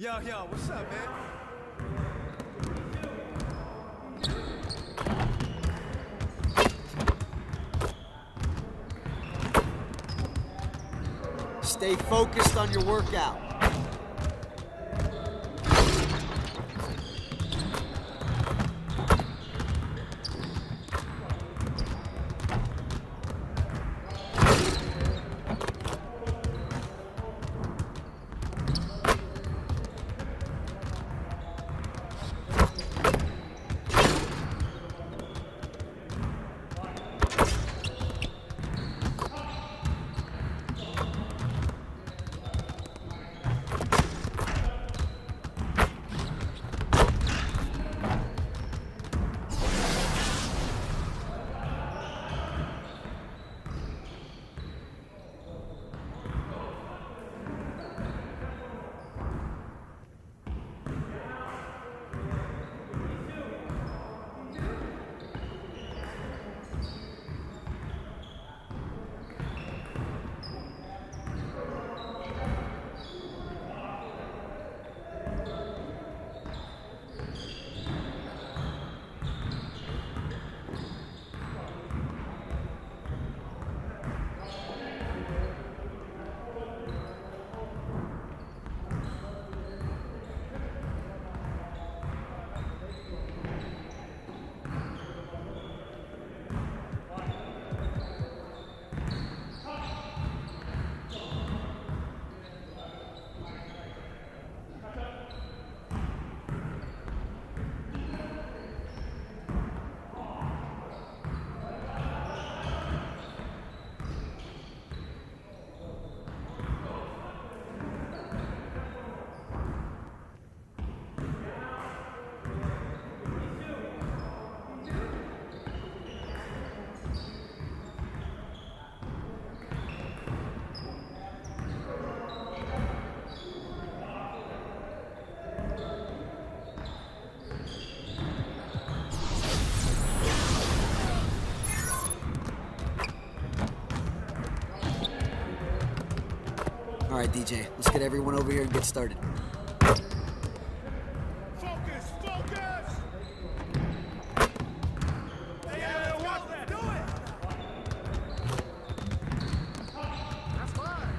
Yo, what's up, man? Stay focused on your workout. All right, DJ, let's get everyone over here and get started. Focus! Yeah, let's do it! That's fine.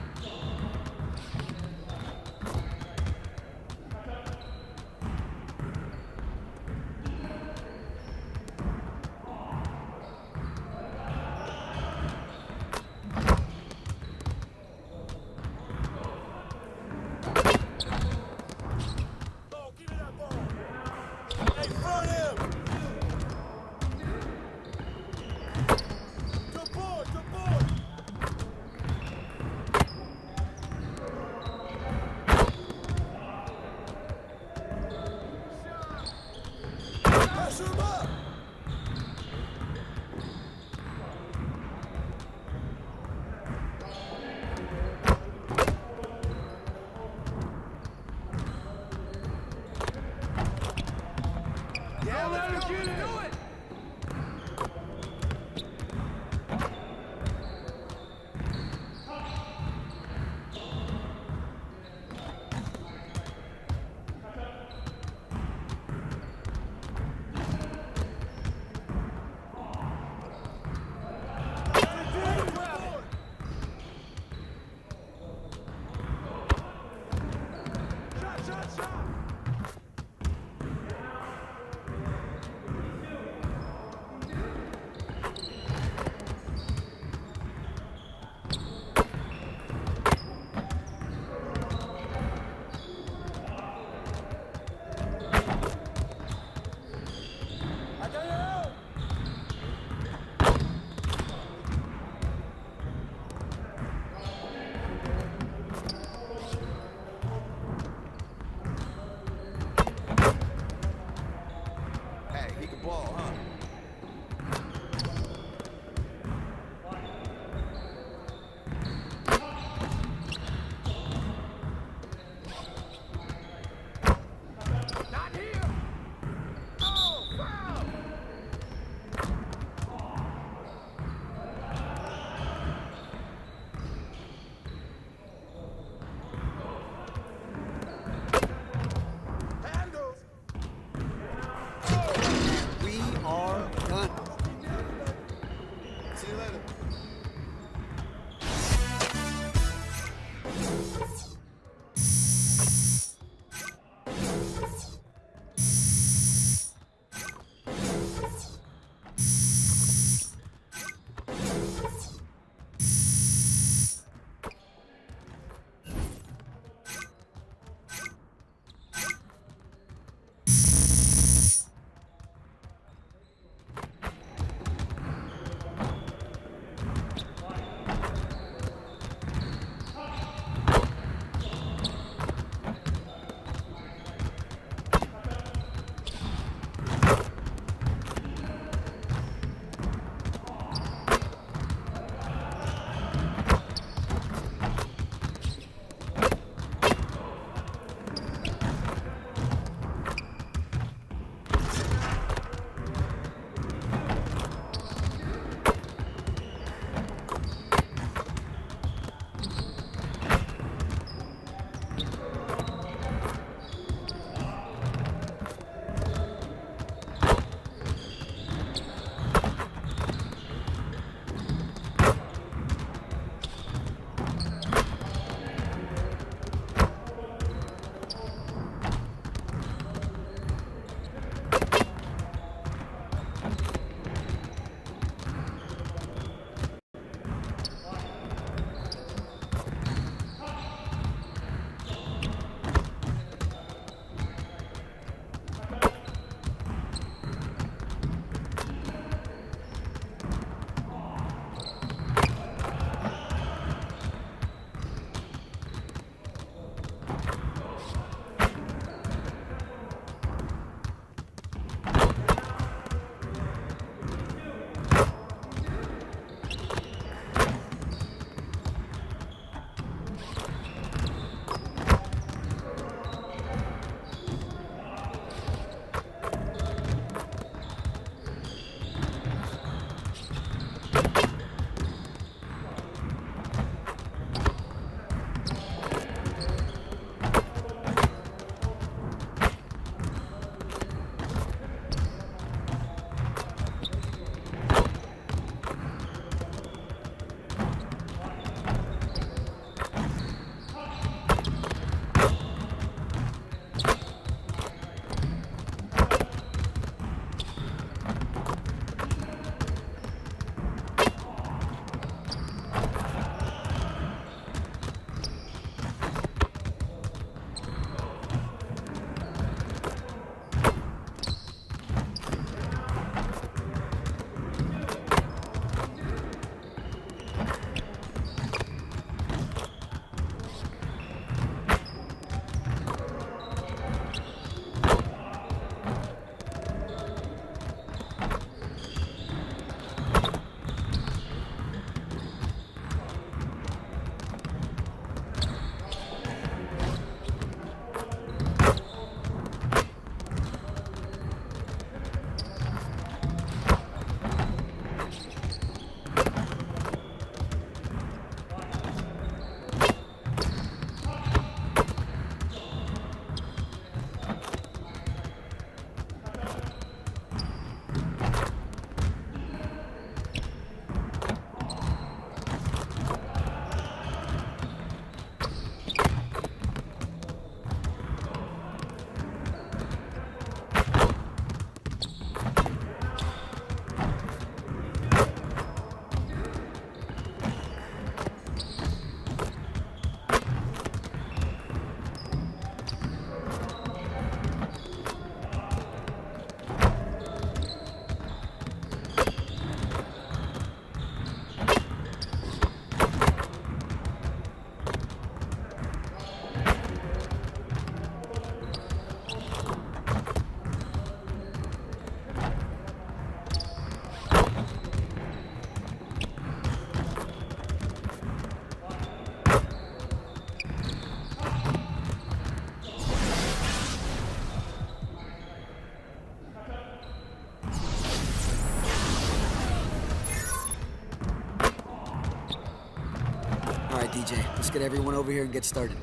All right, DJ, let's get everyone over here and get started.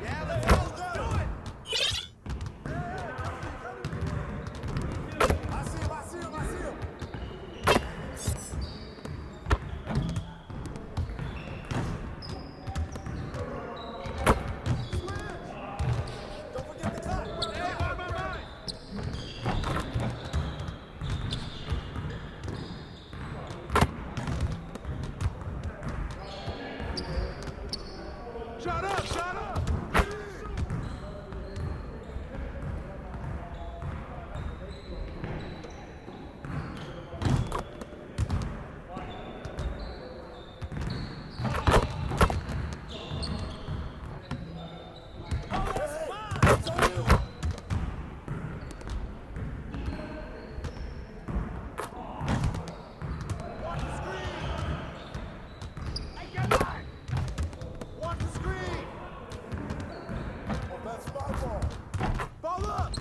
Yeah, let's go. Let's do it. I see him. I see him. I see him. Don't forget the clock. Hey, right. Shut up! Shut up! Watch the screen! Oh, that's my ball. Ball up!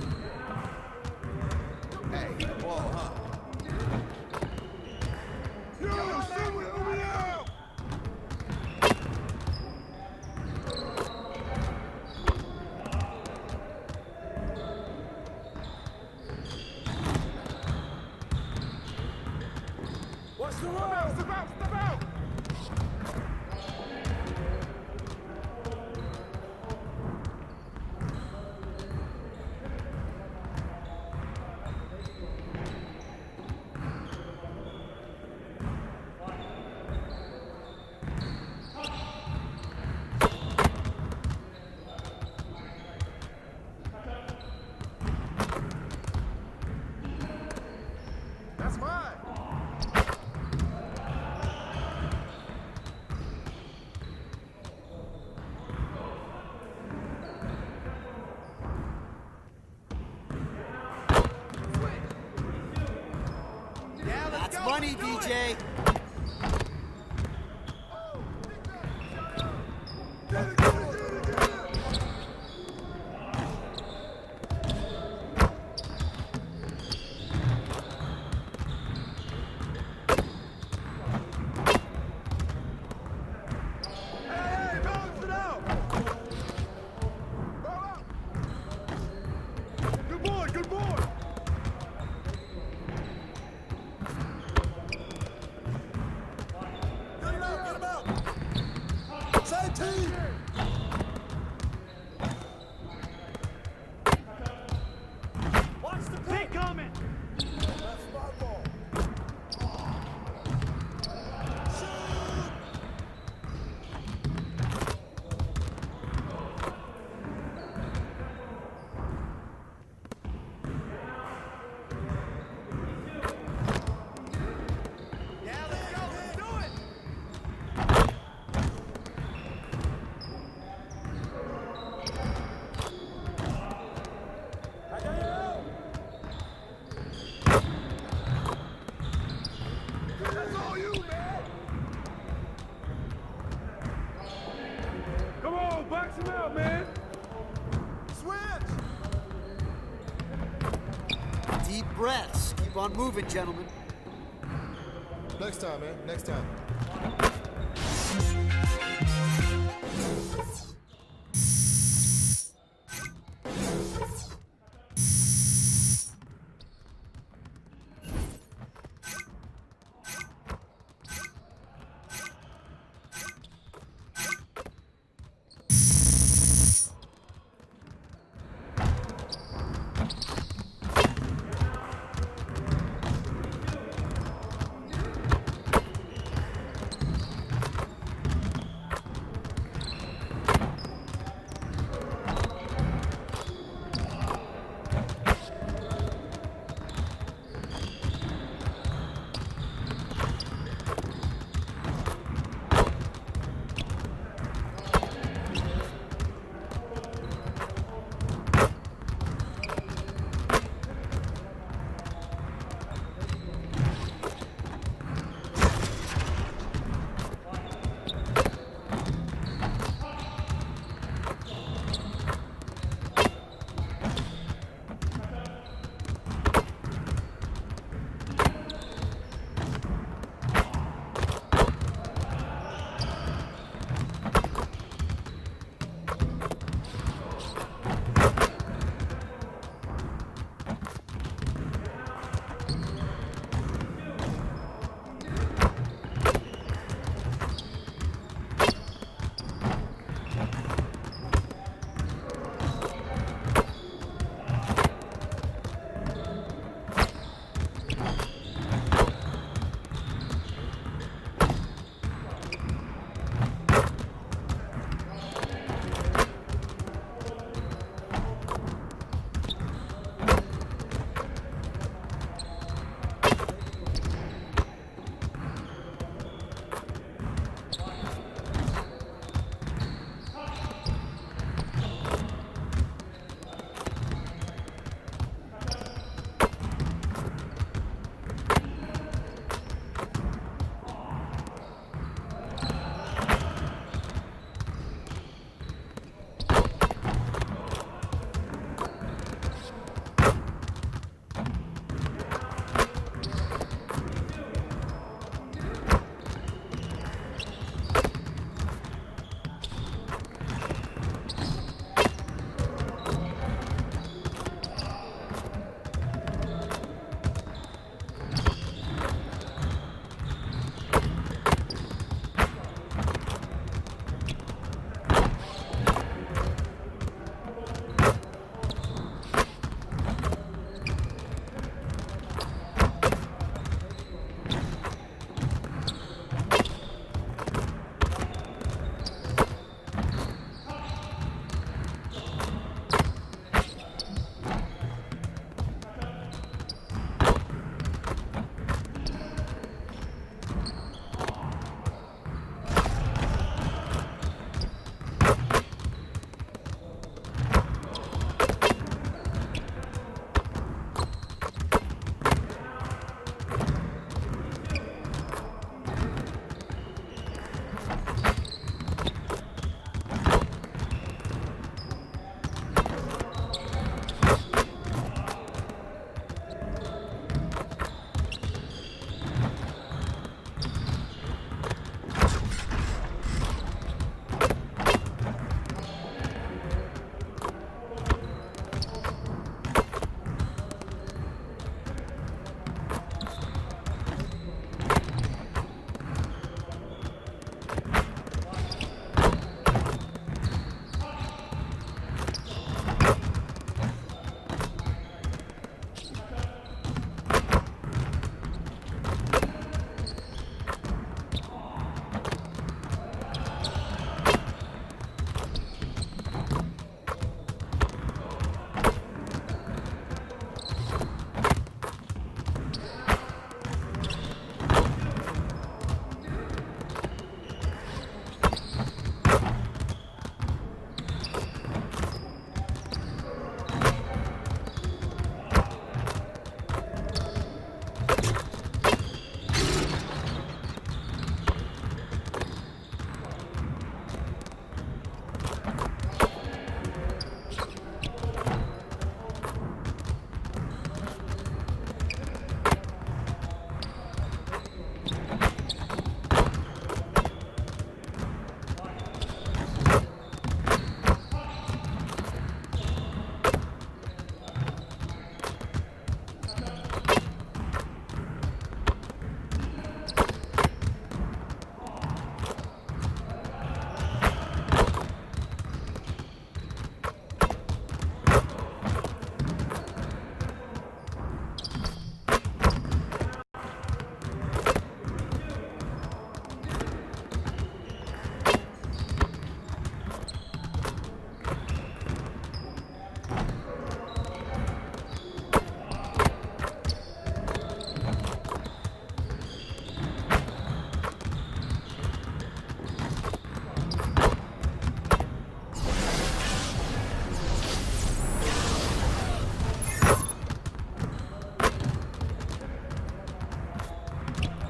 Hey, ball, huh? Yo, someone over there! Watch the road! Step out! Step out! That's mine! Yeah, let's That's go. money, Let's do DJ. it. Get it, get it, get it, get it. Hey, balance it out. Ball out. Good boy, good boy. Get him out, get him out. Same team. Watch the pick coming. That's my ball. Shoot. Yeah, let's go. Let's do it. I got you. That's all you, man. Come on, box him out, man. Switch. Deep breaths. Keep on moving, gentlemen. Next time, man. Next time.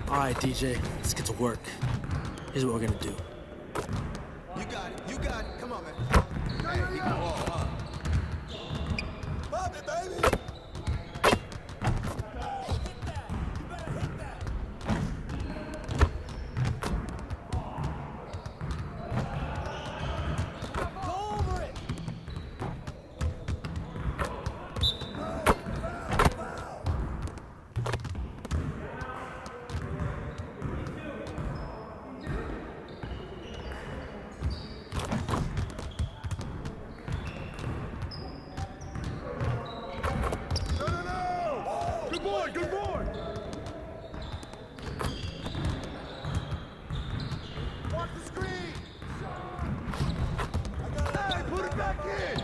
All right, DJ, let's get to work. Here's what we're gonna do. You got it. You got it. Come on, man. Hey, he can ball, huh? Pop it, baby. Good boy! Watch the screen. Hey, put it back in!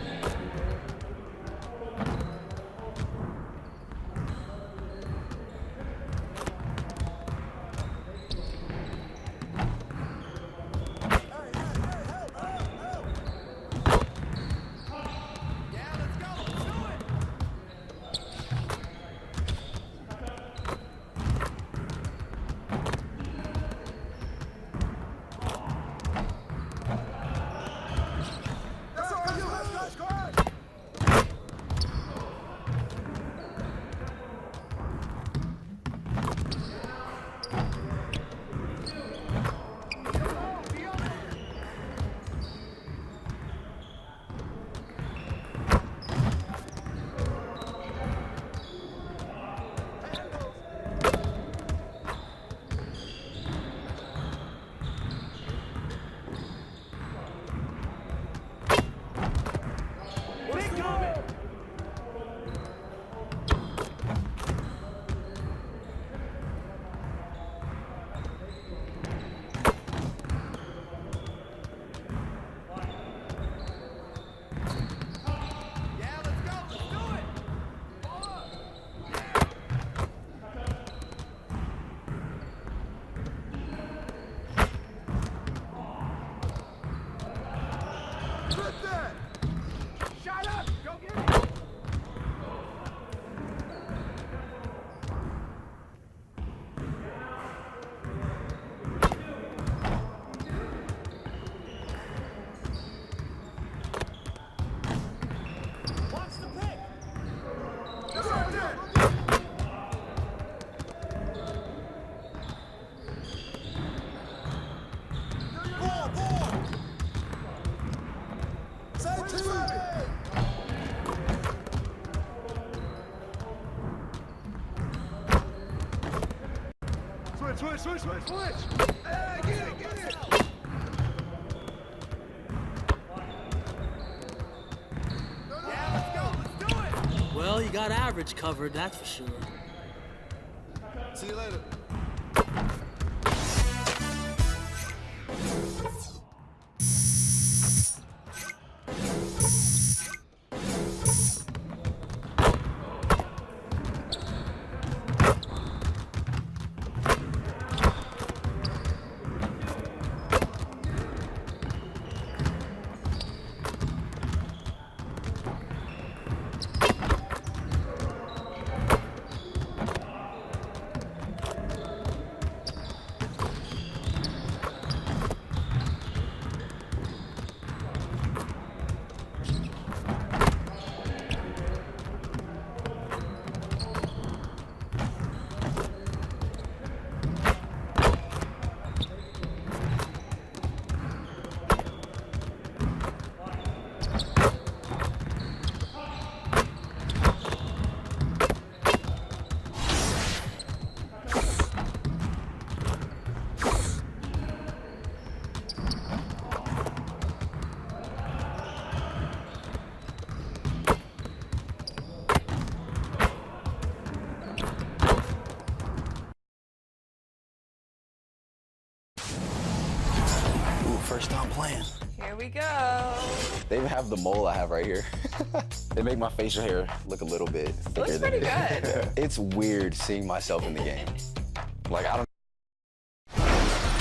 Switch! Hey, get it! Yeah, let's do it. Well, you got average covered, that's for sure. See you later. First time playing. Here we go. They even have the mole I have right here. They make my facial hair look a little bit thicker Looks pretty than good. It's weird seeing myself in the game. Like, I don't.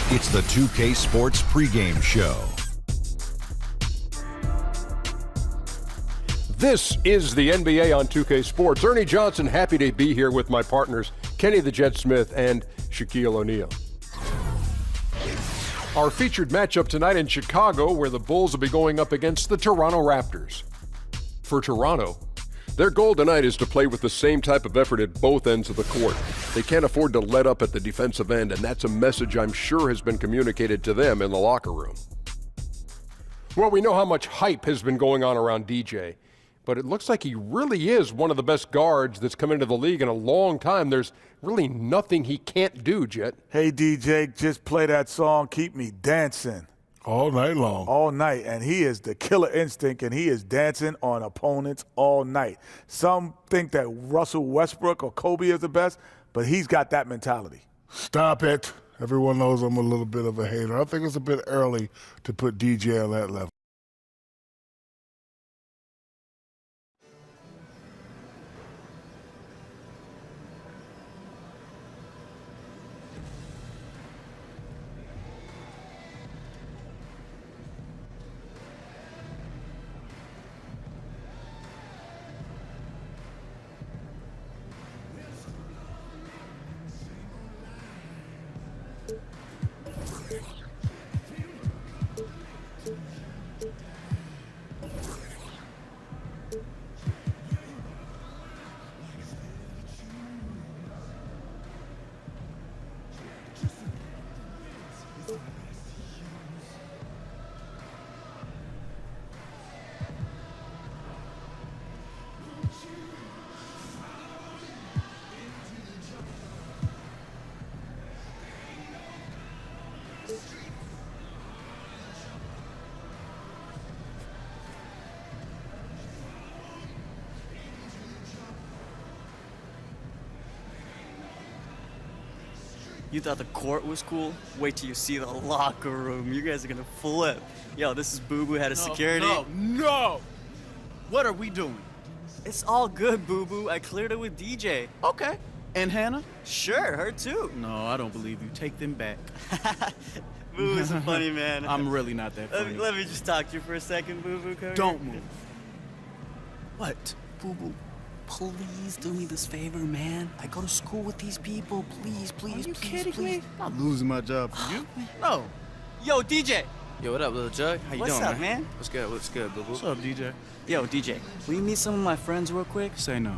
It's the 2K Sports pregame show. This is the NBA on 2K Sports. Ernie Johnson, happy to be here with my partners, Kenny the Jet Smith and Shaquille O'Neal. Our featured matchup tonight in Chicago, where the Bulls will be going up against the Toronto Raptors. For Toronto, their goal tonight is to play with the same type of effort at both ends of the court. They can't afford to let up at the defensive end, and that's a message I'm sure has been communicated to them in the locker room. Well, we know how much hype has been going on around DJ, but it looks like he really is one of the best guards that's come into the league in a long time. There's really nothing he can't do, Jet. Hey, DJ, just play that song, Keep Me Dancing. All night long. All night, and he is the killer instinct, and he is dancing on opponents all night. Some think that Russell Westbrook or Kobe is the best, but he's got that mentality. Stop it. Everyone knows I'm a little bit of a hater. I think it's a bit early to put DJ on that level. You thought the court was cool? Wait till you see the locker room. You guys are gonna flip. Yo, this is Boo Boo, head of security. No! What are we doing? It's all good, Boo Boo. I cleared it with DJ. Okay. And Hannah? Sure, her too. No, I don't believe you. Take them back. Boo is a funny man. I'm really not that funny. Let me just talk to you for a second, Boo Boo. Don't move. What? Boo Boo, please do me this favor, man. I go to school with these people. Please, please, Are you please, kidding please. me? I'm losing my job for you. No. Yo, DJ. Yo, what up, little Jug? How you What's doing, up, man? What's good? What's good, boo boo? What's up, DJ? Yo, DJ, will you meet some of my friends real quick? Say no.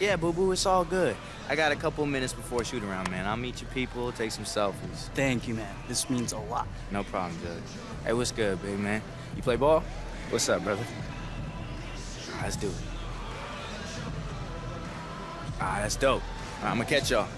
Yeah, boo boo, it's all good. I got a couple minutes before shoot around, man. I'll meet your people, take some selfies. Thank you, man. This means a lot. No problem, Jug. Hey, what's good, big man? You play ball? What's up, brother? All right, let's do it. All right, that's dope. All right, I'm gonna catch y'all.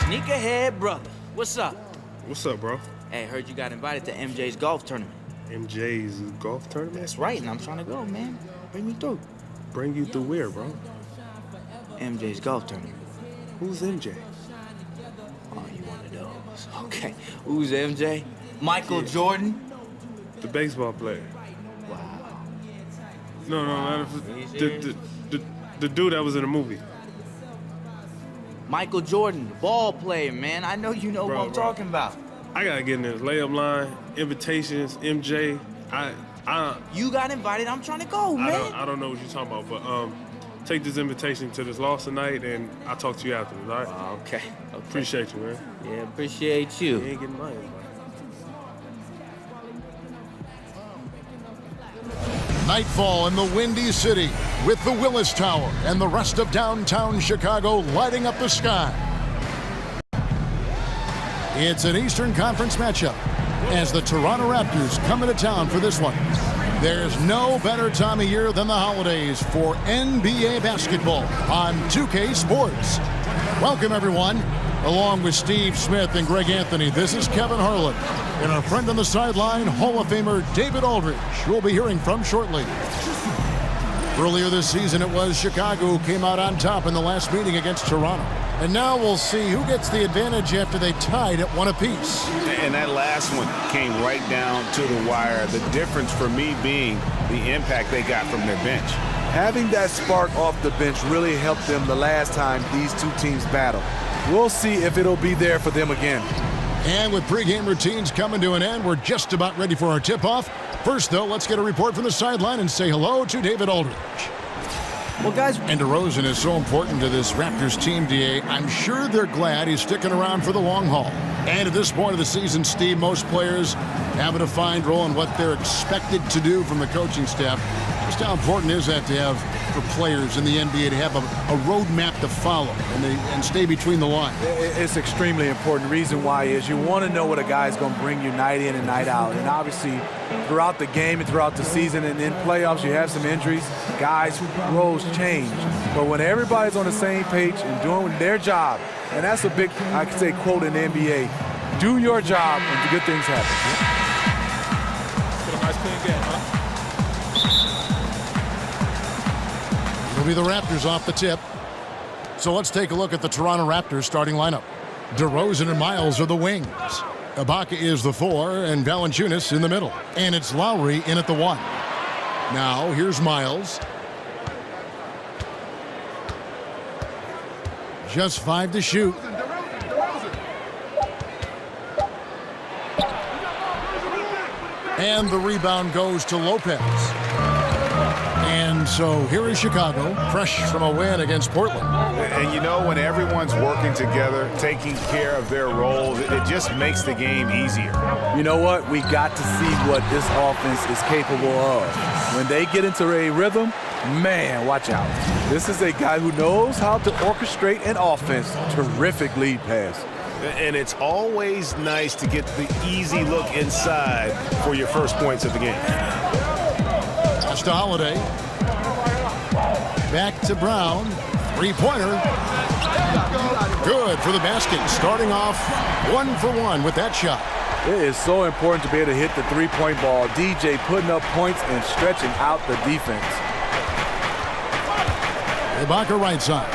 Sneakerhead brother, what's up? What's up, bro? Hey, heard you got invited to MJ's golf tournament. MJ's golf tournament? That's right, and I'm trying to go, man. Bring me through. Bring you through where, bro? MJ's golf tournament. Who's MJ? Oh, you one of those. Okay. Who's MJ? Michael Jordan? The baseball player. Wow. No, the dude that was in the movie. Michael Jordan, the ball player, man. I know you know what I'm talking about. I gotta get in this layup line, invitations, MJ. You got invited. I'm trying to go, man. I don't know what you're talking about, but take this invitation to this loss tonight, and I'll talk to you afterwards, all right? Okay. Appreciate you, man. Yeah, appreciate you. You ain't getting my invite. Nightfall in the Windy City with the Willis Tower and the rest of downtown Chicago lighting up the sky. It's an Eastern Conference matchup as the Toronto Raptors come into town for this one. There's no better time of year than the holidays for NBA basketball on 2K Sports. Welcome, everyone. Along with Steve Smith and Greg Anthony, this is Kevin Harlan and our friend on the sideline, Hall of Famer David Aldridge, who we'll be hearing from shortly. Earlier this season, it was Chicago who came out on top in the last meeting against Toronto. And now we'll see who gets the advantage after they tied at one apiece. And that last one came right down to the wire. The difference for me being the impact they got from their bench. Having that spark off the bench really helped them the last time these two teams battled. We'll see if it'll be there for them again. And with pregame routines coming to an end, we're just about ready for our tip-off. First, though, let's get a report from the sideline and say hello to David Aldridge. Well, guys, and DeRozan is so important to this Raptors team, DA. I'm sure they're glad he's sticking around for the long haul. And at this point of the season, Steve, most players have a defined role in what they're expected to do from the coaching staff. Just how important is that to have for players in the NBA to have a roadmap to follow and stay between the lines? It's extremely important. Reason why is you want to know what a guy is going to bring you night in and night out. And obviously, throughout the game and throughout the season and in playoffs, you have some injuries. Guys' roles change. But when everybody's on the same page and doing their job, and that's a big, I could say, quote in the NBA, do your job and good things happen. Put a nice clean game, huh? It'll be the Raptors off the tip. So let's take a look at the Toronto Raptors starting lineup. DeRozan and Miles are the wings. Ibaka is the 4 and Valanciunas in the middle. And it's Lowry in at the 1. Now here's Miles. Just 5 to shoot. And the rebound goes to Lopez. And so here is Chicago, fresh from a win against Portland. And you know, when everyone's working together, taking care of their roles, it just makes the game easier. You know what? We got to see what this offense is capable of. When they get into a rhythm, man, watch out. This is a guy who knows how to orchestrate an offense. Terrific lead pass. And it's always nice to get the easy look inside for your first points of the game. Pass to Holiday. Back to Brown. Three-pointer. Good for the basket. Starting off 1 for 1 with that shot. It is so important to be able to hit the three-point ball. DJ putting up points and stretching out the defense. Ibaka right side.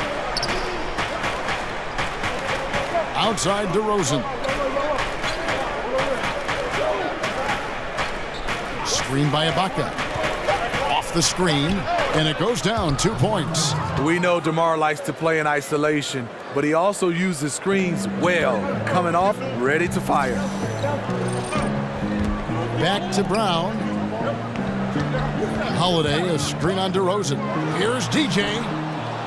Outside DeRozan. Screen by Ibaka. Off the screen, and it goes down 2 points. We know DeMar likes to play in isolation, but he also uses screens well. Coming off, ready to fire. Back to Brown. Holiday, a screen on DeRozan. Here's DJ.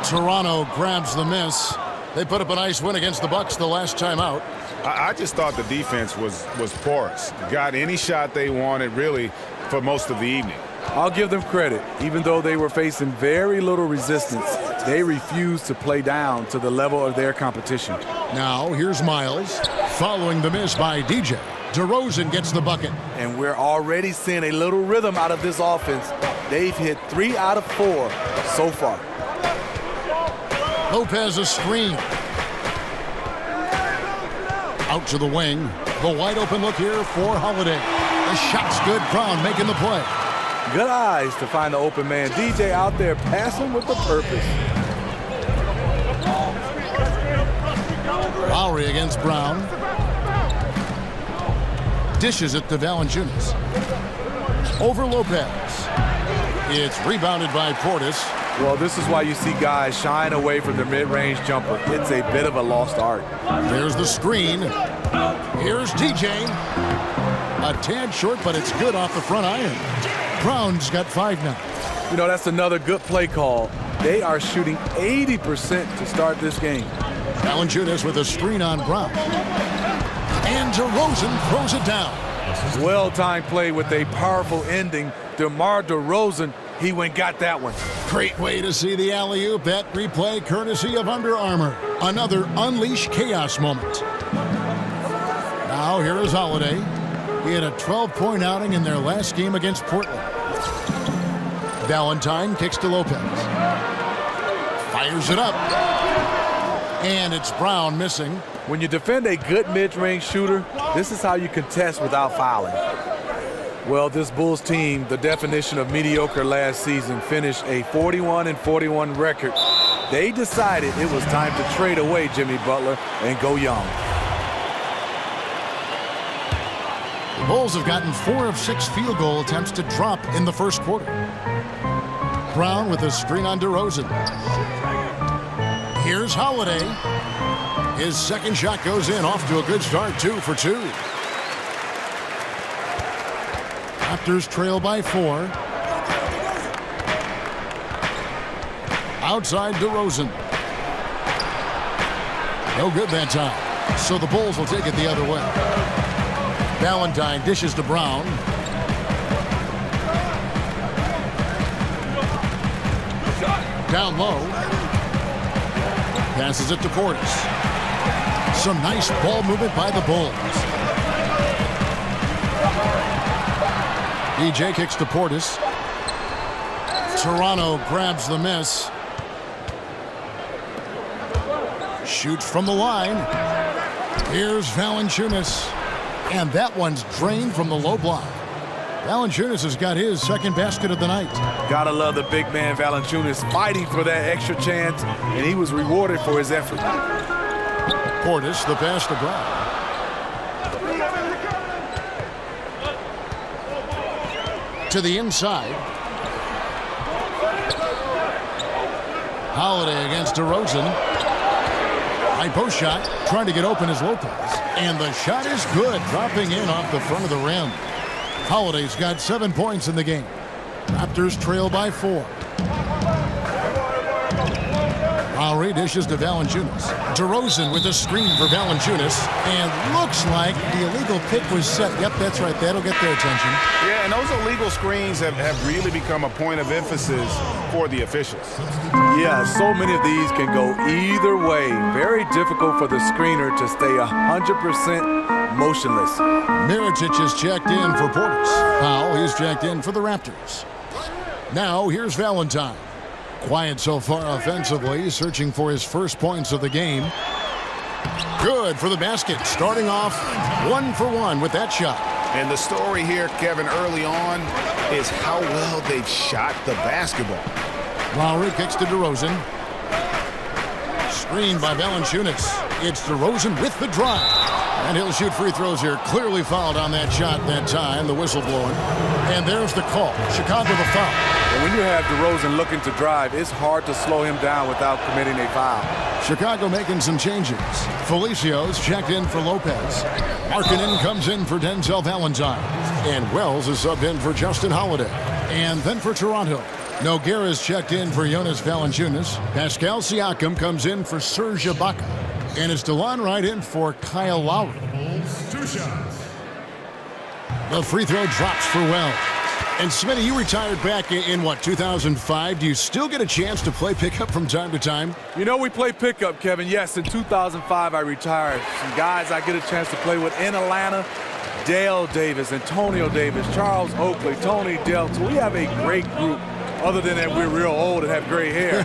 Toronto grabs the miss. They put up a nice win against the Bucks the last time out. I just thought the defense was porous. Got any shot they wanted, really, for most of the evening. I'll give them credit. Even though they were facing very little resistance, they refused to play down to the level of their competition. Now, here's Miles, following the miss by DJ. DeRozan gets the bucket. And we're already seeing a little rhythm out of this offense. They've hit 3 out of 4 so far. Lopez a screen. Out to the wing. The wide open look here for Holiday. The shot's good. Brown making the play. Good eyes to find the open man. DJ out there passing with the purpose. Lowry against Brown. Dishes it to Valanciunas. Over Lopez. It's rebounded by Portis. Well, this is why you see guys shying away from their mid-range jumper. It's a bit of a lost art. There's the screen. Here's DJ. A tad short, but it's good off the front iron. Brown's got 5 now. You know, that's another good play call. They are shooting 80% to start this game. Valanciunas with a screen on Brown. And DeRozan throws it down. Well-timed play with a powerful ending. DeMar DeRozan, he went and got that one. Great way to see the alley-oop. That replay courtesy of Under Armour. Another Unleash Chaos moment. Now here is Holiday. He had a 12-point outing in their last game against Portland. Valentine kicks to Lopez. Fires it up. And it's Brown missing. When you defend a good mid-range shooter, this is how you contest without fouling. Well, this Bulls team, the definition of mediocre last season, finished a 41-41 record. They decided it was time to trade away Jimmy Butler and go young. The Bulls have gotten 4 of 6 field goal attempts to drop in the first quarter. Brown with a screen on DeRozan. Here's Holiday. His second shot goes in, off to a good start, 2 for 2. Raptors trail by 4. Outside DeRozan. No good that time. So the Bulls will take it the other way. Valentine dishes to Brown. Down low. Passes it to Portis. Some nice ball movement by the Bulls. DJ kicks to Portis. Toronto grabs the miss. Shoots from the line. Here's Valanciunas. And that one's drained from the low block. Valanciunas has got his second basket of the night. Gotta love the big man Valanciunas fighting for that extra chance, and he was rewarded for his effort. Portis, the pass to Brown. To the inside. Holiday against DeRozan. High post shot, trying to get open is Lopez. And the shot is good, dropping in off the front of the rim. Holiday's got 7 points in the game. Raptors trail by 4. Lowry dishes to Valanciunas. DeRozan with a screen for Valanciunas. And looks like the illegal pick was set. Yep, that's right. That'll get their attention. Yeah, and those illegal screens have really become a point of emphasis for the officials. Yeah, so many of these can go either way. Very difficult for the screener to stay 100% motionless. Mirotic is checked in for Portis. Powell, he's checked in for the Raptors. Now, here's Valentine. Quiet so far offensively, searching for his first points of the game. Good for the basket, starting off 1 for 1 with that shot. And the story here, Kevin, early on is how well they've shot the basketball. Lowry kicks to DeRozan. Screened by Valanciunas. It's DeRozan with the drive. And he'll shoot free throws here. Clearly fouled on that shot that time, the whistle blowing. And there's the call. Chicago the foul. And when you have DeRozan looking to drive, it's hard to slow him down without committing a foul. Chicago making some changes. Felicios checked in for Lopez. Markkanen comes in for Denzel Valentine. And Wells is subbed in for Justin Holiday. And then for Toronto, Nogueira's checked in for Jonas Valanciunas. Pascal Siakam comes in for Serge Ibaka. And it's DeLon Wright in for Kyle Lowry. 2 shots. The free throw drops for Wells. And Smitty, you retired back in what, 2005? Do you still get a chance to play pickup from time to time? You know, we play pickup, Kevin. Yes, in 2005 I retired. Some guys I get a chance to play with in Atlanta. Dale Davis, Antonio Davis, Charles Oakley, Tony Delta. We have a great group. Other than that, we're real old and have gray hair.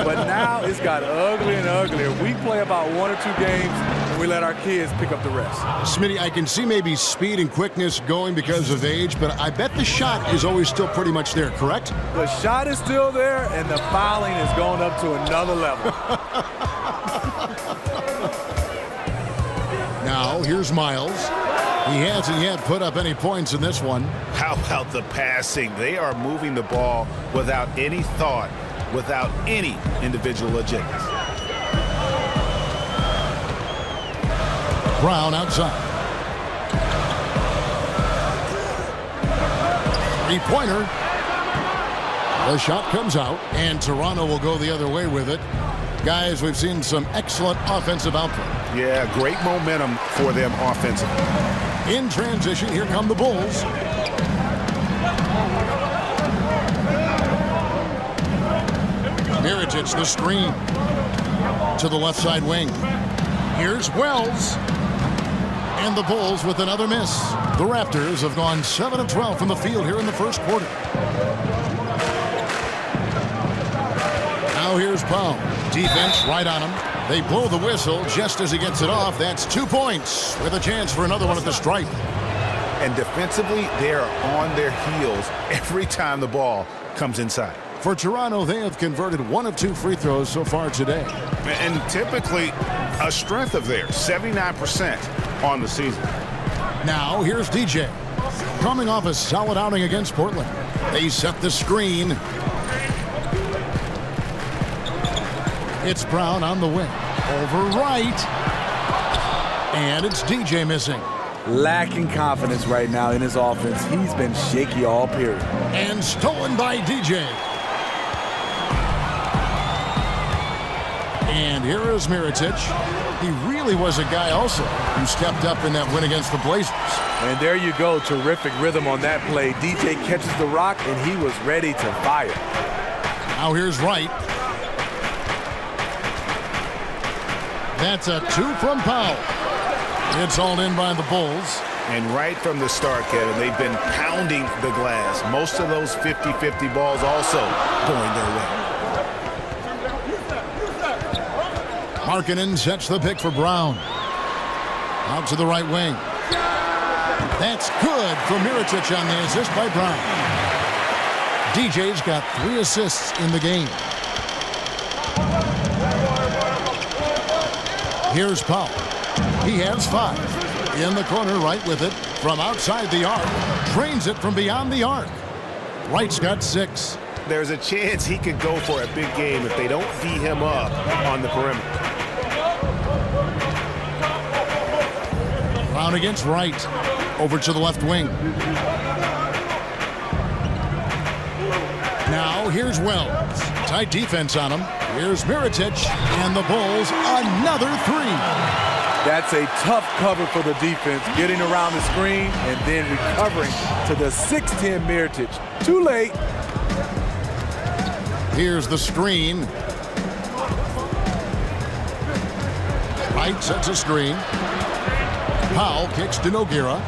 But now it's got uglier and uglier. We play about 1 or 2 games, and we let our kids pick up the rest. Smitty, I can see maybe speed and quickness going because of age, but I bet the shot is always still pretty much there, correct? The shot is still there, and the fouling is going up to another level. Now, here's Miles. He hasn't yet put up any points in this one. How about the passing? They are moving the ball without any thought, without any individual agendas. Brown outside. 3-pointer. The shot comes out, and Toronto will go the other way with it. Guys, we've seen some excellent offensive output. Yeah, great momentum for them offensively. In transition, here come the Bulls. Mirotic, the screen to the left side wing. Here's Wells. And the Bulls with another miss. The Raptors have gone 7 of 12 from the field here in the first quarter. Now here's Powell. Defense right on him. They blow the whistle just as he gets it off. That's 2 points with a chance for another one at the stripe. And defensively, they are on their heels every time the ball comes inside. For Toronto, they have converted 1 of 2 free throws so far today. And typically a strength of theirs, 79% on the season. Now here's DJ. Coming off a solid outing against Portland. They set the screen. It's Brown on the wing. Over right. And it's DJ missing. Lacking confidence right now in his offense. He's been shaky all period. And stolen by DJ. And here is Mirotic. He really was a guy also who stepped up in that win against the Blazers. And there you go. Terrific rhythm on that play. DJ catches the rock, and he was ready to fire. Now here's Wright. That's a 2 from Powell. It's hauled in by the Bulls. And right from the start, Kevin, they've been pounding the glass. Most of those 50-50 balls also going their way. Markkanen sets the pick for Brown. Out to the right wing. That's good for Mirotic on the assist by Brown. DJ's got 3 assists in the game. Here's Powell. He has 5. In the corner, right with it. From outside the arc. Drains it from beyond the arc. Wright's got 6. There's a chance he could go for a big game if they don't D him up on the perimeter. Brown against Wright. Over to the left wing. Now here's Wells. Tight defense on him. Here's Mirotic. And the Bulls another 3. That's a tough cover for the defense. Getting around the screen and then recovering to the 6'10 Mirotic. Too late. Here's the screen. Wright sets a screen. Powell kicks to Nogueira.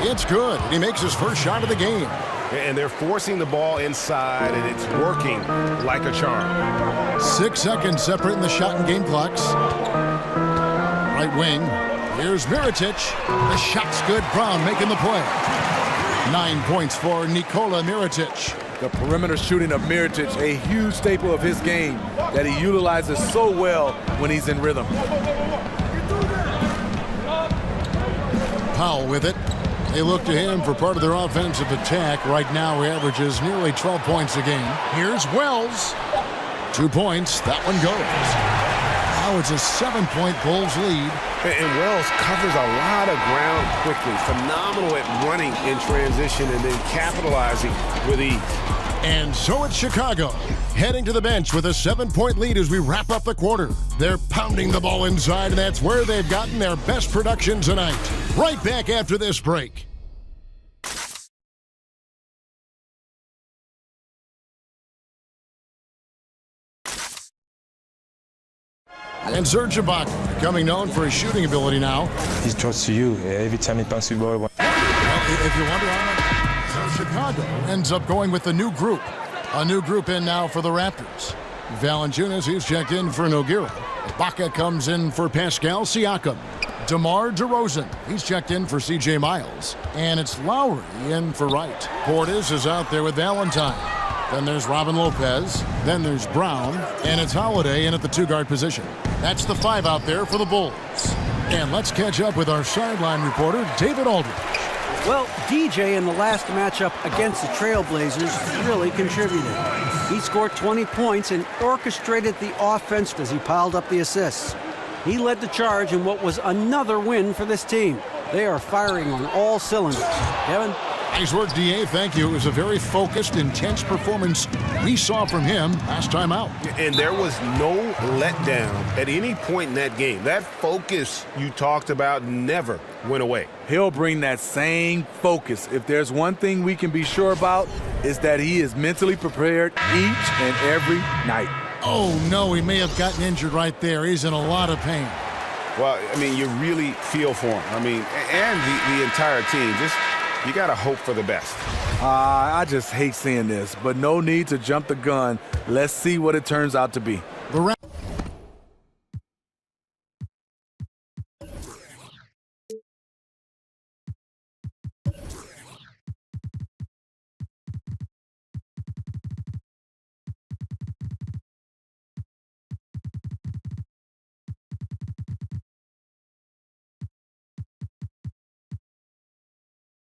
It's good. He makes his first shot of the game. And they're forcing the ball inside, and it's working like a charm. 6 seconds separating the shot and game clocks. Right wing. Here's Mirotic. The shot's good. Brown making the play. 9 points for Nikola Mirotic. The perimeter shooting of Mirotic, a huge staple of his game that he utilizes so well when he's in rhythm. Powell with it. They look to him for part of their offensive attack. Right now, he averages nearly 12 points a game. Here's Wells. 2 points. That one goes. Now it's a 7-point Bulls lead. And Wells covers a lot of ground quickly. Phenomenal at running in transition and then capitalizing with ease. And so it's Chicago, heading to the bench with a 7-point lead as we wrap up the quarter. They're pounding the ball inside, and that's where they've gotten their best production tonight. Right back after this break. And Serge Ibaka, becoming known for his shooting ability now. He's close to you. Every time he passes the ball. If you wonder how much, so Chicago ends up going with a new group. A new group in now for the Raptors. Valanciunas, he's checked in for Nogueira. Ibaka comes in for Pascal Siakam. DeMar DeRozan, he's checked in for C.J. Miles. And it's Lowry in for Wright. Portis is out there with Valentine. Then there's Robin Lopez. Then there's Brown. And it's Holiday in at the 2-guard position. That's the 5 out there for the Bulls. And let's catch up with our sideline reporter, David Aldridge. Well, DJ in the last matchup against the Trailblazers really contributed. He scored 20 points and orchestrated the offense as he piled up the assists. He led the charge in what was another win for this team. They are firing on all cylinders. Kevin? Nice work, D.A. Thank you. It was a very focused, intense performance we saw from him last time out. And there was no letdown at any point in that game. That focus you talked about never went away. He'll bring that same focus. If there's one thing we can be sure about, is that he is mentally prepared each and every night. Oh, no, he may have gotten injured right there. He's in a lot of pain. Well, I mean, you really feel for him. I mean, and the entire team. You got to hope for the best. I just hate seeing this, but no need to jump the gun. Let's see what it turns out to be.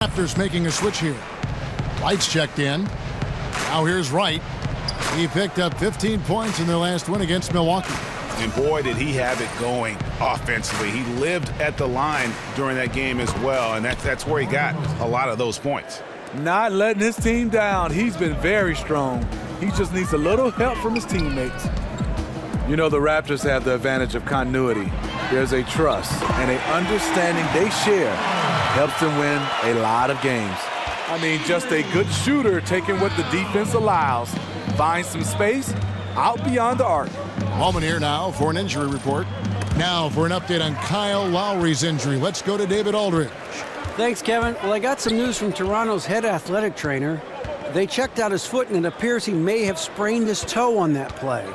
Raptors making a switch here. White's checked in. Now here's Wright. He picked up 15 points in their last win against Milwaukee. And boy, did he have it going offensively. He lived at the line during that game as well, and that's where he got a lot of those points. Not letting his team down. He's been very strong. He just needs a little help from his teammates. You know, the Raptors have the advantage of continuity. There's a trust and an understanding they share helps them win a lot of games. I mean, just a good shooter taking what the defense allows. Find some space out beyond the arc. Moment here now for an injury report. Now for an update on Kyle Lowry's injury. Let's go to David Aldridge. Thanks, Kevin. Well, I got some news from Toronto's head athletic trainer. They checked out his foot, and it appears he may have sprained his toe on that play.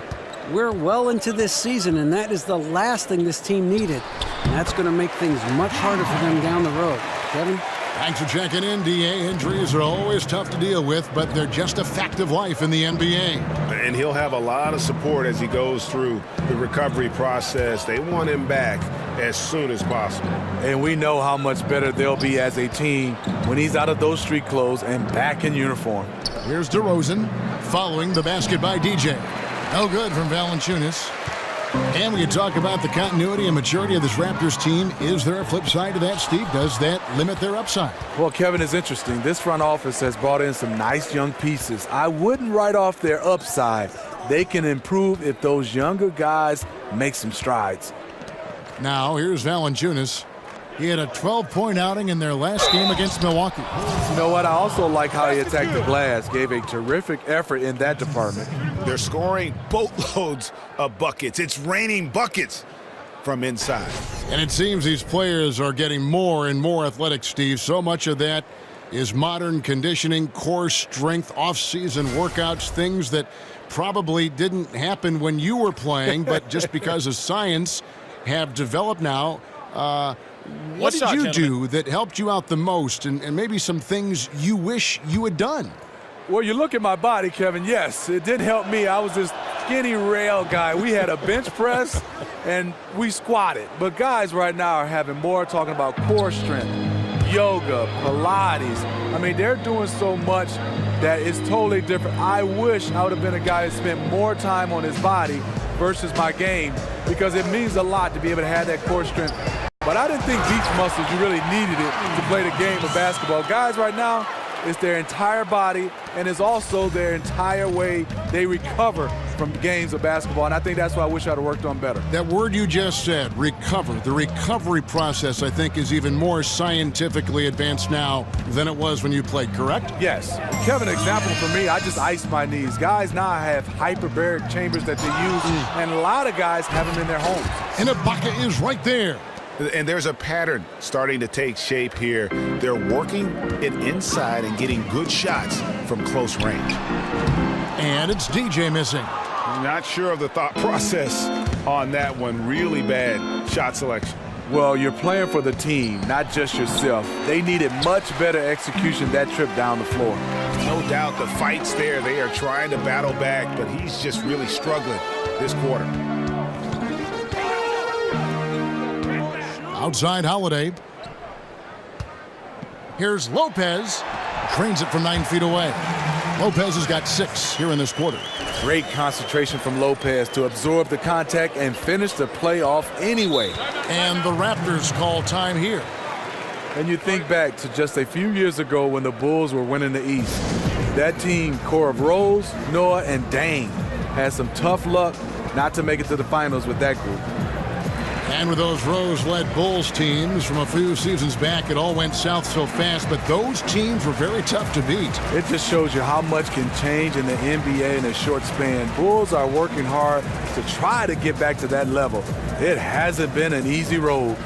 We're well into this season, and that is the last thing this team needed. And that's going to make things much harder for them down the road. Kevin? Thanks for checking in, D.A. Injuries are always tough to deal with, but they're just a fact of life in the NBA. And he'll have a lot of support as he goes through the recovery process. They want him back as soon as possible. And we know how much better they'll be as a team when he's out of those street clothes and back in uniform. Here's DeRozan following the basket by DJ. No good from Valanciunas. And we can talk about the continuity and maturity of this Raptors team. Is there a flip side to that, Steve? Does that limit their upside? Well, Kevin, it's interesting. This front office has brought in some nice young pieces. I wouldn't write off their upside. They can improve if those younger guys make some strides. Now, here's Valanciunas. He had a 12-point outing in their last game against Milwaukee. You know what? I also like how he attacked the glass. Gave a terrific effort in that department. They're scoring boatloads of buckets. It's raining buckets from inside. And it seems these players are getting more and more athletic, Steve. So much of that is modern conditioning, core strength, off-season workouts, things that probably didn't happen when you were playing, but just because of science have developed now. What did you do that helped you out the most, and maybe some things you wish you had done? Well, you look at my body, Kevin. Yes, it did help me. I was this skinny rail guy. We had a bench press, and we squatted. But guys right now are having more talking about core strength, yoga, Pilates. I mean, they're doing so much that it's totally different. I wish I would have been a guy that spent more time on his body versus my game, because it means a lot to be able to have that core strength. But I didn't think beach muscles, you really needed it to play the game of basketball. Guys right now, it's their entire body, and it's also their entire way they recover from games of basketball. And I think that's what I wish I'd have worked on better. That word you just said, recover. The recovery process, I think, is even more scientifically advanced now than it was when you played, correct? Yes. Kevin, example for me, I just iced my knees. Guys now have hyperbaric chambers that they use, and a lot of guys have them in their homes. And Ibaka is right there. And there's a pattern starting to take shape here. They're working it inside and getting good shots from close range. And it's DJ missing. Not sure of the thought process on that one. Really bad shot selection. Well, you're playing for the team, not just yourself. They needed much better execution that trip down the floor. No doubt the fight's there. They are trying to battle back, but he's just really struggling this quarter. Outside Holiday. Here's Lopez. Trains it from 9 feet away. Lopez has got 6 here in this quarter. Great concentration from Lopez to absorb the contact and finish the play off anyway. And the Raptors call time here. And you think back to just a few years ago when the Bulls were winning the East. That team, core of Rose, Noah, and Dame, had some tough luck not to make it to the finals with that group. And with those Rose-led Bulls teams from a few seasons back, it all went south so fast, but those teams were very tough to beat. It just shows you how much can change in the NBA in a short span. Bulls are working hard to try to get back to that level. It hasn't been an easy road.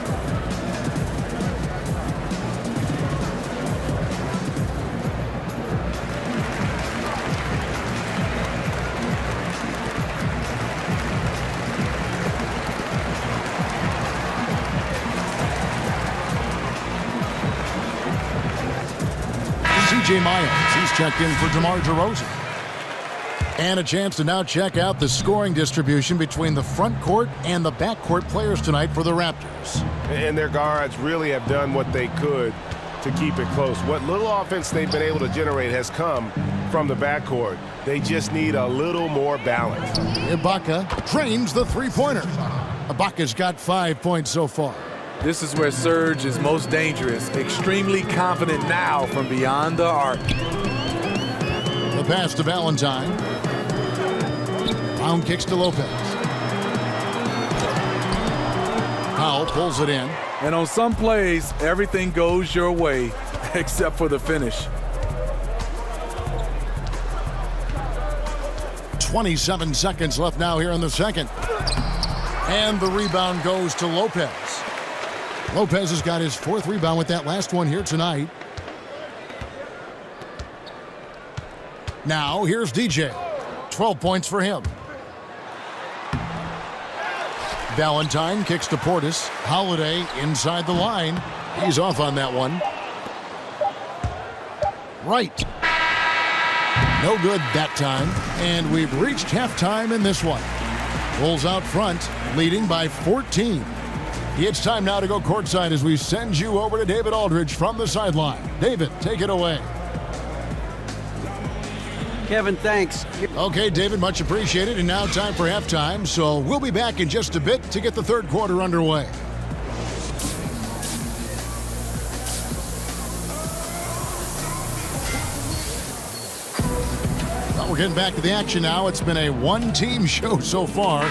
C.J. Miles, he's checked in for DeMar DeRozan. And a chance to now check out the scoring distribution between the front court and the back court players tonight for the Raptors. And their guards really have done what they could to keep it close. What little offense they've been able to generate has come from the backcourt. They just need a little more balance. Ibaka drains the three-pointer. Ibaka's got 5 points so far. This is where Serge is most dangerous. Extremely confident now from beyond the arc. The pass to Valentine. Brown kicks to Lopez. Powell pulls it in. And on some plays, everything goes your way except for the finish. 27 seconds left now here in the second. And the rebound goes to Lopez. Lopez has got his fourth rebound with that last one here tonight. Now here's DJ. 12 points for him. Valentine kicks to Portis. Holiday inside the line. He's off on that one. Right. No good that time. And we've reached halftime in this one. Bulls out front, leading by 14. It's time now to go courtside as we send you over to David Aldridge from the sideline. David, take it away. Kevin, thanks. Okay, David, much appreciated. And now time for halftime. So we'll be back in just a bit to get the third quarter underway. Well, we're getting back to the action now. It's been a one-team show so far.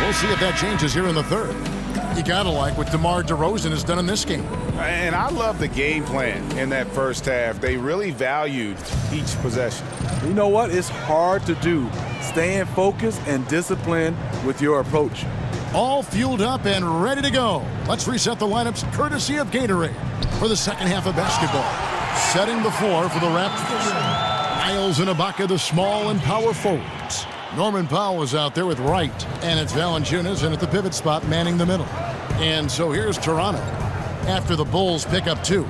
We'll see if that changes here in the third. You gotta like what DeMar DeRozan has done in this game. And I love the game plan in that first half. They really valued each possession. You know what? It's hard to do. Staying focused and disciplined with your approach. All fueled up and ready to go. Let's reset the lineups courtesy of Gatorade for the second half of basketball. Setting the floor for the Raptors. Miles and Ibaka, the small and power forwards. Norman Powell is out there with Wright, and it's Valanciunas in at the pivot spot manning the middle. And so here's Toronto after the Bulls pick up 2.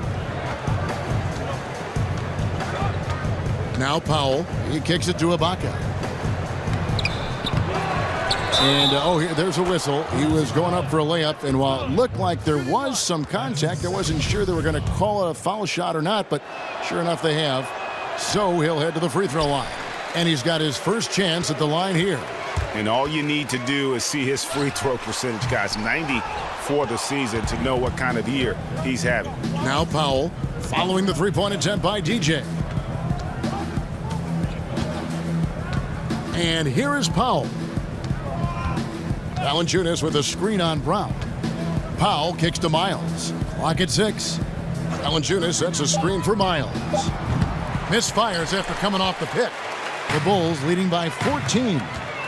Now Powell, he kicks it to Ibaka. And there's a whistle. He was going up for a layup, and while it looked like there was some contact, I wasn't sure they were going to call it a foul shot or not, but sure enough they have. So he'll head to the free throw line. And he's got his first chance at the line here. And all you need to do is see his free throw percentage, guys. 90 for the season to know what kind of year he's having. Now Powell following the three-point attempt by DJ. And here is Powell. Valanciunas with a screen on Brown. Powell kicks to Miles. Clock at 6. Valanciunas sets a screen for Miles. Misfires after coming off the pick. The Bulls leading by 14.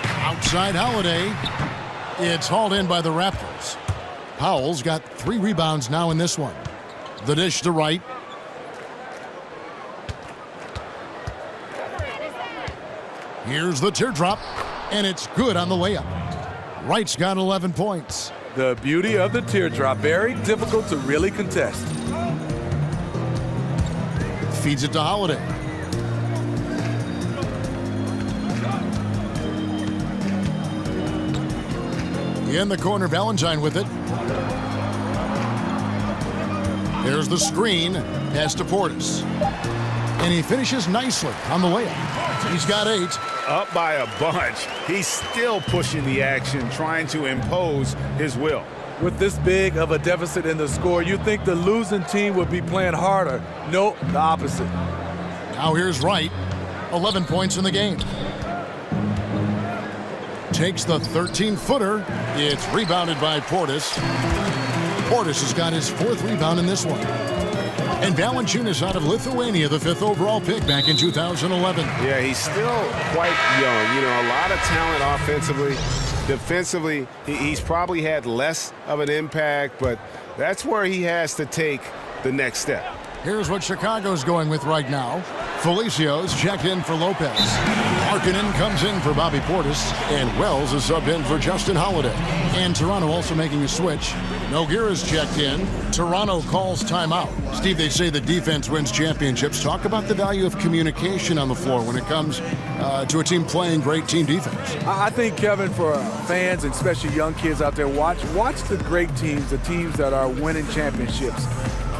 Outside Holiday. It's hauled in by the Raptors. Powell's got 3 rebounds now in this one. The dish to Wright. Here's the teardrop, and it's good on the layup. Wright's got 11 points. The beauty of the teardrop, very difficult to really contest. Feeds it to Holiday. In the corner, Valentine with it. There's the screen. Pass to Portis. And he finishes nicely on the layup. He's got 8. Up by a bunch. He's still pushing the action, trying to impose his will. With this big of a deficit in the score, you think the losing team would be playing harder. Nope, the opposite. Now here's Wright, 11 points in the game. Takes the 13-footer. It's rebounded by Portis. Portis has got his 4th rebound in this one. And Valanciunas out of Lithuania, the 5th overall pick back in 2011. Yeah, he's still quite young. You know, a lot of talent offensively. Defensively, he's probably had less of an impact, but that's where he has to take the next step. Here's what Chicago's going with right now. Felicios checked in for Lopez. Markkanen comes in for Bobby Portis. And Wells is subbed in for Justin Holiday. And Toronto also making a switch. Nogueira's checked in. Toronto calls timeout. Steve, they say the defense wins championships. Talk about the value of communication on the floor when it comes to a team playing great team defense. I think, Kevin, for fans and especially young kids out there, watch the great teams, the teams that are winning championships.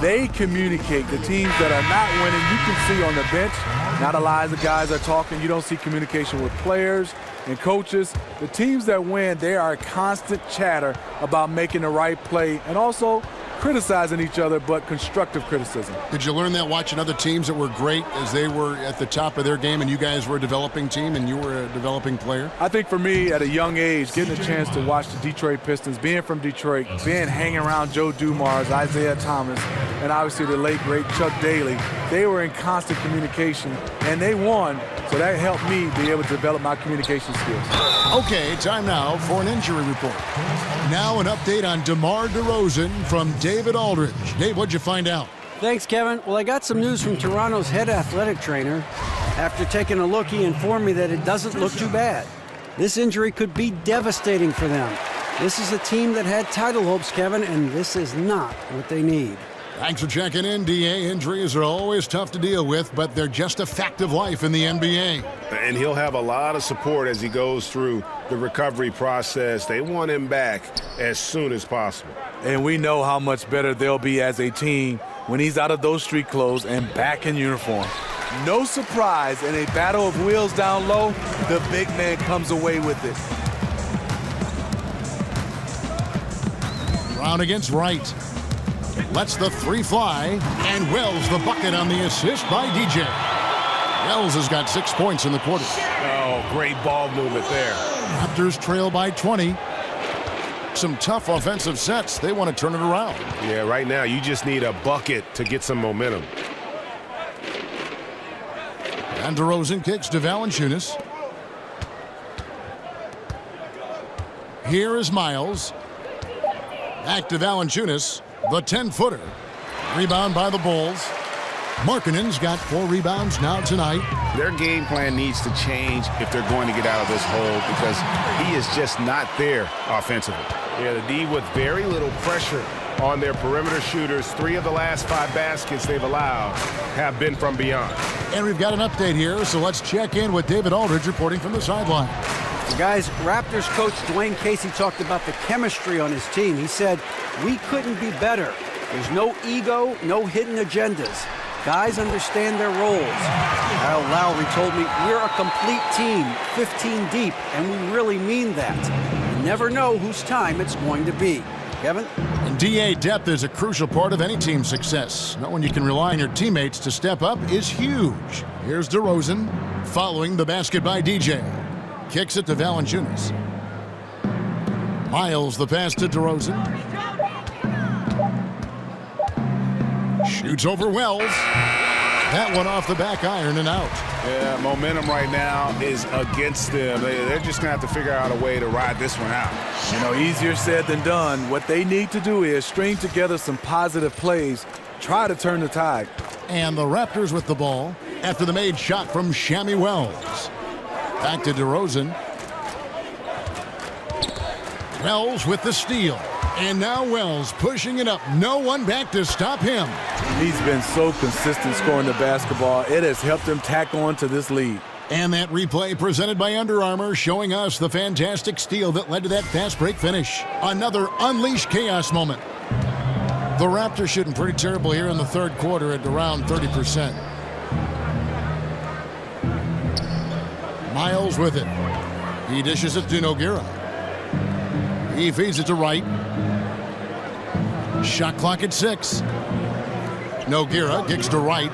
They communicate. The teams that are not winning, you can see on the bench, not a lot of the guys are talking. You don't see communication with players and coaches. The teams that win, they are constant chatter about making the right play and also criticizing each other, but constructive criticism. Did you learn that watching other teams that were great as they were at the top of their game and you guys were a developing team and you were a developing player? I think for me, at a young age, getting a chance to watch the Detroit Pistons, being from Detroit, hanging around Joe Dumars, Isaiah Thomas, and obviously the late, great Chuck Daly, they were in constant communication, and they won, so that helped me be able to develop my communication skills. Okay, time now for an injury report. Now an update on DeMar DeRozan from David Aldridge. Dave, what'd you find out? Thanks, Kevin. Well, I got some news from Toronto's head athletic trainer. After taking a look, he informed me that it doesn't look too bad. This injury could be devastating for them. This is a team that had title hopes, Kevin, and this is not what they need. Thanks for checking in, DA. Injuries are always tough to deal with, but they're just a fact of life in the NBA. And he'll have a lot of support as he goes through the recovery process. They want him back as soon as possible. And we know how much better they'll be as a team when he's out of those street clothes and back in uniform. No surprise, in a battle of wheels down low, the big man comes away with it. Brown against Wright. Lets the 3 fly, and Wells the bucket on the assist by DJ. Wells has got 6 points in the quarter. Oh, great ball movement there. Raptors trail by 20. Some tough offensive sets. They want to turn it around. Yeah, right now you just need a bucket to get some momentum. And DeRozan kicks to Valanciunas. Here is Miles. Back to Valanciunas. The 10-footer. Rebound by the Bulls. Markkanen's got 4 rebounds now tonight. Their game plan needs to change if they're going to get out of this hole because he is just not there offensively. Yeah, the D with very little pressure on their perimeter shooters. 3 of the last 5 baskets they've allowed have been from beyond. And we've got an update here, so let's check in with David Aldridge reporting from the sideline. Guys, Raptors coach Dwayne Casey talked about the chemistry on his team. He said, "We couldn't be better. There's no ego, no hidden agendas. Guys understand their roles." Kyle Lowry told me, "We're a complete team, 15 deep, and we really mean that. You never know whose time it's going to be." Kevin? And DA, depth is a crucial part of any team's success. Knowing you can rely on your teammates to step up is huge. Here's DeRozan following the basket by DJ. Kicks it to Valanciunas. Miles the pass to DeRozan. Shoots over Wells. That one off the back iron and out. Yeah, momentum right now is against them. They're just going to have to figure out a way to ride this one out. You know, easier said than done. What they need to do is string together some positive plays, try to turn the tide. And the Raptors with the ball after the made shot from Shammy Wells. Back to DeRozan. Wells with the steal. And now Wells pushing it up. No one back to stop him. He's been so consistent scoring the basketball. It has helped him tack on to this lead. And that replay presented by Under Armour showing us the fantastic steal that led to that fast break finish. Another unleashed chaos moment. The Raptors shooting pretty terrible here in the third quarter at around 30%. Miles with it. He dishes it to Nogueira. He feeds it to Wright. Shot clock at 6. Nogueira kicks to Wright.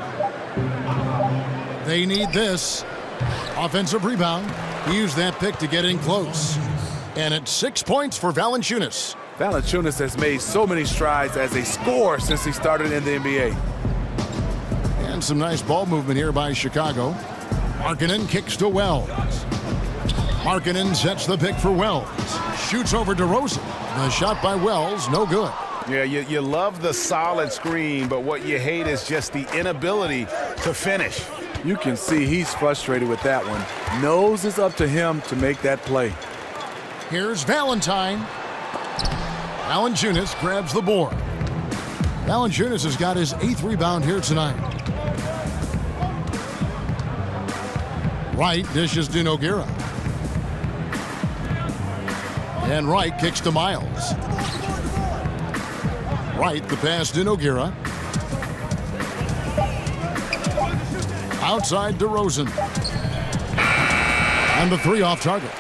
They need this. Offensive rebound. He used that pick to get in close. And it's 6 points for Valanciunas. Valanciunas has made so many strides as a scorer since he started in the NBA. And some nice ball movement here by Chicago. Markkanen kicks to Wells. Markkanen sets the pick for Wells. Shoots over DeRozan. The shot by Wells, no good. Yeah, you love the solid screen, but what you hate is just the inability to finish. You can see he's frustrated with that one. Knows it's up to him to make that play. Here's Valentine. Valanciunas grabs the board. Valanciunas has got his 8th rebound here tonight. Wright dishes to Nogueira. And Wright kicks to Miles. Wright, the pass to Nogueira. Outside DeRozan. And the 3 off target.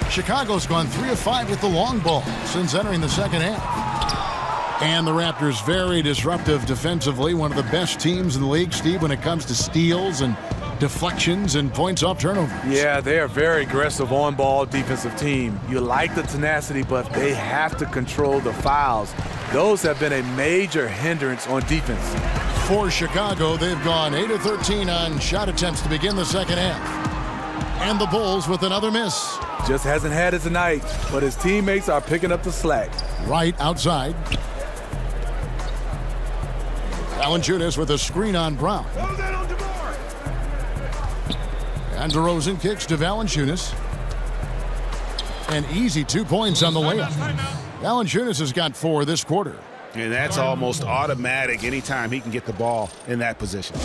Chicago's gone 3 of 5 with the long ball since entering the second half. And the Raptors very disruptive defensively. One of the best teams in the league, Steve, when it comes to steals and deflections and points off turnovers. Yeah, they are very aggressive on-ball defensive team. You like the tenacity, but they have to control the fouls. Those have been a major hindrance on defense. For Chicago, they've gone 8 of 13 on shot attempts to begin the second half. And the Bulls with another miss. Just hasn't had it tonight, but his teammates are picking up the slack. Right outside. Valanciunas with a screen on Brown. And DeRozan kicks to Valanciunas. An easy 2 points on the layup. Valanciunas has got 4 this quarter. And that's almost automatic anytime he can get the ball in that position.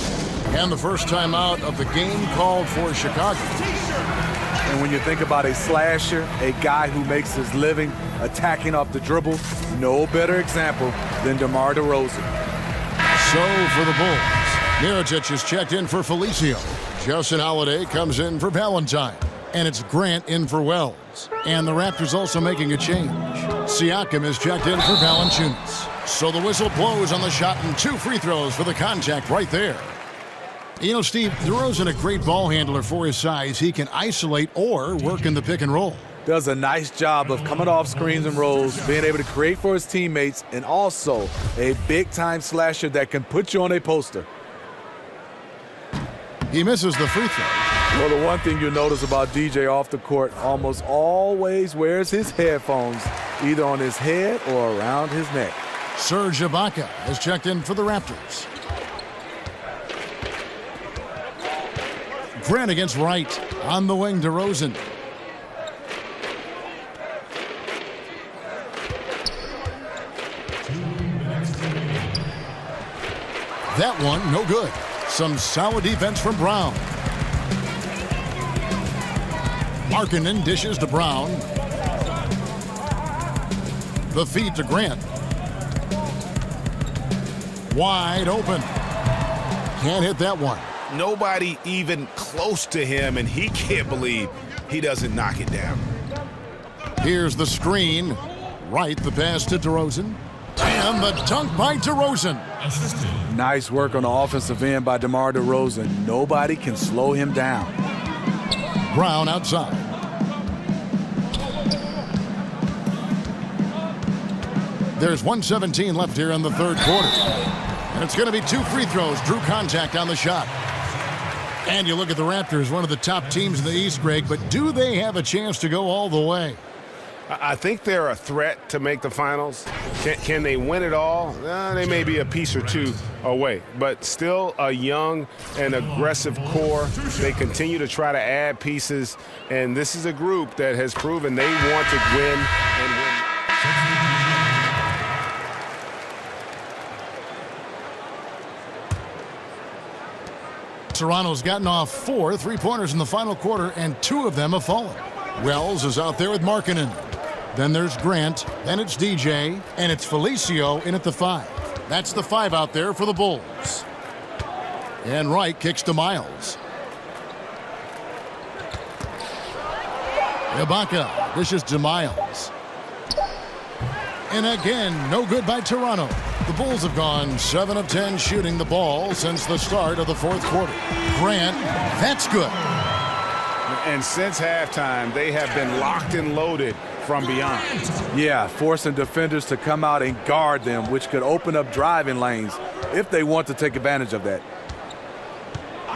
And the first timeout of the game called for Chicago. And when you think about a slasher, a guy who makes his living attacking off the dribble, no better example than DeMar DeRozan. So for the Bulls, Mirotic is checked in for Felicio. Justin Holiday comes in for Valentine. And it's Grant in for Wells. And the Raptors also making a change. Siakam is checked in for Valanciunas. So the whistle blows on the shot and 2 free throws for the contact right there. You know, Steve, DeRozan a great ball handler for his size. He can isolate or work in the pick and roll. Does a nice job of coming off screens and rolls, being able to create for his teammates, and also a big-time slasher that can put you on a poster. He misses the free throw. Well, the one thing you'll notice about DJ off the court, almost always wears his headphones, either on his head or around his neck. Serge Ibaka has checked in for the Raptors. Grant against Wright. On the wing, DeRozan. That one, no good. Some solid defense from Brown. Markkanen dishes to Brown. The feed to Grant. Wide open. Can't hit that one. Nobody even close to him, and he can't believe he doesn't knock it down. Here's the screen. Right, the pass to DeRozan. And the dunk by DeRozan. Nice work on the offensive end by DeMar DeRozan. Nobody can slow him down. Brown outside. There's 1:17 left here in the third quarter. And it's going to be 2 free throws. Drew contact on the shot. And you look at the Raptors, one of the top teams in the East, Greg, but do they have a chance to go all the way? I think they're a threat to make the finals. Can they win it all? They may be a piece or two away, but still a young and aggressive core. They continue to try to add pieces, and this is a group that has proven they want to win and win. Toronto's gotten off 4 3-pointers in the final quarter, and 2 of them have fallen. Wells is out there with Markkanen. Then there's Grant, then it's DJ, and it's Felicio in at the 5. That's the 5 out there for the Bulls. And Wright kicks to Miles. Ibaka dishes to Miles. And again, no good by Toronto. The Bulls have gone 7 of 10 shooting the ball since the start of the fourth quarter. Grant, that's good. And since halftime, they have been locked and loaded from beyond. Yeah, forcing defenders to come out and guard them, which could open up driving lanes if they want to take advantage of that.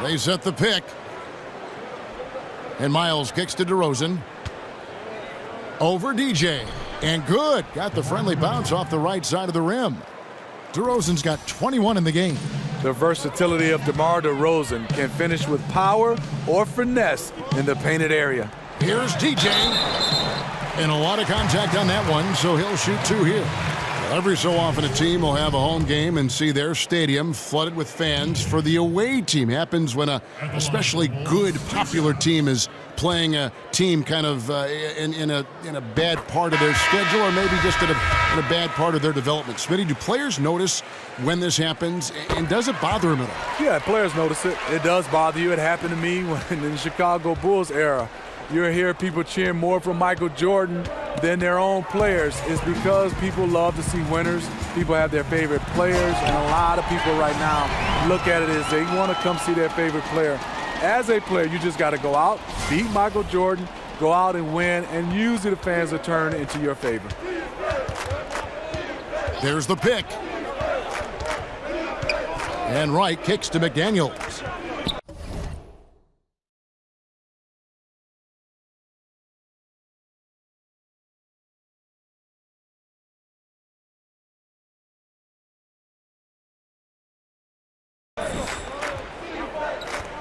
They set the pick. And Miles kicks to DeRozan. Over DJ. And good. Got the friendly bounce off the right side of the rim. DeRozan's got 21 in the game. The versatility of DeMar DeRozan can finish with power or finesse in the painted area. Here's DJ. And a lot of contact on that one, so he'll shoot 2 here. Every so often a team will have a home game and see their stadium flooded with fans for the away team. Happens when a especially good, popular team is playing a team kind of in a bad part of their schedule, or maybe just in a bad part of their development. Smitty, do players notice when this happens, and does it bother them at all? Yeah, players notice it. It does bother you. It happened to me when in the Chicago Bulls era. You hear people cheering more for Michael Jordan than their own players. It's because people love to see winners. People have their favorite players, and a lot of people right now look at it as they want to come see their favorite player. As a player, you just got to go out, beat Michael Jordan, go out and win, and usually the fans will turn into your favor. There's the pick. And Wright kicks to McDaniels.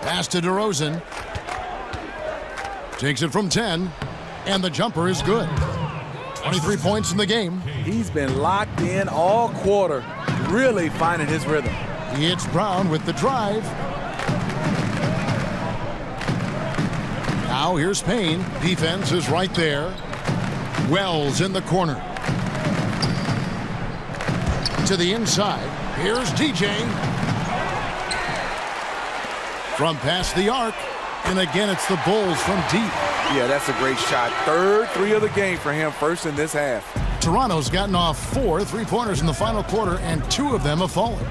Pass to DeRozan. Takes it from 10, and the jumper is good. 23 points in the game. He's been locked in all quarter, really finding his rhythm. It's Brown with the drive. Now here's Payne. Defense is right there. Wells in the corner. To the inside. Here's DJ. From past the arc. And again, it's the Bulls from deep. Yeah, that's a great shot. Third 3 of the game for him, first in this half. Toronto's gotten off 4 3-pointers in the final quarter, and 2 of them have fallen.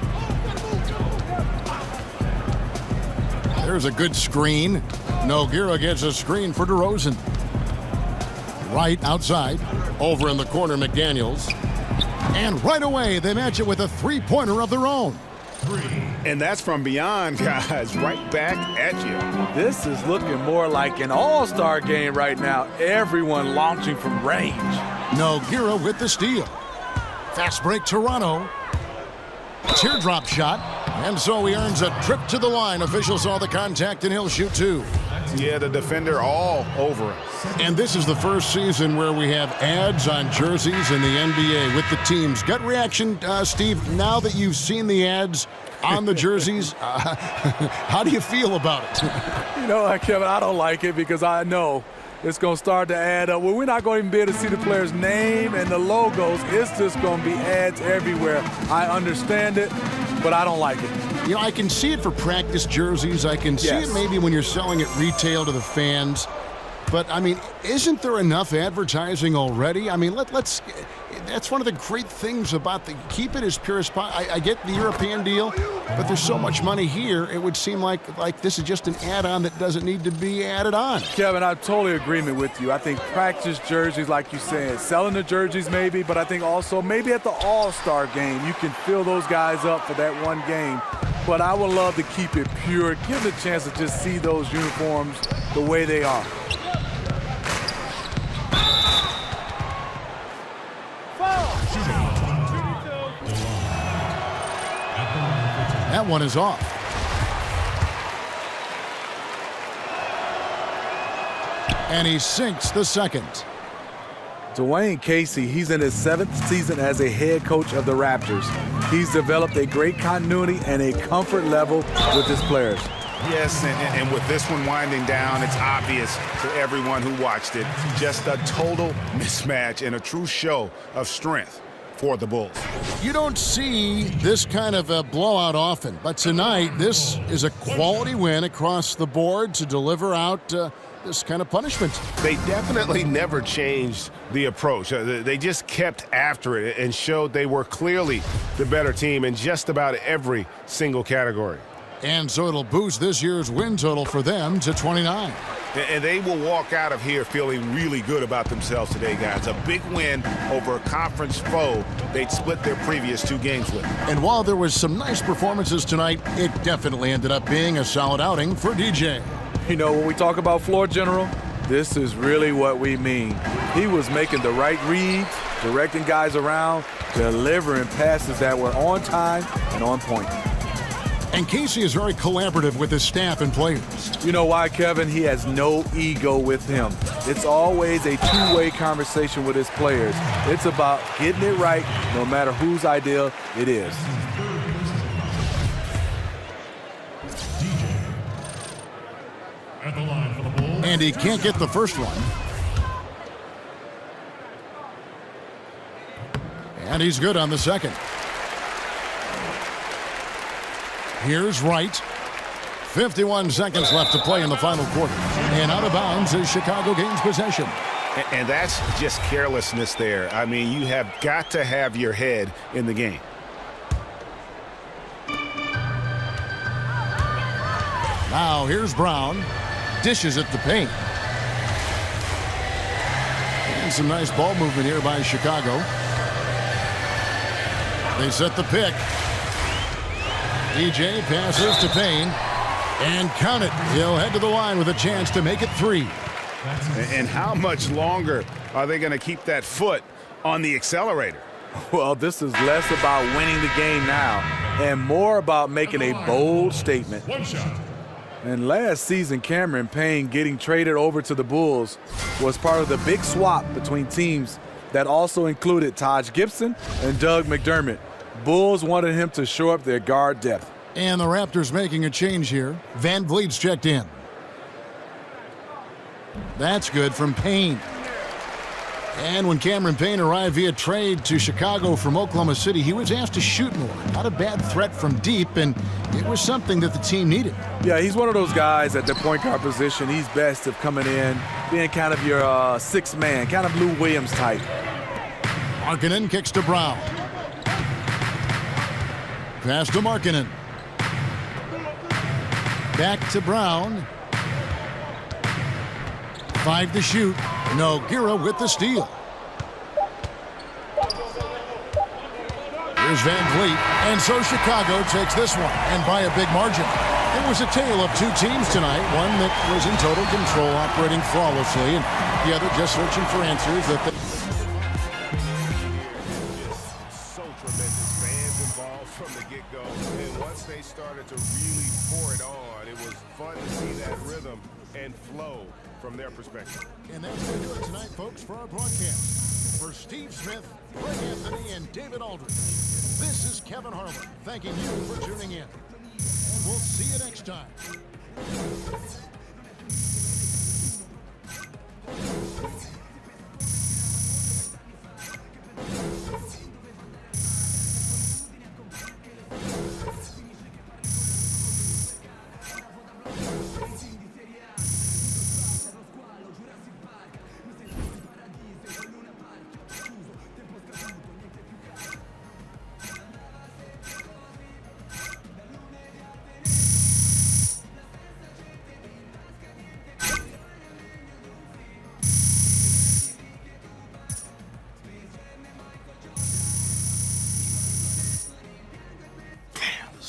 There's a good screen. Nogueira gets a screen for DeRozan. Right outside. Over in the corner, McDaniels. And right away, they match it with a 3-pointer of their own. And that's from beyond, guys, right back at you. This is looking more like an all-star game right now. Everyone launching from range. Nogueira with the steal. Fast break Toronto. Teardrop shot. And so he earns a trip to the line. Officials saw the contact and he'll shoot 2. Yeah, the defender all over him. And this is the first season where we have ads on jerseys in the NBA with the teams. Gut reaction, Steve, now that you've seen the ads on the jerseys, how do you feel about it? You know, Kevin, I don't like it because I know it's going to start to add up. Well, we're not going to even be able to see the player's name and the logos. It's just going to be ads everywhere. I understand it, but I don't like it. You know, I can see it for practice jerseys. I can see it maybe when you're selling it retail to the fans. But, I mean, isn't there enough advertising already? I mean, let's that's one of the great things about keep it as pure as possible. I get the European deal, but there's so much money here, it would seem like this is just an add-on that doesn't need to be added on. Kevin, I'm totally in agreement with you. I think practice jerseys, like you said, selling the jerseys maybe, but I think also maybe at the All-Star game, you can fill those guys up for that one game. But I would love to keep it pure, give them a chance to just see those uniforms the way they are. That one is off. And he sinks the second. Dwayne Casey, he's in his 7th season as a head coach of the Raptors. He's developed a great continuity and a comfort level with his players. Yes, and with this one winding down, it's obvious to everyone who watched it. Just a total mismatch and a true show of strength for the Bulls. You don't see this kind of a blowout often, but tonight this is a quality win across the board to deliver out this kind of punishment. They definitely never changed the approach. They just kept after it and showed they were clearly the better team in just about every single category. And so it'll boost this year's win total for them to 29. And they will walk out of here feeling really good about themselves today, guys. A big win over a conference foe they'd split their previous 2 games with. And while there was some nice performances tonight, it definitely ended up being a solid outing for DJ. You know, when we talk about floor general, this is really what we mean. He was making the right reads, directing guys around, delivering passes that were on time and on point. And Casey is very collaborative with his staff and players. You know why, Kevin? He has no ego with him. It's always a two-way conversation with his players. It's about getting it right no matter whose idea it is. And he can't get the first one. And he's good on the second. Here's Wright. 51 seconds left to play in the final quarter. And out of bounds as Chicago gains possession. And that's just carelessness there. I mean, you have got to have your head in the game. Now here's Brown. Dishes at the paint. And some nice ball movement here by Chicago. They set the pick. DJ passes to Payne. And count it. He'll head to the line with a chance to make it 3. And how much longer are they going to keep that foot on the accelerator? Well, this is less about winning the game now and more about making a bold statement. And last season, Cameron Payne getting traded over to the Bulls was part of the big swap between teams that also included Taj Gibson and Doug McDermott. Bulls wanted him to shore up their guard depth. And the Raptors making a change here. Van Vliet's checked in. That's good from Payne. And when Cameron Payne arrived via trade to Chicago from Oklahoma City, he was asked to shoot more. Not a bad threat from deep, and it was something that the team needed. Yeah, he's one of those guys at the point guard position. He's best at coming in, being kind of your sixth man, kind of Lou Williams type. Markkanen kicks to Brown. Pass to Markkanen. Back to Brown. 5 to shoot. Nogueira with the steal. Here's Van Vliet. And so Chicago takes this one, and by a big margin. It was a tale of 2 teams tonight. One that was in total control, operating flawlessly, and the other just searching for answers that they... So tremendous. Fans involved from the get-go. And once they started to really pour it on, it was fun to see that rhythm and flow from their perspective. And that's going to do it tonight, folks, for our broadcast. For Steve Smith, Greg Anthony, and David Aldridge, this is Kevin Harlan thanking you for tuning in. And we'll see you next time.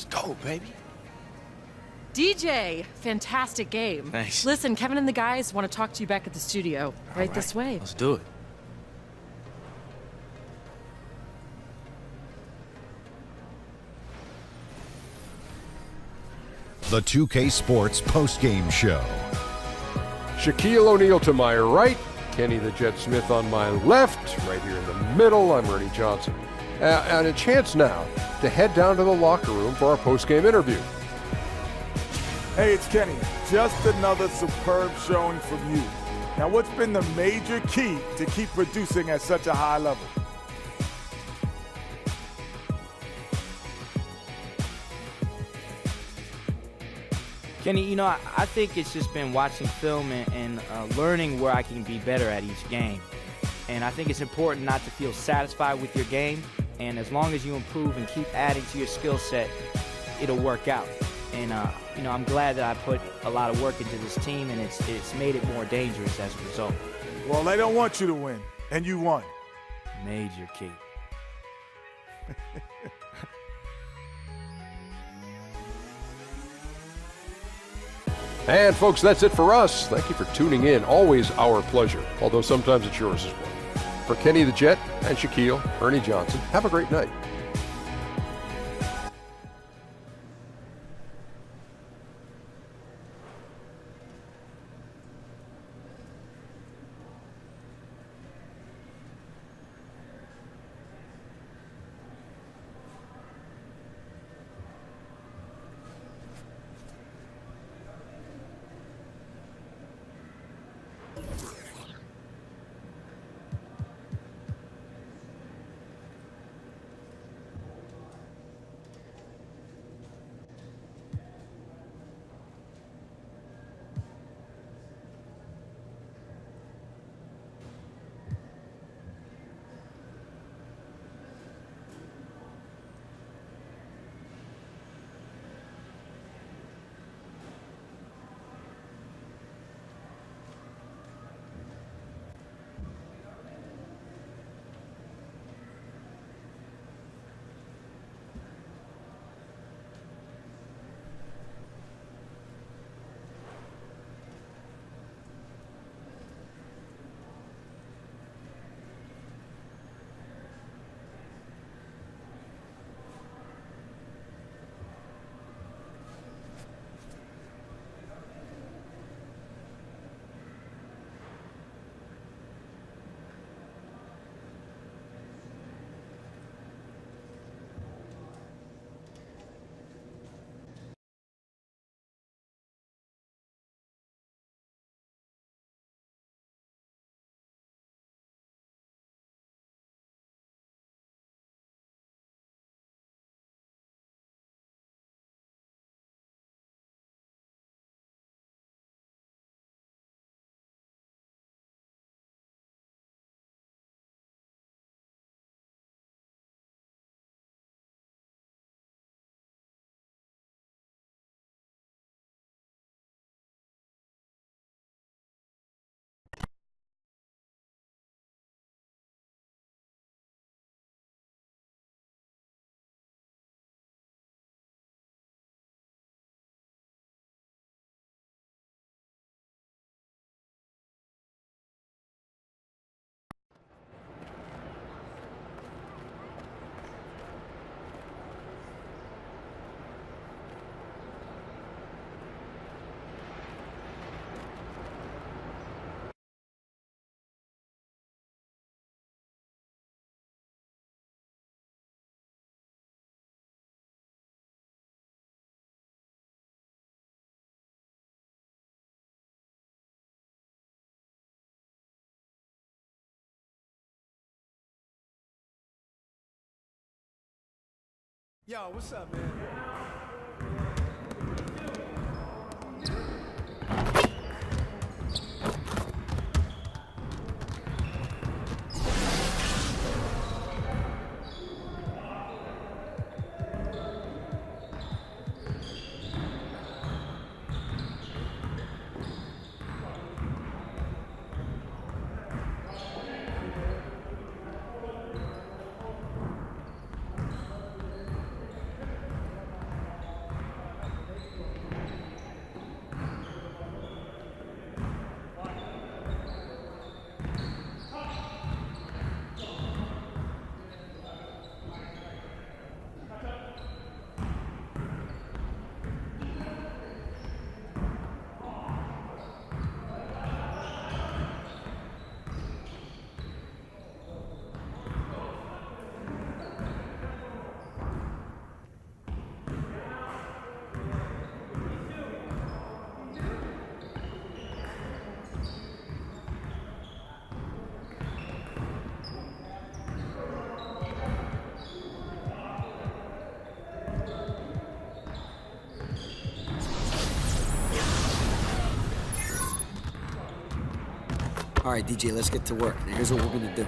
Go, baby. DJ, fantastic game. Thanks. Listen, Kevin and the guys want to talk to you back at the studio. Right this way. Let's do it. The 2K Sports postgame show. Shaquille O'Neal to my right, Kenny the Jet Smith on my left, right here in the middle, I'm Ernie Johnson. And a chance now to head down to the locker room for our postgame interview. Hey, it's Kenny. Just another superb showing from you. Now, what's been the major key to keep producing at such a high level? Kenny, you know, I think it's just been watching film and learning where I can be better at each game. And I think it's important not to feel satisfied with your game. And as long as you improve and keep adding to your skill set, it'll work out. And, you know, I'm glad that I put a lot of work into this team, and it's made it more dangerous as a result. Well, they don't want you to win, and you won. Major key. And folks, that's it for us. Thank you for tuning in. Always our pleasure, although sometimes it's yours as well. For Kenny the Jet and Shaquille, Ernie Johnson, have a great night. Yo, what's up, man? All right, DJ, let's get to work. Now, here's what we're gonna do.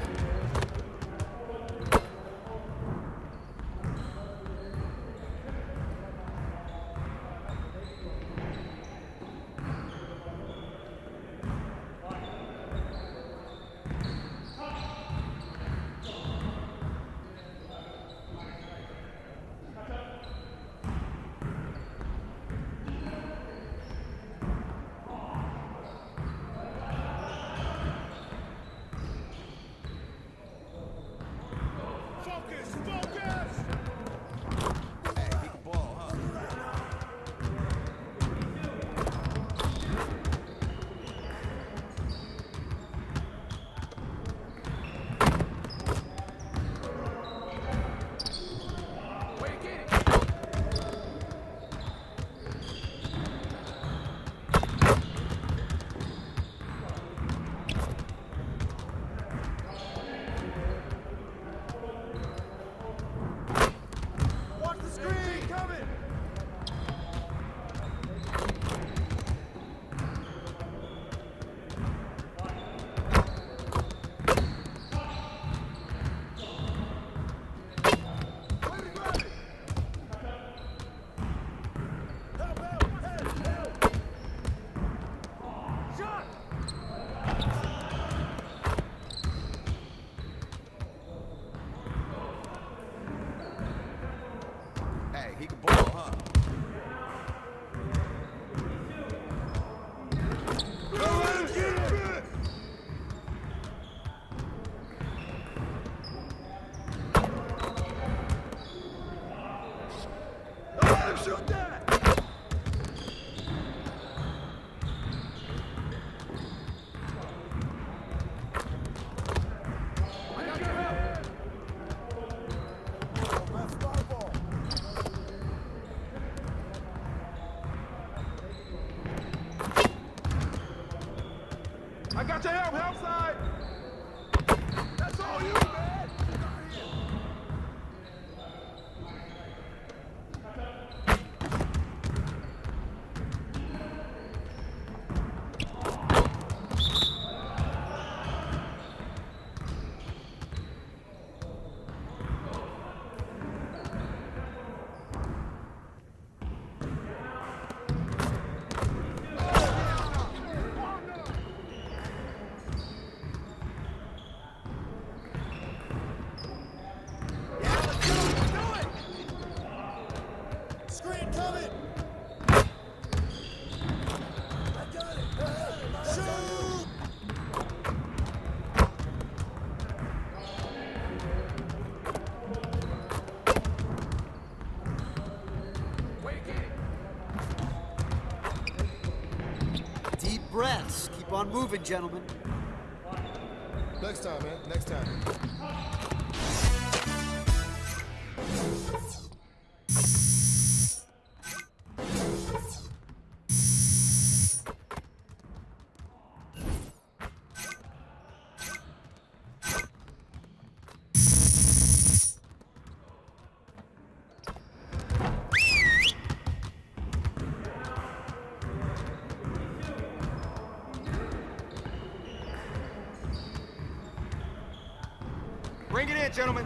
He can ball, huh? Shoot that! I got your help side! That's all you, man! Deep breaths. Keep on moving, gentlemen. Next time, man. Next time. Bring it in, gentlemen.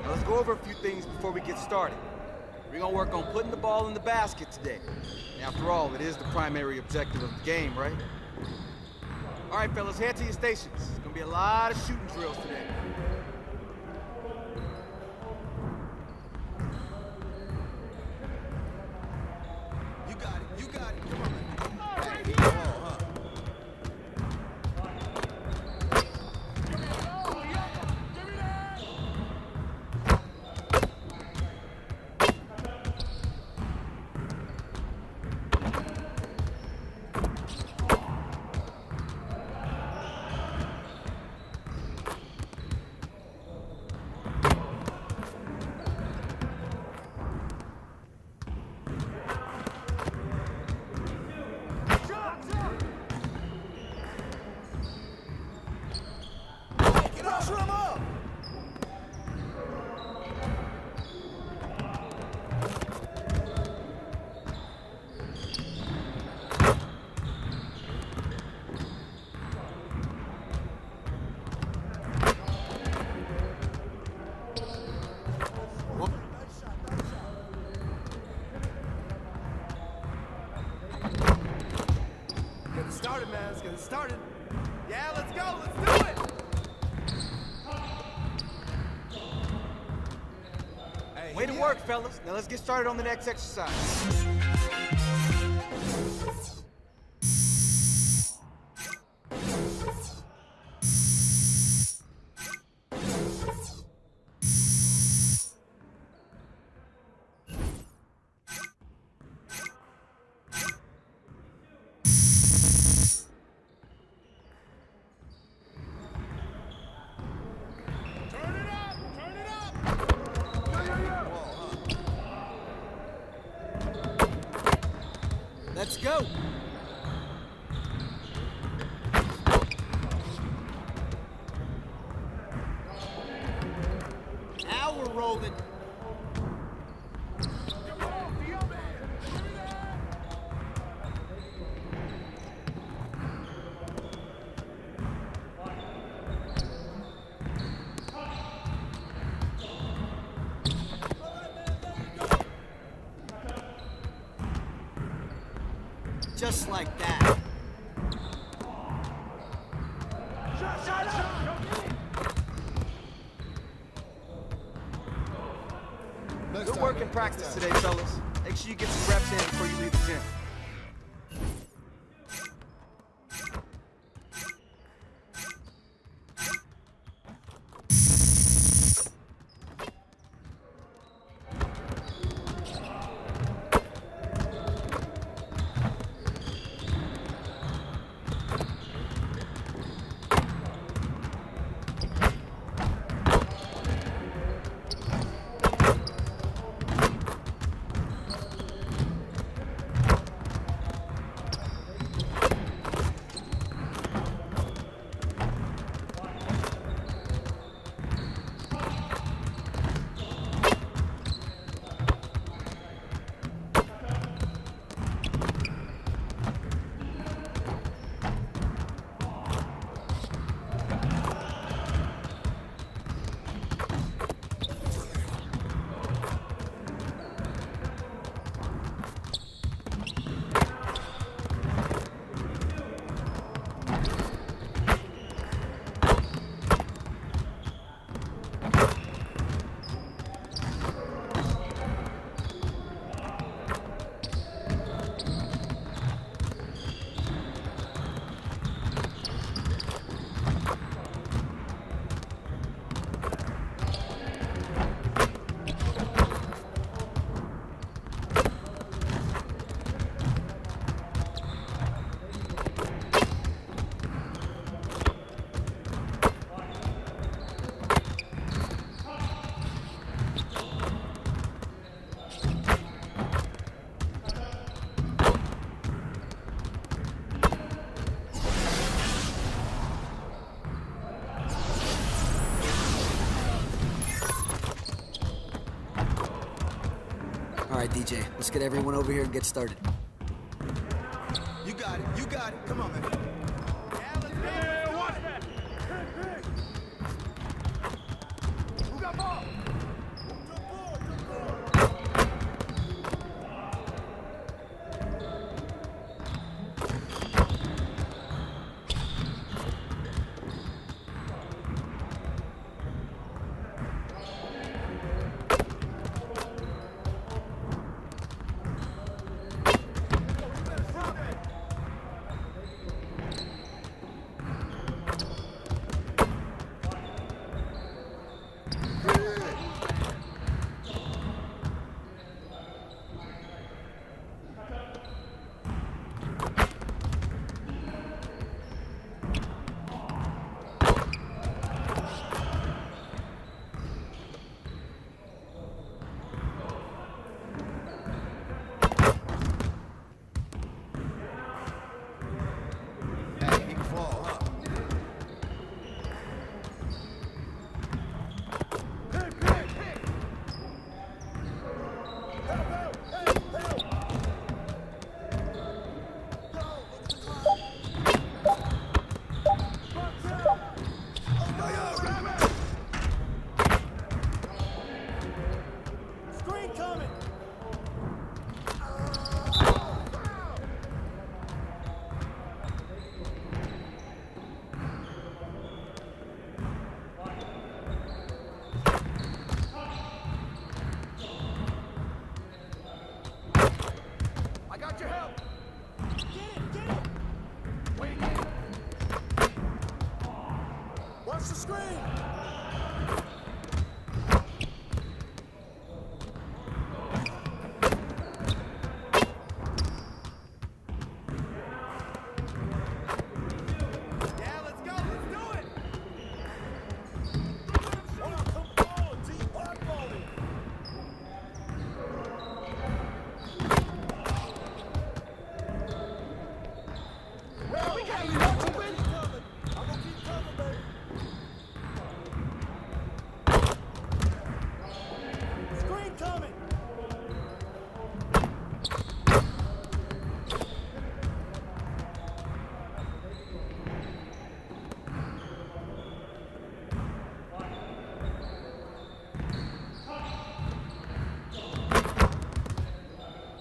Now let's go over a few things before we get started. We're gonna work on putting the ball in the basket today. After all, it is the primary objective of the game, right? All right, fellas, head to your stations. There's gonna be a lot of shooting drills today. You got it. You got it. Come on, man. Hey, he can ball, huh? started, man. Let's get it started. Yeah, let's go. Let's do it. Way to work, fellas. Now let's get started on the next exercise. Let's go. Now we're rolling. Just like that. Good work in practice today, fellas. Make sure you get some reps in before you leave the gym. All right, DJ, let's get everyone over here and get started. You got it. You got it. Come on, man. Yeah, let's go. Yeah, watch that. Who got ball? Watch the screen.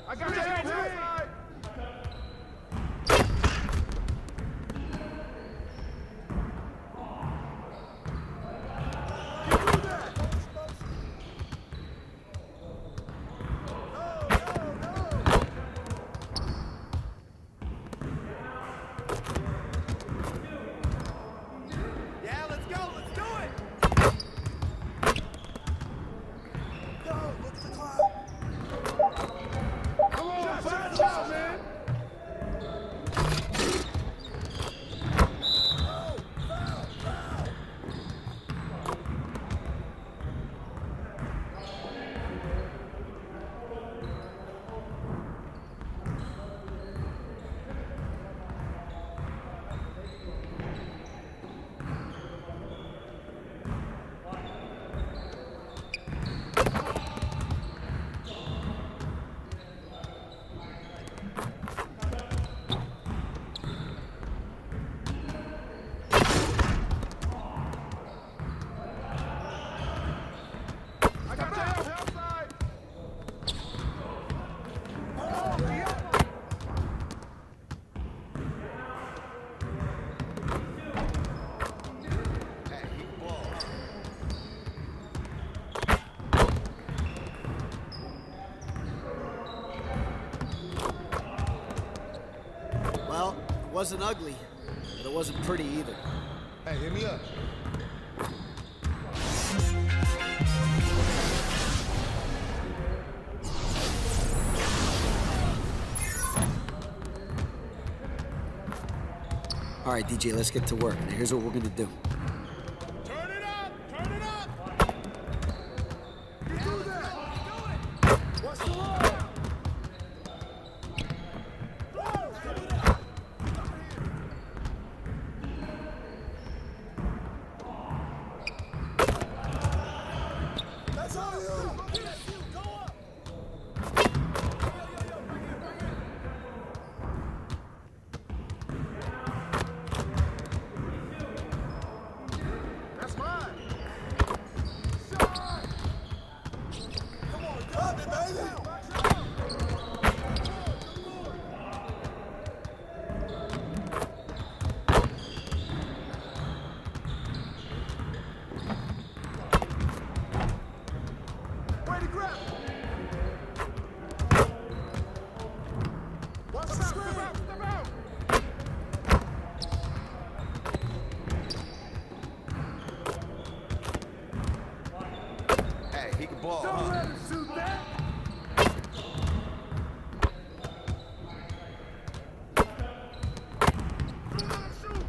I got your hands outside. Yeah, let's go. Let's do it. Go. Look at the clock. Come on, punch out, man. I got your help outside. Well, it wasn't ugly, but it wasn't pretty either. Hey, hit me up. All right, DJ, let's get to work. Now, here's what we're gonna do. Turn it up. Turn it up. You do that. What's the run? That's all you. Go up. That's mine. Shot. Come on, drop it, baby. Way to grab it. Watch the screen. Step out. Hey, he can ball, Don't huh? let him shoot that. Don't let him shoot.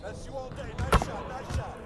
That's you all day. Nice shot. Nice shot.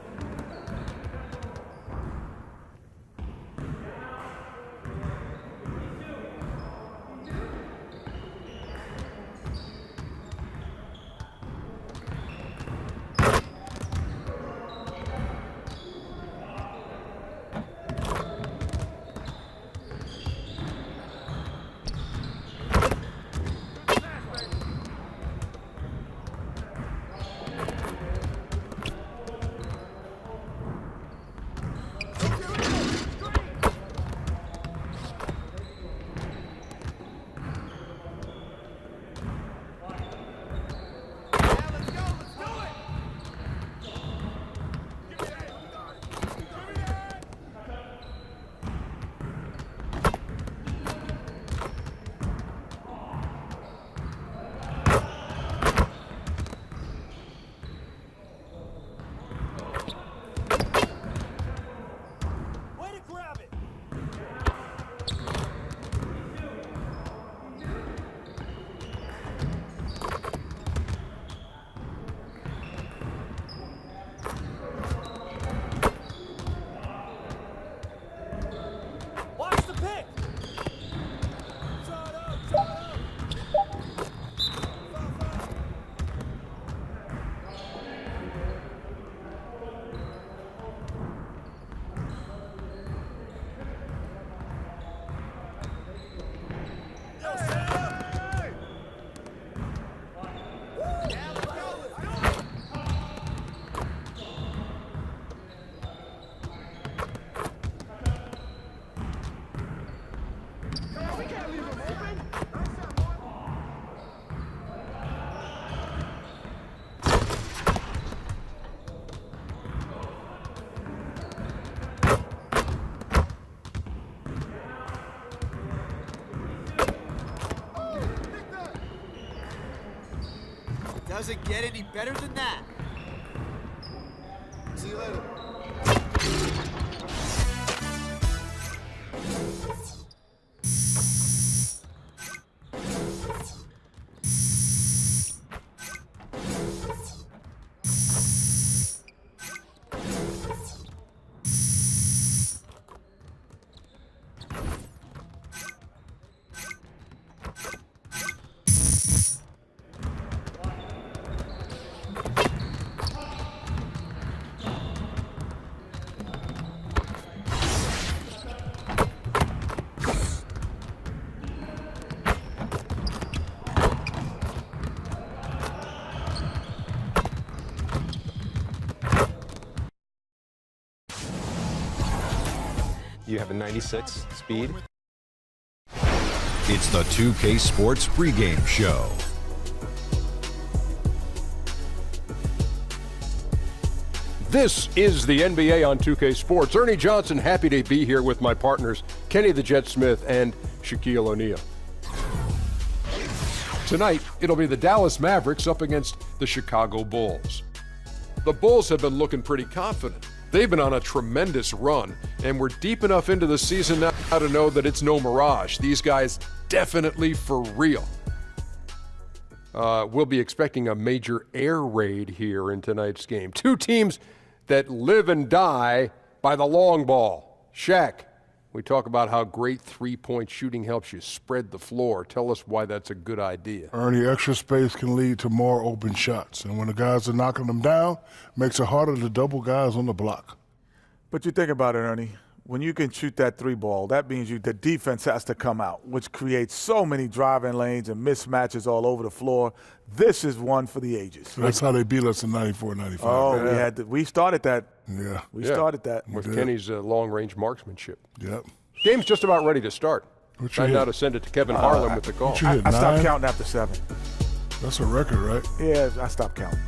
Doesn't get any better than that. See you later. You have a 96 speed. It's the 2K Sports pregame show. This is the NBA on 2K Sports. Ernie Johnson, happy to be here with my partners, Kenny the Jet Smith and Shaquille O'Neal. Tonight, it'll be the Dallas Mavericks up against the Chicago Bulls. The Bulls have been looking pretty confident. They've been on a tremendous run, and we're deep enough into the season now to know that it's no mirage. These guys definitely for real. We'll be expecting a major air raid here in tonight's game. Two teams that live and die by the long ball. Shaq, we talk about how great three-point shooting helps you spread the floor. Tell us why that's a good idea. Ernie, extra space can lead to more open shots. And when the guys are knocking them down, makes it harder to double guys on the block. But you think about it, Ernie. When you can shoot that three ball, that means the defense has to come out, which creates so many driving lanes and mismatches all over the floor. This is one for the ages. That's how they beat us in 94, 95. Oh, yeah. we started that. Yeah. We started that. With Kenny's long-range marksmanship. Yep. Game's just about ready to start. Time now to send it to Kevin Harlan with the call. I stopped counting after 7. That's a record, right? Yeah, I stopped counting.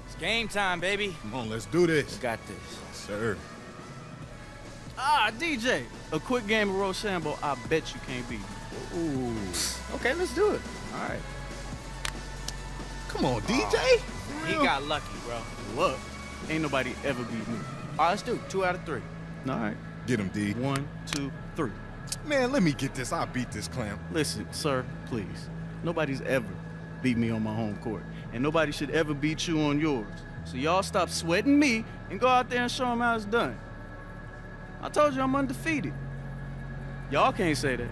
It's game time, baby. Come on, let's do this. We got this. Sir. DJ, a quick game of Rochambeau, I bet you can't beat me. Ooh. Okay, let's do it. All right. Come on, DJ. He got lucky, bro. Look, ain't nobody ever beat me. All right, let's do it. 2 out of 3. All right. Get him, D. 1, 2, 3. Man, let me get this. I'll beat this clamp. Listen, sir, please. Nobody's ever beat me on my home court, and nobody should ever beat you on yours. So y'all stop sweating me and go out there and show them how it's done. I told you I'm undefeated. Y'all can't say that.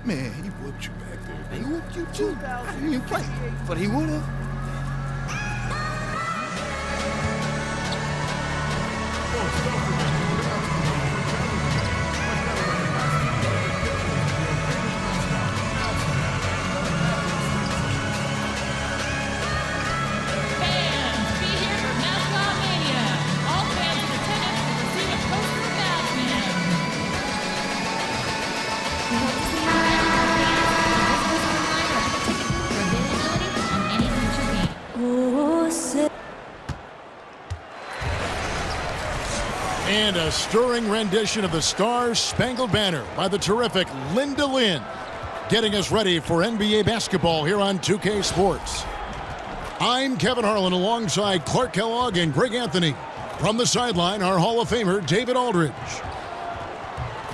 Man, he whooped you back there. He whooped you too. I didn't even play, but he would have. And a stirring rendition of the Star Spangled Banner by the terrific Linda Lynn, getting us ready for NBA basketball here on 2K Sports. I'm Kevin Harlan alongside Clark Kellogg and Greg Anthony. From the sideline, our Hall of Famer, David Aldridge.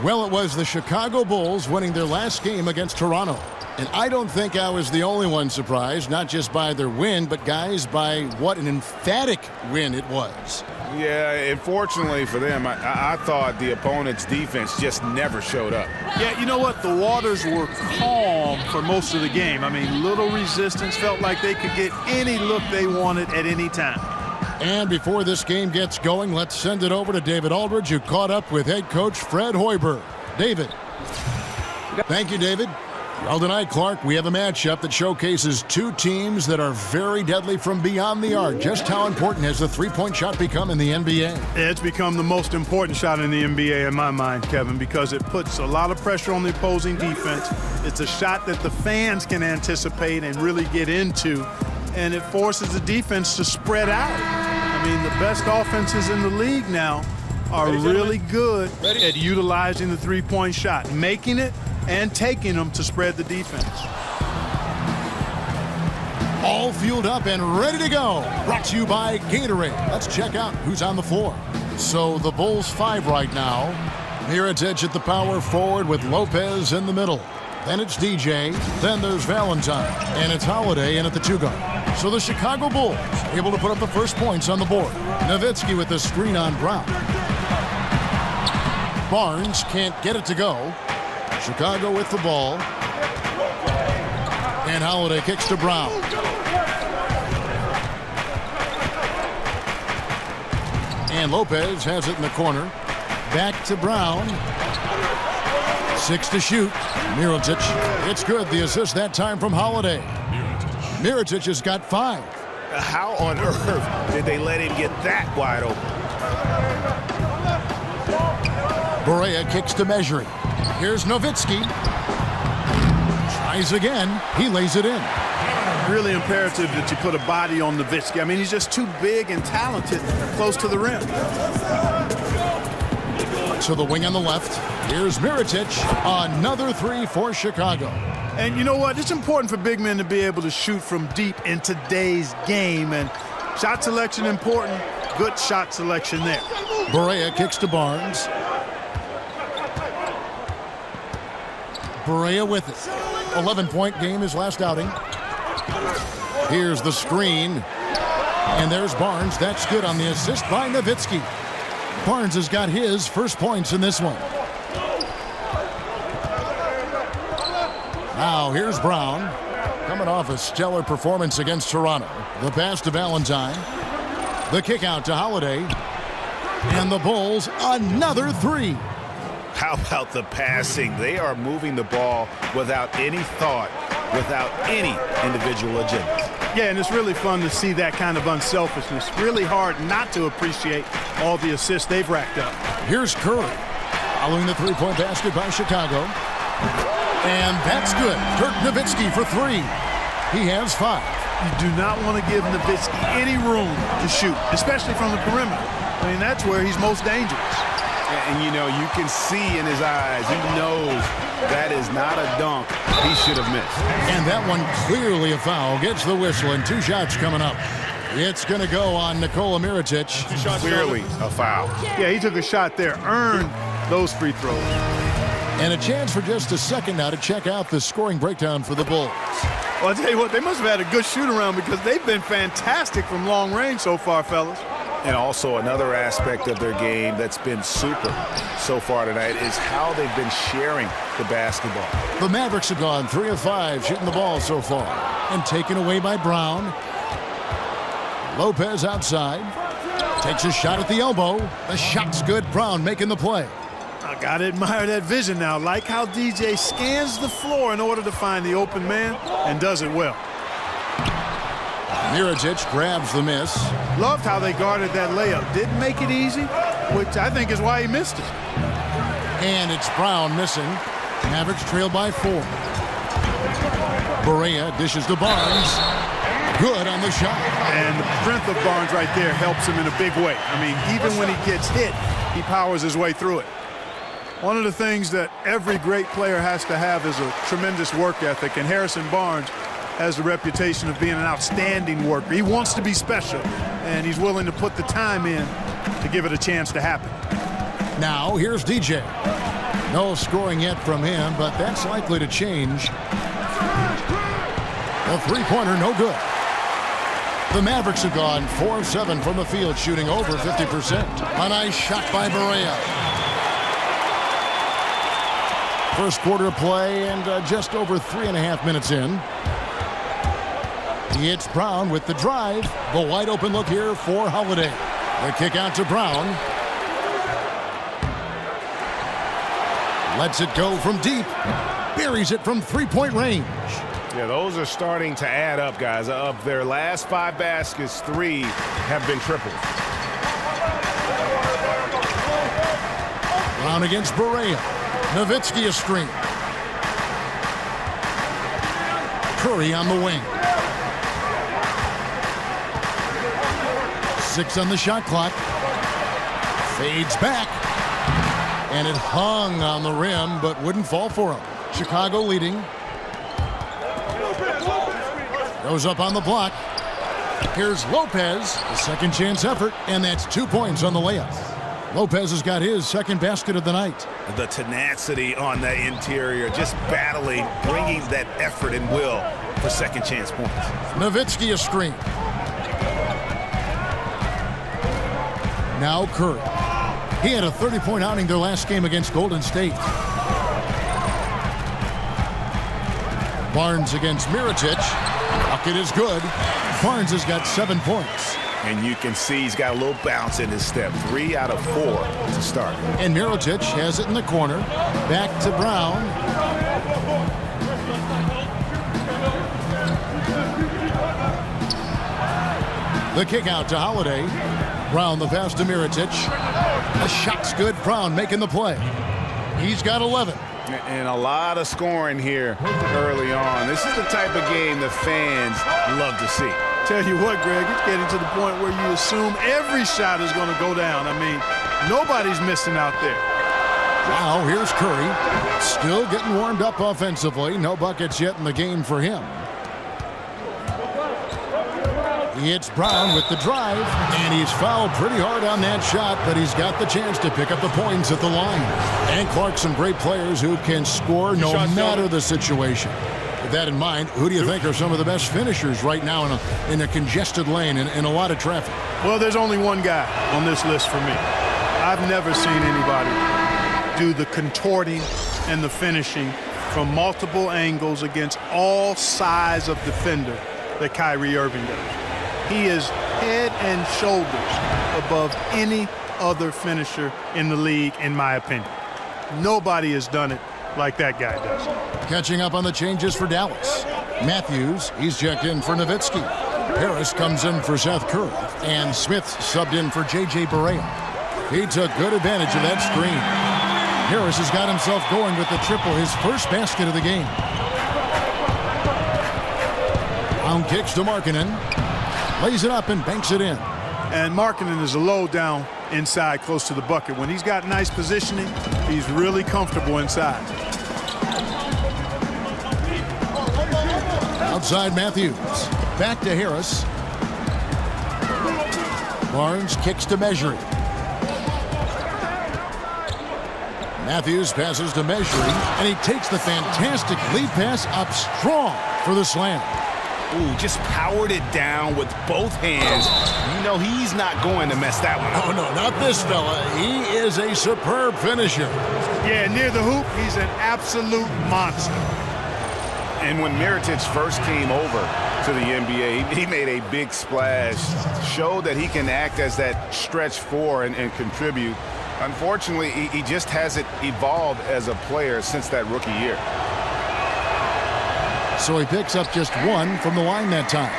Well, it was the Chicago Bulls winning their last game against Toronto. And I don't think I was the only one surprised, not just by their win, but guys, by what an emphatic win it was. Yeah, unfortunately for them, I thought the opponent's defense just never showed up. Yeah, you know what? The waters were calm for most of the game. I mean, little resistance, felt like they could get any look they wanted at any time. And before this game gets going, let's send it over to David Aldridge, who caught up with head coach Fred Hoiberg. David. Thank you, David. Well, tonight, Clark, we have a matchup that showcases two teams that are very deadly from beyond the arc. Just how important has the three-point shot become in the NBA? It's become the most important shot in the NBA in my mind, Kevin, because it puts a lot of pressure on the opposing defense. It's a shot that the fans can anticipate and really get into, and it forces the defense to spread out. I mean, the best offenses in the league now are really good at utilizing the three-point shot, making it and taking them to spread the defense. All fueled up and ready to go. Brought to you by Gatorade. Let's check out who's on the floor. So the Bulls 5 right now. Mirotić at the power forward with Lopez in the middle. Then it's DJ. Then there's Valentine. And it's Holiday in at the 2 guard. So the Chicago Bulls able to put up the first points on the board. Nowitzki with the screen on Brown. Barnes can't get it to go. Chicago with the ball. And Holiday kicks to Brown. And Lopez has it in the corner. Back to Brown. 6 to shoot. Mirotić. It's good. The assist that time from Holiday. Mirotić has got 5. How on earth did they let him get that wide open? Barea kicks to Measuring. Here's Nowitzki. Tries again. He lays it in. Really imperative that you put a body on Nowitzki. I mean, he's just too big and talented close to the rim. To the wing on the left. Here's Mirotić. Another 3 for Chicago. And you know what? It's important for big men to be able to shoot from deep in today's game. And shot selection important. Good shot selection there. Barea kicks to Barnes. Barea with it. 11-point game his last outing. Here's the screen. And there's Barnes. That's good on the assist by Nowitzki. Barnes has got his first points in this one. Now here's Brown. Coming off a stellar performance against Toronto. The pass to Valentine. The kick out to Holiday. And the Bulls another 3. How about the passing? They are moving the ball without any thought, without any individual agenda. Yeah, and it's really fun to see that kind of unselfishness. Really hard not to appreciate all the assists they've racked up. Here's Curry. Following the three-point basket by Chicago. And that's good. Dirk Nowitzki for 3. He has 5. You do not want to give Nowitzki any room to shoot, especially from the perimeter. I mean, that's where he's most dangerous. And, you know, you can see in his eyes, he knows that is not a dunk he should have missed. And that one clearly a foul. Gets the whistle, and 2 shots coming up. It's going to go on Nikola Mirotić. Clearly a foul. Yeah, he took a shot there, earned those free throws. And a chance for just a second now to check out the scoring breakdown for the Bulls. Well, I'll tell you what, they must have had a good shoot-around because they've been fantastic from long range so far, fellas. And also another aspect of their game that's been super so far tonight is how they've been sharing the basketball. The Mavericks have gone 3 of 5 shooting the ball so far. And taken away by Brown. Lopez outside. Takes a shot at the elbow. The shot's good. Brown making the play. I gotta admire that vision now. Like how DJ scans the floor in order to find the open man and does it well. Mirotić grabs the miss. Loved how they guarded that layup. Didn't make it easy, which I think is why he missed it. And it's Brown missing. Mavericks trail by 4. Barea dishes to Barnes. Good on the shot. And the strength of Barnes right there helps him in a big way. I mean, even when he gets hit, he powers his way through it. One of the things that every great player has to have is a tremendous work ethic, and Harrison Barnes has the reputation of being an outstanding worker. He wants to be special, and he's willing to put the time in to give it a chance to happen. Now, here's DJ. No scoring yet from him, but that's likely to change. The three-pointer, no good. The Mavericks have gone 4-7 from the field, shooting over 50%. A nice shot by Barea. First quarter play and just over 3.5 minutes in. It's Brown with the drive. The wide open look here for Holiday. The kick out to Brown. Lets it go from deep. Buries it from three-point range. Yeah, those are starting to add up, guys. Of their last 5 baskets, 3 have been triples. Brown against Barea. Nowitzki a screen. Curry on the wing. 6 on the shot clock. Fades back. And it hung on the rim, but wouldn't fall for him. Chicago leading. Goes up on the block. Here's Lopez, a second chance effort, and that's 2 points on the layup. Lopez has got his second basket of the night. The tenacity on the interior, just battling, bringing that effort and will for second chance points. Nowitzki a screen. Now Curry. He had a 30-point outing their last game against Golden State. Barnes against Mirotic. Bucket is good. Barnes has got 7 points. And you can see he's got a little bounce in his step. 3 out of 4 to start. And Mirotic has it in the corner. Back to Brown. The kick out to Holiday. Brown the pass to Mirotic. The shot's good. Brown making the play. He's got 11. And a lot of scoring here early on. This is the type of game the fans love to see. Tell you what, Greg, it's getting to the point where you assume every shot is going to go down. I mean, nobody's missing out there. Now here's Curry. Still getting warmed up offensively. No buckets yet in the game for him. It's Brown with the drive, and he's fouled pretty hard on that shot, but he's got the chance to pick up the points at the line. And Clark, some great players who can score no matter the situation. With that in mind, who do you think are some of the best finishers right now in a congested lane and a lot of traffic? Well, there's only one guy on this list for me. I've never seen anybody do the contorting and the finishing from multiple angles against all size of defender that Kyrie Irving does. He is head and shoulders above any other finisher in the league, in my opinion. Nobody has done it like that guy does. Catching up on the changes for Dallas. Matthews, he's checked in for Nowitzki. Harris comes in for Seth Curry. And Smith subbed in for J.J. Barea. He took good advantage of that screen. Harris has got himself going with the triple, his first basket of the game. Brown kicks to Markkanen. Lays it up and banks it in. And Markkanen is a low down inside close to the bucket. When he's got nice positioning, he's really comfortable inside. Outside Matthews. Back to Harris. Barnes kicks to Measuring. Matthews passes to Measuring, and he takes the fantastic lead pass up strong for the slam. Ooh, just powered it down with both hands. You know he's not going to mess that one up. Oh, no, not this fella. He is a superb finisher. Yeah, near the hoop, he's an absolute monster. And when Mirotic first came over to the NBA, he made a big splash, showed that he can act as that stretch four and contribute. Unfortunately, he just hasn't evolved as a player since that rookie year. So he picks up just 1 from the line that time.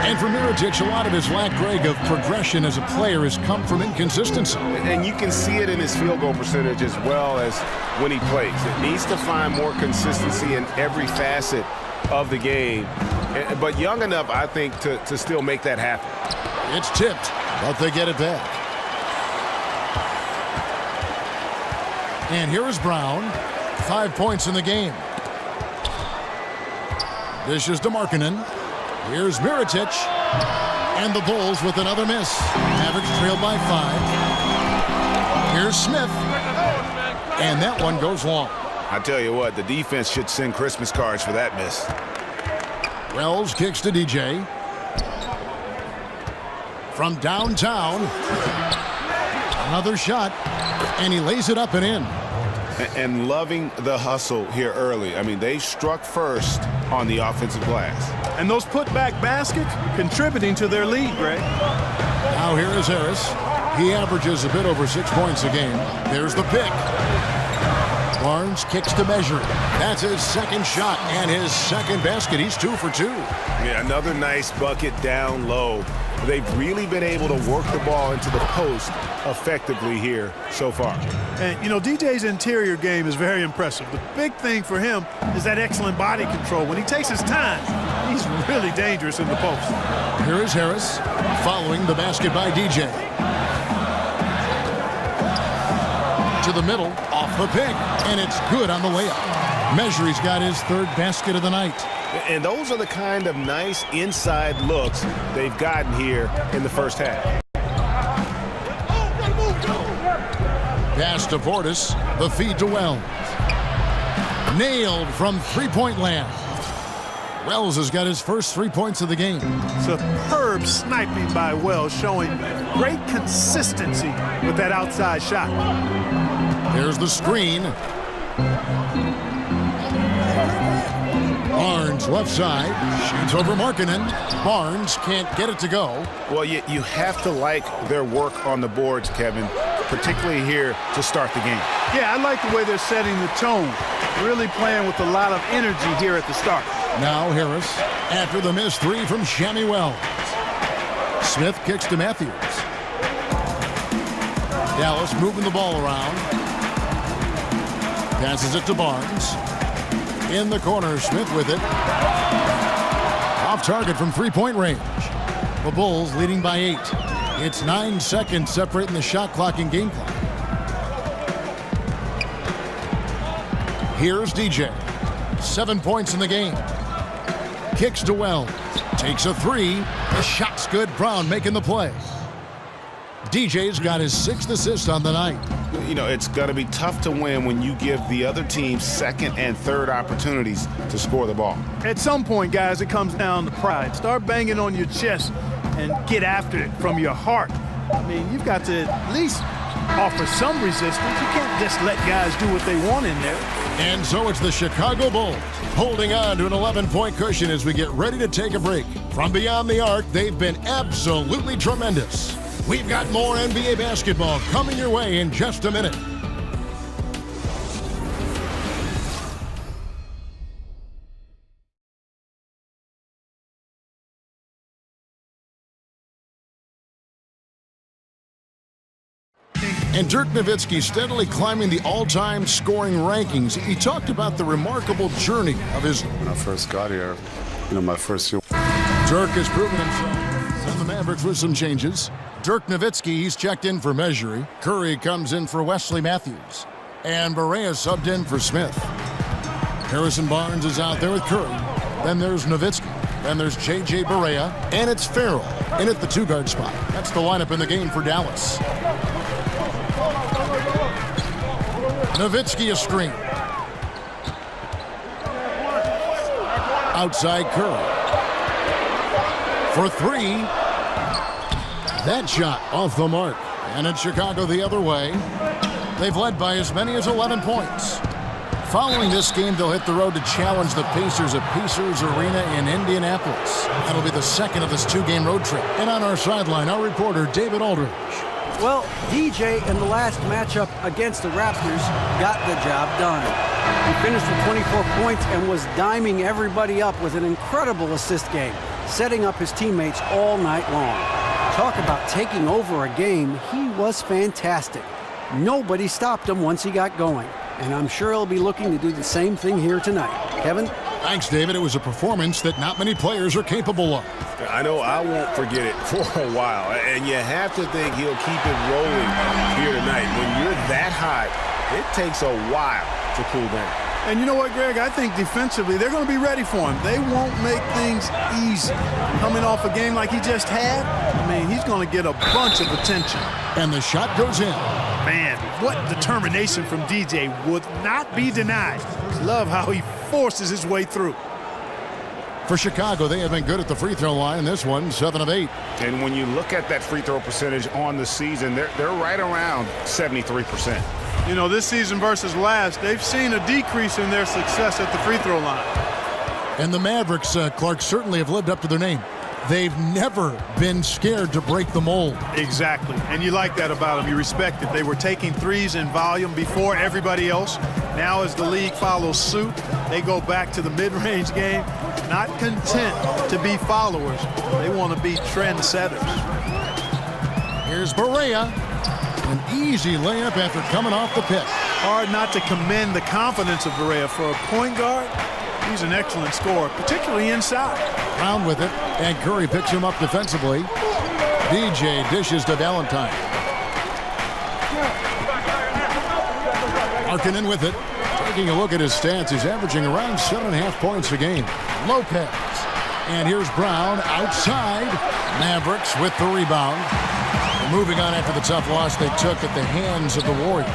And for Mirotic, a lot of his lack, Greg, of progression as a player has come from inconsistency. And you can see it in his field goal percentage as well as when he plays. It needs to find more consistency in every facet of the game, but young enough, I think, to still make that happen. It's tipped, but they get it back. And here is Brown. 5 points in the game. Dishes to Markkanen. Here's Mirotic. And the Bulls with another miss. Mavericks trailed by 5. Here's Smith. And that one goes long. I tell you what, the defense should send Christmas cards for that miss. Wells kicks to DJ. From downtown. Another shot. And he lays it up and in. And loving the hustle here early. I mean, they struck first on the offensive glass. And those putback baskets contributing to their lead, Greg. Now here is Harris. He averages a bit over 6 points a game. There's the pick. Barnes kicks to measure. That's his second shot and his second basket. He's 2 for 2. Yeah, another nice bucket down low. They've really been able to work the ball into the post effectively here so far. And, you know, DJ's interior game is very impressive. The big thing for him is that excellent body control. When he takes his time, he's really dangerous in the post. Here is Harris following the basket by DJ. To the middle, off the pick, and it's good on the way up. Measury's got his third basket of the night. And those are the kind of nice inside looks they've gotten here in the first half. Pass to Portis, the feed to Wells. Nailed from three-point land. Wells has got his first 3 points of the game. Superb sniping by Wells, showing great consistency with that outside shot. Here's the screen. Barnes left side, shoots over Markkanen. Barnes can't get it to go. Well, you have to like their work on the boards, Kevin, particularly here to start the game. Yeah, I like the way they're setting the tone. Really playing with a lot of energy here at the start. Now Harris, after the missed 3 from Shammy Wells. Smith kicks to Matthews. Dallas moving the ball around. Passes it to Barnes. In the corner, Smith with it. Off target from three-point range. The Bulls leading by 8. It's 9 seconds separating the shot clock and game clock. Here's DJ. 7 points in the game. Kicks to Wells. Takes a 3. The shot's good. Brown making the play. DJ's got his 6th assist on the night. You know, it's going to be tough to win when you give the other team second and third opportunities to score the ball. At some point, guys, it comes down to pride. Start banging on your chest and get after it from your heart. I mean, you've got to at least offer some resistance. You can't just let guys do what they want in there. And so it's the Chicago Bulls holding on to an 11-point cushion as we get ready to take a break. From beyond the arc, they've been absolutely tremendous. We've got more NBA basketball coming your way in just a minute. And Dirk Nowitzki steadily climbing the all-time scoring rankings. He talked about the remarkable journey of his... When I first got here, my first year. Dirk has proven himself. And the Mavericks with some changes. Dirk Nowitzki, he's checked in for Measury. Curry comes in for Wesley Matthews. And Barea subbed in for Smith. Harrison Barnes is out there with Curry. Then there's Nowitzki. Then there's J.J. Barea. And it's Farrell in at the 2-guard spot. That's the lineup in the game for Dallas. Nowitzki a screen. Outside Curry. For 3. That shot off the mark. And it's Chicago the other way. They've led by as many as 11 points. Following this game, they'll hit the road to challenge the Pacers at Pacers Arena in Indianapolis. That'll be the second of this 2-game road trip. And on our sideline, our reporter, David Aldridge. Well, DJ in the last matchup against the Raptors got the job done. He finished with 24 points and was diming everybody up with an incredible assist game, setting up his teammates all night long. Talk about taking over a game. He was fantastic. Nobody stopped him once he got going. And I'm sure he'll be looking to do the same thing here tonight. Kevin? Thanks, David. It was a performance that not many players are capable of. I know I won't forget it for a while, and you have to think he'll keep it rolling here tonight. When you're that hot, it takes a while to cool down. And you know what, Greg? I think defensively they're going to be ready for him. They won't make things easy. Coming off a game like he just had, I mean, he's going to get a bunch of attention. And the shot goes in. Man, what determination from DJ would not be denied. Love how he forces his way through. For Chicago, they have been good at the free throw line. This one, 7 of 8. And when you look at that free throw percentage on the season, they're right around 73%. You know, this season versus last, they've seen a decrease in their success at the free throw line. And the Mavericks, Clark, certainly have lived up to their name. They've never been scared to break the mold. Exactly. And you like that about them. You respect it. They were taking threes in volume before everybody else. Now as the league follows suit, they go back to the mid-range game, not content to be followers. They want to be trendsetters. Here's Barea. An easy layup after coming off the pick. Hard not to commend the confidence of Barea. For a point guard, he's an excellent scorer, particularly inside. Brown with it, and Curry picks him up defensively. DJ dishes to Valentine. Markkanen with it. Taking a look at his stats, he's averaging around 7.5 points a game. Lopez. And here's Brown outside. Mavericks with the rebound. Moving on after the tough loss they took at the hands of the Warriors.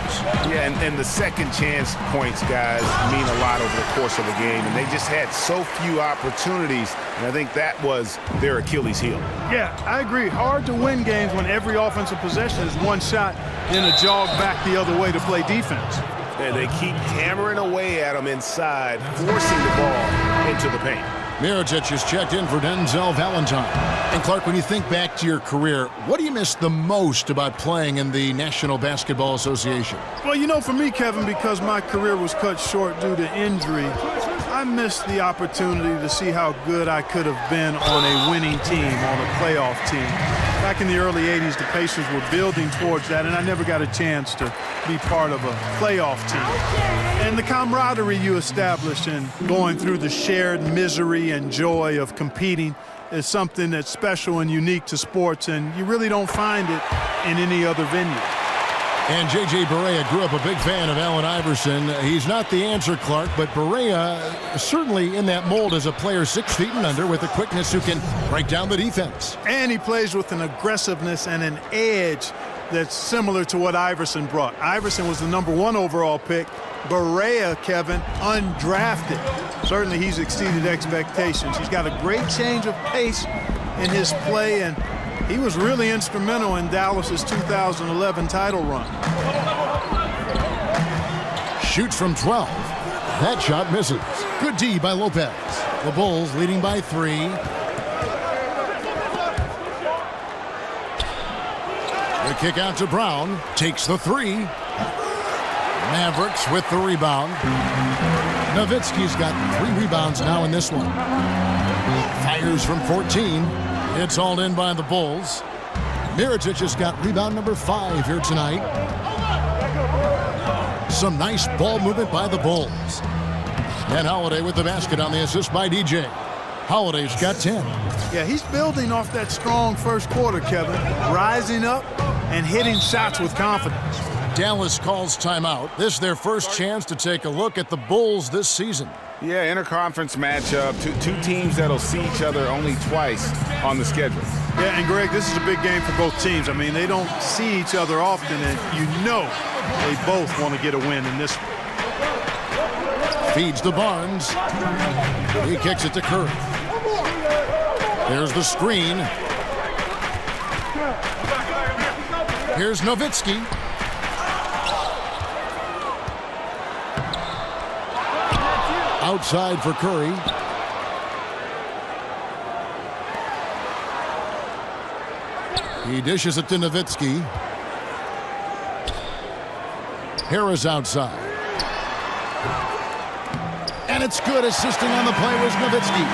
Yeah, and the second chance points, guys, mean a lot over the course of the game. And they just had so few opportunities. And I think that was their Achilles heel. Yeah, I agree. Hard to win games when every offensive possession is one shot, then a jog back the other way to play defense. And they keep hammering away at them inside, forcing the ball into the paint. Mirotic is checked in for Denzel Valentine. And Clark, when you think back to your career, what do you miss the most about playing in the National Basketball Association? Well, you know, for me, Kevin, because my career was cut short due to injury, I missed the opportunity to see how good I could have been on a winning team, on a playoff team. Back in the early 80s, the Pacers were building towards that, and I never got a chance to be part of a playoff team. And the camaraderie you establish in going through the shared misery and joy of competing is something that's special and unique to sports, and you really don't find it in any other venue. And J.J. Barea grew up a big fan of Allen Iverson. He's not the answer, Clark, but Barea certainly in that mold as a player 6 feet and under with a quickness who can break down the defense. And he plays with an aggressiveness and an edge that's similar to what Iverson brought. Iverson was the #1 overall pick. Barea, Kevin, undrafted. Certainly he's exceeded expectations. He's got a great change of pace in his play, and he was really instrumental in Dallas's 2011 title run. Shoots from 12. That shot misses. Good D by Lopez. The Bulls leading by 3. The kick out to Brown. Takes the 3. Mavericks with the rebound. Nowitzki's got 3 rebounds now in this one. Fires from 14. It's hauled in by the Bulls. Mirotic has got rebound number 5 here tonight. Some nice ball movement by the Bulls. And Holiday with the basket on the assist by DJ. Holiday's got 10. Yeah, he's building off that strong first quarter, Kevin. Rising up and hitting shots with confidence. Dallas calls timeout. This is their first chance to take a look at the Bulls this season. Yeah, interconference matchup. Two teams that'll see each other only twice on the schedule. Yeah, and Greg, this is a big game for both teams. I mean, they don't see each other often, and you know they both want to get a win in this one. Feeds to Barnes. He kicks it to Curry. There's the screen. Here's Nowitzki. Outside for Curry. He dishes it to Nowitzki. Harris outside. And it's good. Assisting on the play was Nowitzki.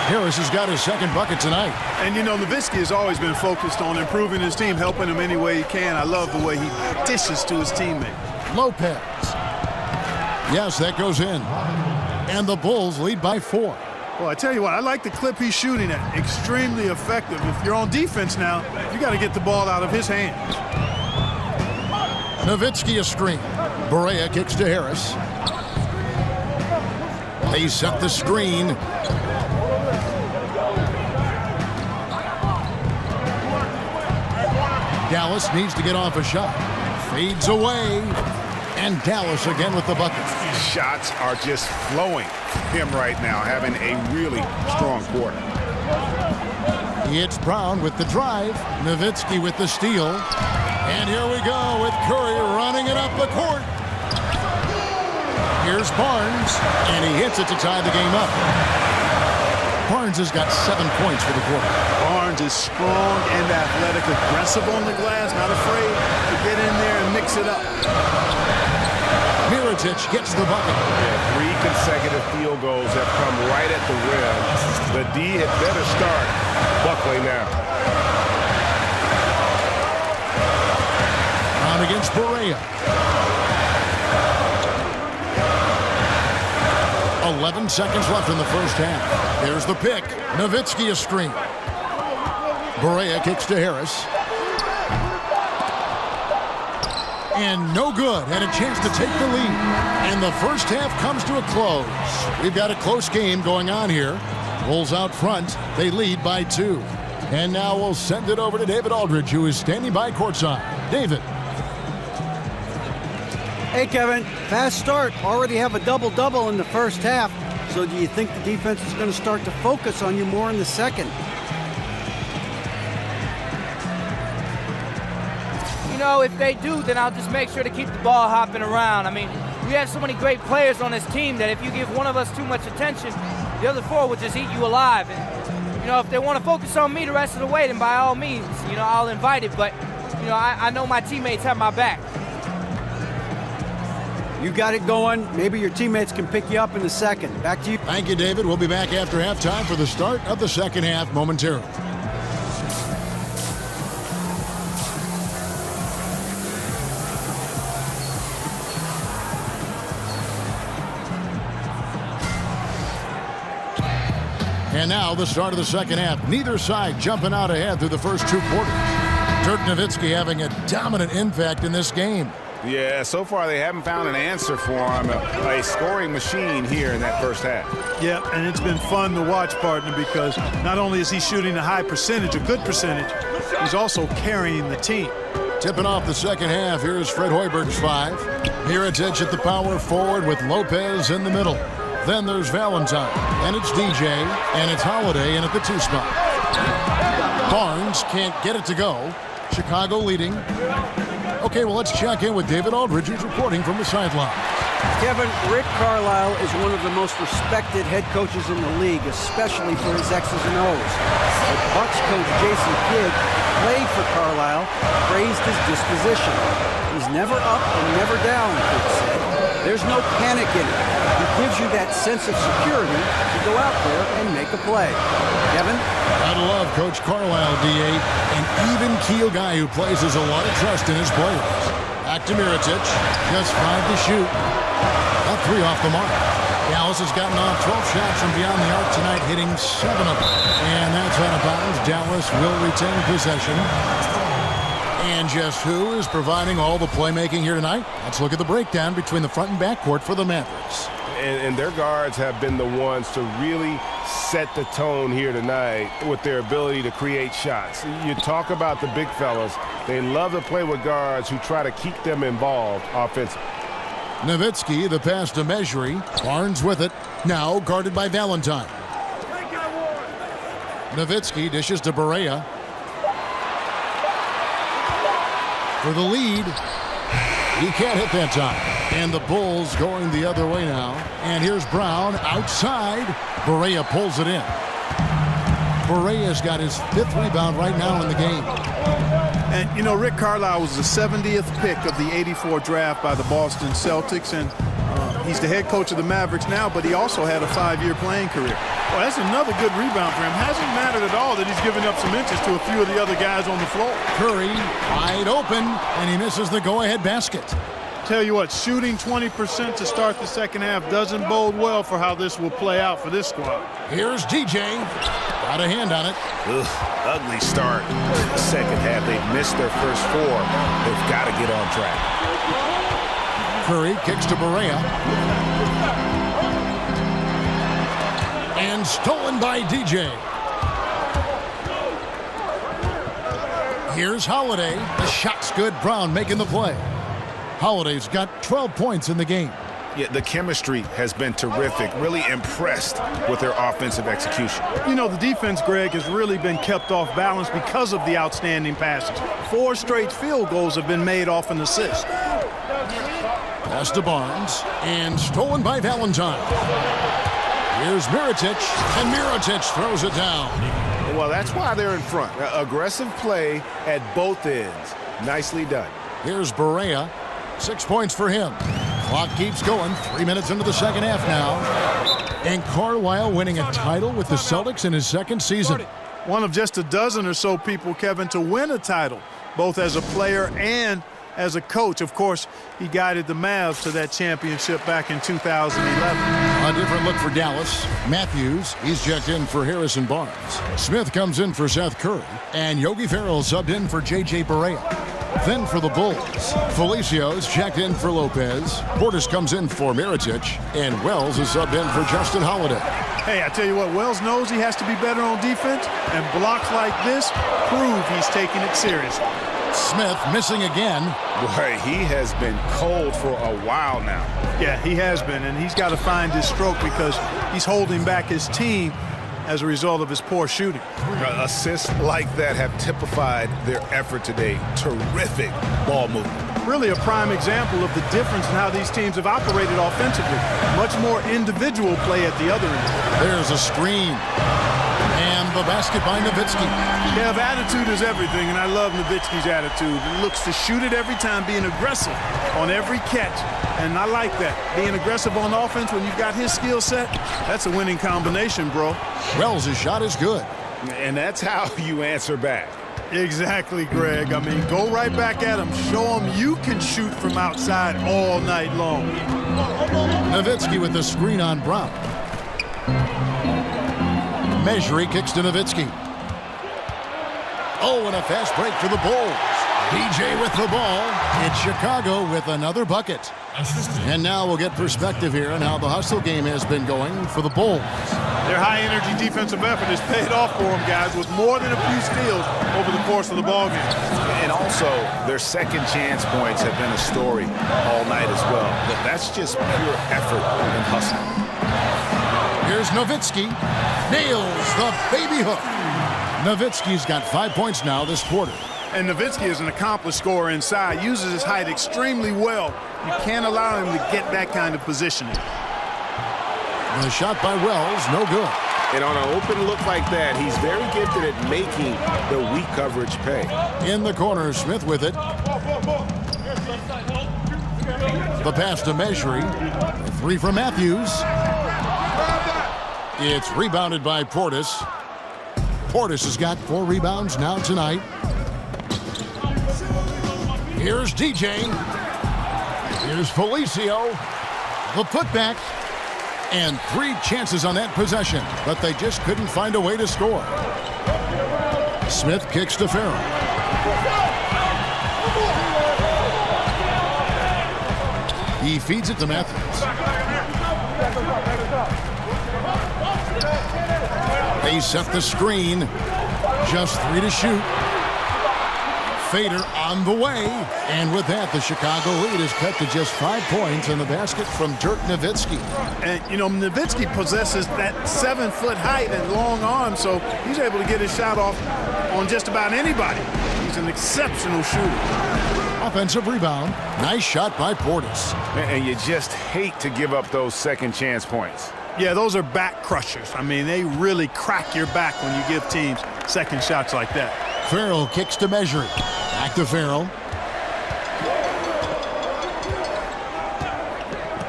Harris has got his second bucket tonight. And, you know, Nowitzki has always been focused on improving his team, helping him any way he can. I love the way he dishes to his teammates. Lopez. Yes, that goes in. And the Bulls lead by 4. Well, I tell you what, I like the clip he's shooting at. Extremely effective. If you're on defense now, you got to get the ball out of his hands. Nowitzki a screen. Barea kicks to Harris. They set the screen. Dallas needs to get off a shot. Fades away. And Dallas again with the bucket. Shots are just flowing from him right now, having a really strong quarter. It's Brown with the drive. Nowitzki with the steal. And here we go with Curry running it up the court. Here's Barnes, and he hits it to tie the game up. Barnes has got 7 points for the quarter. Barnes is strong and athletic, aggressive on the glass, not afraid to get in there and mix it up. Mirotic gets the bucket. Yeah, 3 consecutive field goals have come right at the rim. The D had better start Buckley now. On against Barea. 11 seconds left in the first half. There's the pick. Nowitzki a screen. Barea kicks to Harris. And no good. And a chance to take the lead. And the first half comes to a close. We've got a close game going on here. Bulls out front. They lead by 2. And now we'll send it over to David Aldridge, who is standing by courtside. David. Hey, Kevin. Fast start. Already have a double-double in the first half. So do you think the defense is going to start to focus on you more in the second? You know, if they do, then I'll just make sure to keep the ball hopping around. I mean, we have so many great players on this team that if you give one of us too much attention, the other 4 will just eat you alive. And, you know, if they want to focus on me the rest of the way, then by all means, you know, I'll invite it. But, you know, I know my teammates have my back. You got it going. Maybe your teammates can pick you up in the second. Back to you. Thank you, David. We'll be back after halftime for the start of the second half momentarily. And now the start of the second half. Neither side jumping out ahead through the first 2 quarters. Dirk Nowitzki having a dominant impact in this game. Yeah, so far they haven't found an answer for him. A scoring machine here in that first half. Yeah, and it's been fun to watch, partner, because not only is he shooting a high percentage, a good percentage, he's also carrying the team. Tipping off the second half, here's Fred Hoiberg's 5. Mirotic at the power forward with Lopez in the middle. Then there's Valentine, and it's DJ, and it's Holiday in at the 2 spot. Barnes can't get it to go. Chicago leading. Okay, well, let's check in with David Aldridge, who's reporting from the sideline. Kevin, Rick Carlisle is one of the most respected head coaches in the league, especially for his X's and O's. But Bucks coach Jason Kidd played for Carlisle, praised his disposition. He's never up and never down, Kidd said. There's no panic in it. He gives you that sense of security to go out there and make a play. Kevin? Gotta love Coach Carlisle, D.A. An even-keel guy who places a lot of trust in his players. Back to Mirotic. Just 5 to shoot. Got 3 off the mark. Dallas has gotten off 12 shots from beyond the arc tonight, hitting 7 of them. And that's out of bounds. Dallas will retain possession. And just who is providing all the playmaking here tonight? Let's look at the breakdown between the front and back court for the Mavericks. And their guards have been the ones to really set the tone here tonight with their ability to create shots. You talk about the big fellas. They love to play with guards who try to keep them involved offensively. Nowitzki, the pass to Mejri. Barnes with it. Now guarded by Valentine. Nowitzki dishes to Barea. For the lead. He can't hit that time. And the Bulls going the other way now. And here's Brown outside. Barea pulls it in. Barea's got his 5th rebound right now in the game. And, you know, Rick Carlisle was the 70th pick of the '84 draft by the Boston Celtics. And he's the head coach of the Mavericks now, but he also had a 5-year playing career. Well, that's another good rebound for him. Hasn't mattered at all that he's given up some inches to a few of the other guys on the floor. Curry wide open, and he misses the go-ahead basket. Tell you what, shooting 20% to start the second half doesn't bode well for how this will play out for this squad. Here's DJ. Got a hand on it. Ugh, ugly start to the second half. They've missed their first 4. They've got to get on track. Curry kicks to Barea. And stolen by DJ. Here's Holiday. The shot's good. Brown making the play. Holiday's got 12 points in the game. Yeah, the chemistry has been terrific. Really impressed with their offensive execution. You know, the defense, Greg, has really been kept off balance because of the outstanding passes. 4 straight field goals have been made off an assist. Pass to Barnes, and stolen by Valentine. Here's Mirotic, and Mirotic throws it down. Well, that's why they're in front. Aggressive play at both ends. Nicely done. Here's Barea. 6 points for him. Clock keeps going. 3 minutes into the second half now. And Carlisle winning a title with the Celtics in his second season. One of just a dozen or so people, Kevin, to win a title, both as a player and as a coach. Of course, he guided the Mavs to that championship back in 2011. A different look for Dallas. Matthews, he's checked in for Harrison Barnes. Smith comes in for Seth Curry. And Yogi Ferrell subbed in for J.J. Barea. Then for the Bulls, Felicia's checked in for Lopez. Portis comes in for Mirotic. And Wells is subbed in for Justin Holiday. Hey, I tell you what, Wells knows he has to be better on defense, and blocks like this prove he's taking it seriously. Smith missing again. Boy, he has been cold for a while now. Yeah, he has been, and he's got to find his stroke because he's holding back his team as a result of his poor shooting. Assists like that have typified their effort today. Terrific ball movement. Really a prime example of the difference in how these teams have operated offensively. Much more individual play at the other end. There's a screen. And the basket by Nowitzki. Yeah, attitude is everything, and I love Nowitzki's attitude. He looks to shoot it every time, being aggressive on every catch. And I like that. Being aggressive on offense when you've got his skill set, that's a winning combination, bro. Wells' shot is good. And that's how you answer back. Exactly, Greg. I mean, go right back at him. Show him you can shoot from outside all night long. Nowitzki with the screen on Brown. Mejri kicks to Nowitzki. Oh, and a fast break for the Bulls. DJ with the ball. It's Chicago with another bucket. And now we'll get perspective here on how the hustle game has been going for the Bulls. Their high-energy defensive effort has paid off for them, guys, with more than a few steals over the course of the ballgame. And also, their second chance points have been a story all night as well. But that's just pure effort and hustle. Here's Nowitzki. Nails the baby hook. Nowitzki's got 5 points now this quarter. And Nowitzki is an accomplished scorer inside, uses his height extremely well. You can't allow him to get that kind of positioning. The shot by Wells, no good. And on an open look like that, he's very gifted at making the weak coverage pay. In the corner, Smith with it. The pass to Mejri. The 3 from Matthews. It's rebounded by Portis. Portis has got 4 rebounds now tonight. Here's DJ. Here's Felicio. The putback. And 3 chances on that possession, but they just couldn't find a way to score. Smith kicks to Ferrell. He feeds it to Matthews. They set the screen. Just 3 to shoot. Fader on the way. And with that, the Chicago lead is cut to just 5 points in the basket from Dirk Nowitzki. And, you know, Nowitzki possesses that 7-foot height and long arms, so he's able to get his shot off on just about anybody. He's an exceptional shooter. Offensive rebound. Nice shot by Portis. And you just hate to give up those second chance points. Yeah, those are back crushers. I mean, they really crack your back when you give teams second shots like that. Ferrell kicks to Mejri. Back to Ferrell.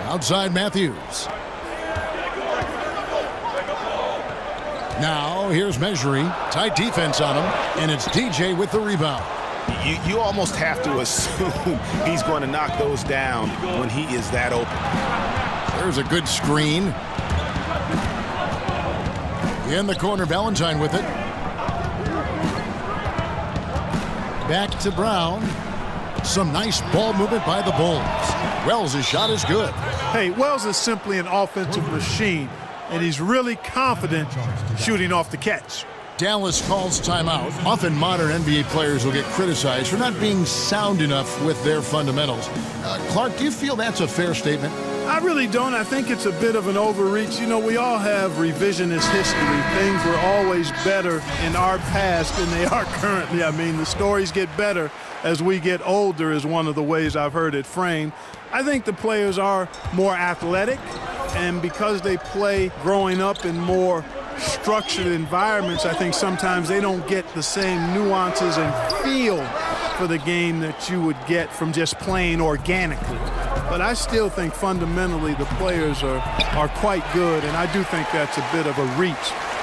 Outside Matthews. Now here's Mejri. Tight defense on him. And it's DJ with the rebound. You almost have to assume he's going to knock those down when he is that open. There's a good screen. In the corner, Valentine with it. Back to Brown. Some nice ball movement by the Bulls. Wells' shot is good. Hey, Wells is simply an offensive machine, and he's really confident shooting off the catch. Dallas calls timeout. Often modern NBA players will get criticized for not being sound enough with their fundamentals. Clark, do you feel that's a fair statement? I really don't. I think it's a bit of an overreach. You know, we all have revisionist history. Things were always better in our past than they are currently. I mean, the stories get better as we get older is one of the ways I've heard it framed. I think the players are more athletic, and because they play growing up in more structured environments, I think sometimes they don't get the same nuances and feel for the game that you would get from just playing organically. But I still think fundamentally the players are quite good, and I do think that's a bit of a reach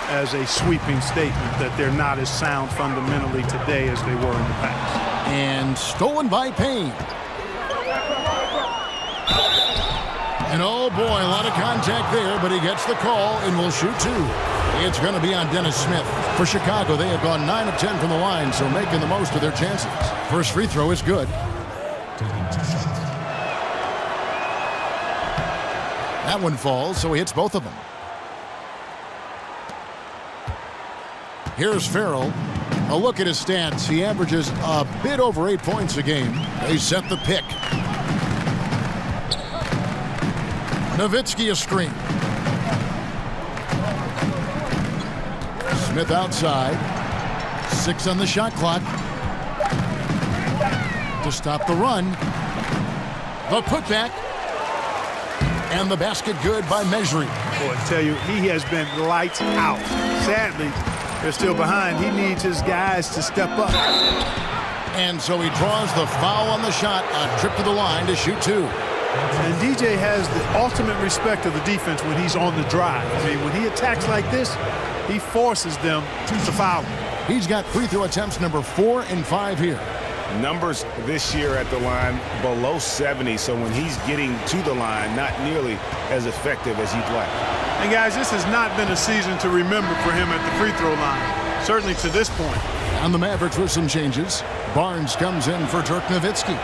as a sweeping statement that they're not as sound fundamentally today as they were in the past. And stolen by Payne. And oh boy, a lot of contact there, but he gets the call and will shoot two. It's going to be on Dennis Smith. For Chicago, they have gone 9 of 10 from the line, so making the most of their chances. First free throw is good. That one falls, so he hits both of them. Here's Farrell. A look at his stats. He averages a bit over 8 points a game. They set the pick. Nowitzki a screen. Smith outside. 6 on the shot clock. To stop the run. The putback. And the basket good by Measuring. Boy, I tell you, he has been lights out. Sadly, they're still behind. He needs his guys to step up. And so he draws the foul on the shot. A trip to the line to shoot two. And DJ has the ultimate respect of the defense when he's on the drive. I mean, when he attacks like this, he forces them to foul him. He's got free throw attempts number 4 and 5 here. Numbers this year at the line below 70, so when he's getting to the line, not nearly as effective as you'd like. And guys, this has not been a season to remember for him at the free throw line, certainly to this point. On the Mavericks with some changes, Barnes comes in for Dirk Nowitzki,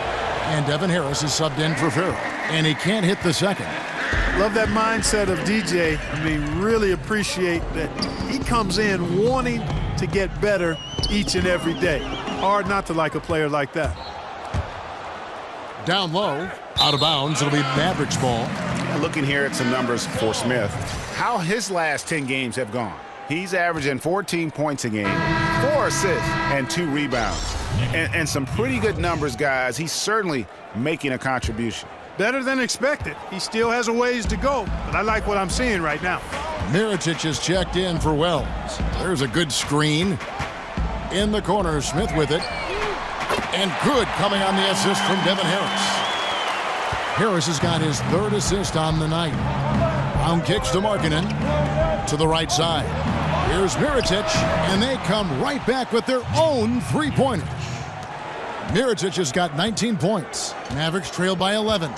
and Devin Harris is subbed in for Farrell, and he can't hit the second. Love that mindset of DJ. I mean, really appreciate that he comes in wanting to get better each and every day. Hard not to like a player like that. Down low, out of bounds, it'll be Mavericks ball. Looking here at some numbers for Smith, how his last 10 games have gone. He's averaging 14 points a game, 4 assists, and 2 rebounds. And some pretty good numbers, guys. He's certainly making a contribution. Better than expected. He still has a ways to go, but I like what I'm seeing right now. Mirotic is checked in for Wells. There's a good screen. In the corner, Smith with it. And good coming on the assist from Devin Harris. Harris has got his 3rd assist on the night. Brown kicks to Markkanen. To the right side. Here's Mirotic, and they come right back with their own three-pointers. Mirotic has got 19 points. Mavericks trail by 11.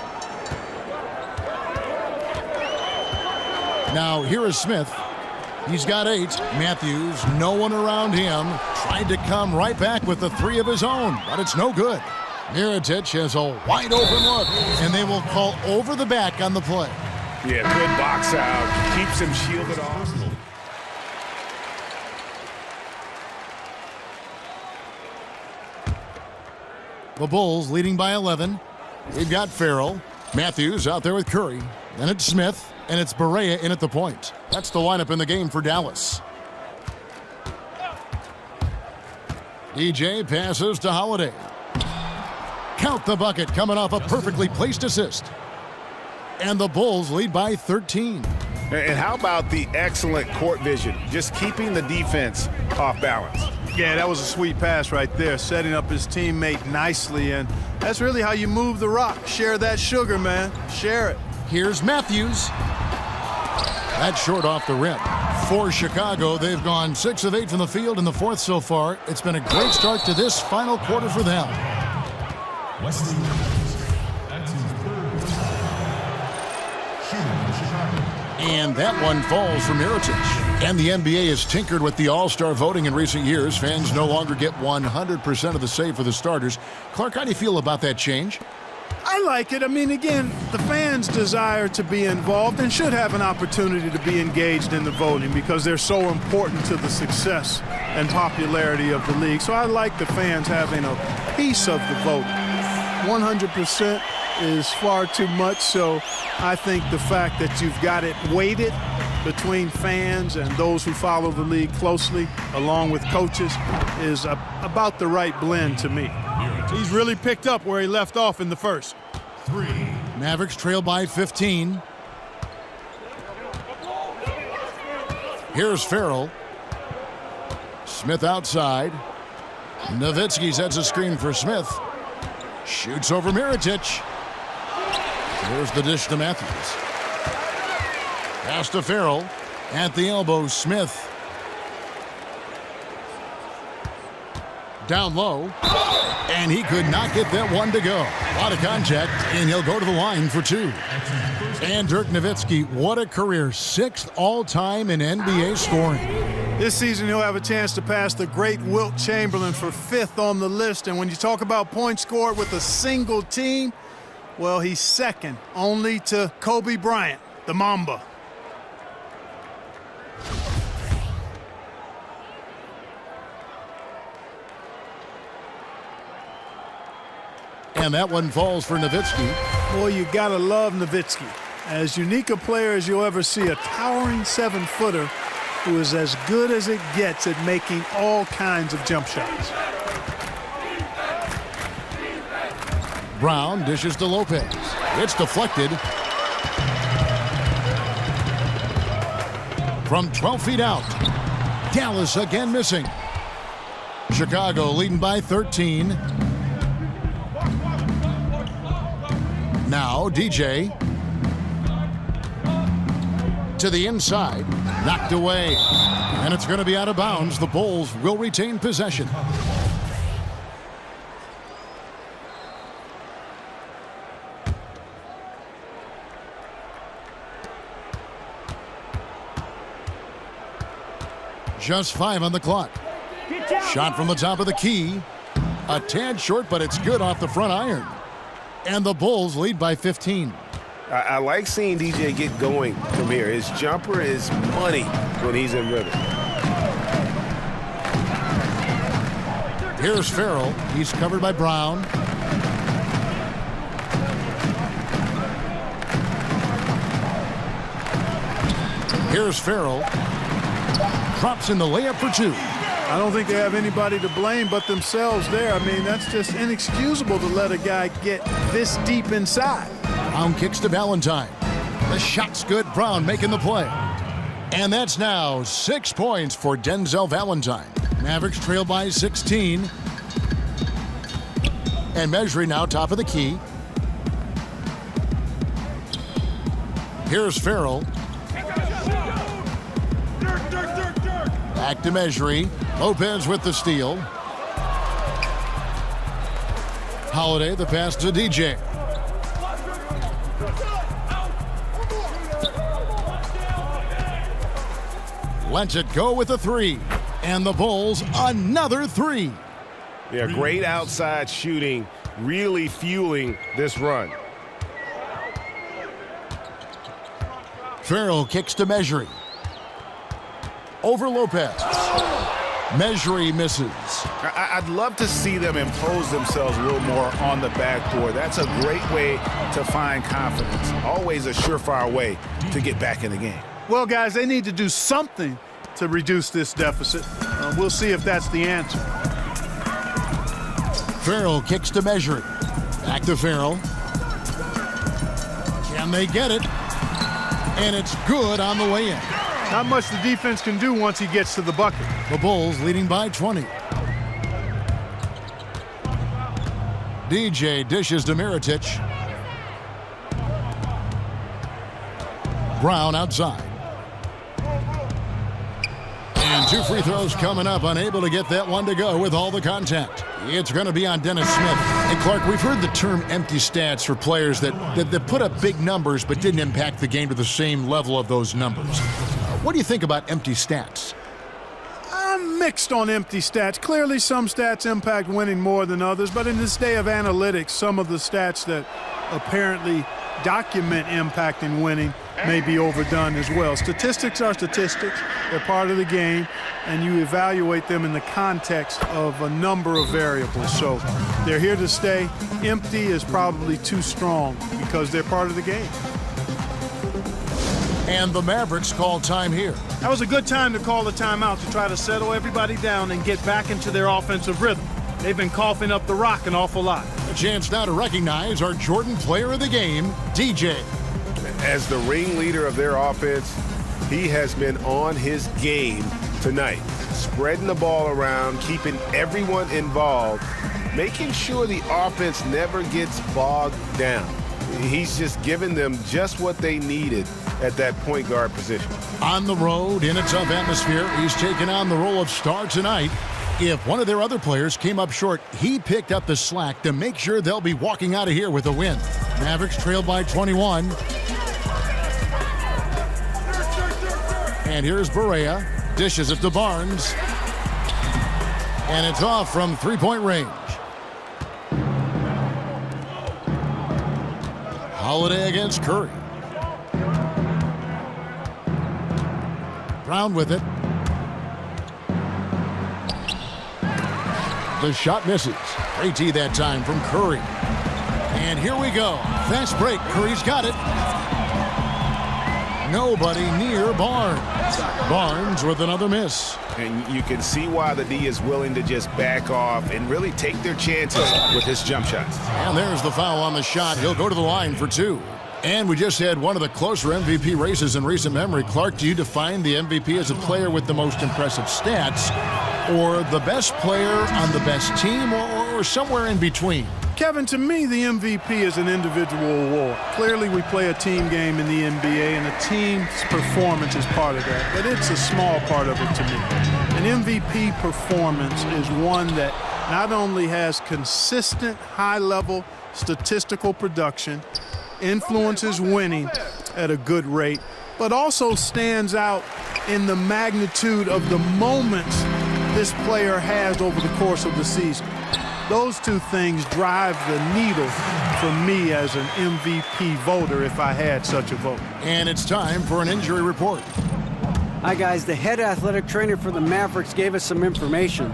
Now here is Smith. He's got 8. Matthews, no one around him. Tried to come right back with the 3 of his own, but it's no good. Mirotic has a wide open look, and they will call over the back on the play. Yeah, good box out. Keeps him shielded off. The Bulls leading by 11. We've got Farrell. Matthews out there with Curry. Then it's Smith, and it's Barea in at the point. That's the lineup in the game for Dallas. DJ passes to Holiday. Count the bucket coming off a perfectly placed assist. And the Bulls lead by 13. And how about the excellent court vision? Just keeping the defense off balance. Yeah, that was a sweet pass right there, setting up his teammate nicely, and that's really how you move the rock. Share that sugar, man. Share it. Here's Matthews. That's short off the rim. For Chicago, they've gone 6 of 8 from the field in the fourth so far. It's been a great start to this final quarter for them. And that one falls for Mirotic. And the NBA has tinkered with the All-Star voting in recent years. Fans no longer get 100% of the say for the starters. Clark, how do you feel about that change? I like it. I mean, again, the fans desire to be involved and should have an opportunity to be engaged in the voting because they're so important to the success and popularity of the league. So I like the fans having a piece of the vote. 100% is far too much, so I think the fact that you've got it weighted between fans and those who follow the league closely, along with coaches, is about the right blend to me. He's really picked up where he left off in the first. Mavericks trail by 15. Here's Farrell. Smith outside. Nowitzki sets a screen for Smith. Shoots over Mirotic. Here's the dish to Matthews. Pass to Farrell. At the elbow, Smith. Down low. And he could not get that one to go. A lot of contact, and he'll go to the line for 2. And Dirk Nowitzki, what a career. 6th all-time in NBA scoring. This season, he'll have a chance to pass the great Wilt Chamberlain for 5th on the list. And when you talk about points scored with a single team, well, he's second only to Kobe Bryant, the Mamba. And that one falls for Nowitzki. Boy, you gotta love Nowitzki. As unique a player as you'll ever see, a towering 7-footer who is as good as it gets at making all kinds of jump shots. Brown dishes to Lopez. It's deflected. From 12 feet out. Dallas again missing. Chicago leading by 13. Now DJ. To the inside. Knocked away. And it's going to be out of bounds. The Bulls will retain possession. Just 5 on the clock. Shot from the top of the key. A tad short, but it's good off the front iron. And the Bulls lead by 15. I like seeing DJ get going from here. His jumper is money when he's in rhythm. Here's Farrell. He's covered by Brown. Here's Farrell. Drops in the layup for 2. I don't think they have anybody to blame but themselves there. I mean, that's just inexcusable to let a guy get this deep inside. Brown kicks to Valentine. The shot's good. Brown making the play. And that's now 6 points for Denzel Valentine. Mavericks trail by 16. And measuring now top of the key. Here's Farrell. Back to Measury. Lopez with the steal. Holiday, the pass to DJ. Lets it go with a 3. And the Bulls, another 3. Yeah, great outside shooting, really fueling this run. Farrell kicks to Measury. Over Lopez. Measury misses. I'd love to see them impose themselves a little more on the backboard. That's a great way to find confidence. Always a surefire way to get back in the game. Well, guys, they need to do something to reduce this deficit. We'll see if that's the answer. Farrell kicks to Measury. Back to Farrell. Can they get it? And it's good on the way in. Not much the defense can do once he gets to the bucket. The Bulls leading by 20. DJ dishes to Mirotic. Brown outside. And 2 free throws coming up, unable to get that one to go with all the contact. It's going to be on Dennis Smith. And Clark, we've heard the term empty stats for players that put up big numbers but didn't impact the game to the same level of those numbers. What do you think about empty stats? I'm mixed on empty stats. Clearly, some stats impact winning more than others, but in this day of analytics, some of the stats that apparently document impact in winning may be overdone as well. Statistics are statistics. They're part of the game, and you evaluate them in the context of a number of variables. So they're here to stay. Empty is probably too strong because they're part of the game. And the Mavericks call time here. That was a good time to call the timeout to try to settle everybody down and get back into their offensive rhythm. They've been coughing up the rock an awful lot. A chance now to recognize our Jordan Player of the Game, DJ. As the ringleader of their offense, he has been on his game tonight, spreading the ball around, keeping everyone involved, making sure the offense never gets bogged down. He's just giving them just what they needed at that point guard position. On the road, in a tough atmosphere, he's taking on the role of star tonight. If one of their other players came up short, he picked up the slack to make sure they'll be walking out of here with a win. Mavericks trailed by 21. And here's Barea. Dishes it to Barnes. And it's off from three-point range. Holiday against Curry. Brown with it. The shot misses. Great tee that time from Curry. And here we go. Fast break. Curry's got it. Nobody near Barnes. Barnes with another miss. And you can see why the D is willing to just back off and really take their chances with his jump shots. And there's the foul on the shot. He'll go to the line for 2. And we just had one of the closer MVP races in recent memory. Clark, do you define the MVP as a player with the most impressive stats, or the best player on the best team, or somewhere in between? Kevin, to me, the MVP is an individual award. Clearly, we play a team game in the NBA, and the team's performance is part of that, but it's a small part of it to me. An MVP performance is one that not only has consistent, high-level statistical production, influences winning at a good rate, but also stands out in the magnitude of the moments this player has over the course of the season. Those two things drive the needle for me as an MVP voter if I had such a vote. And it's time for an injury report. Hi, guys. The head athletic trainer for the Mavericks gave us some information.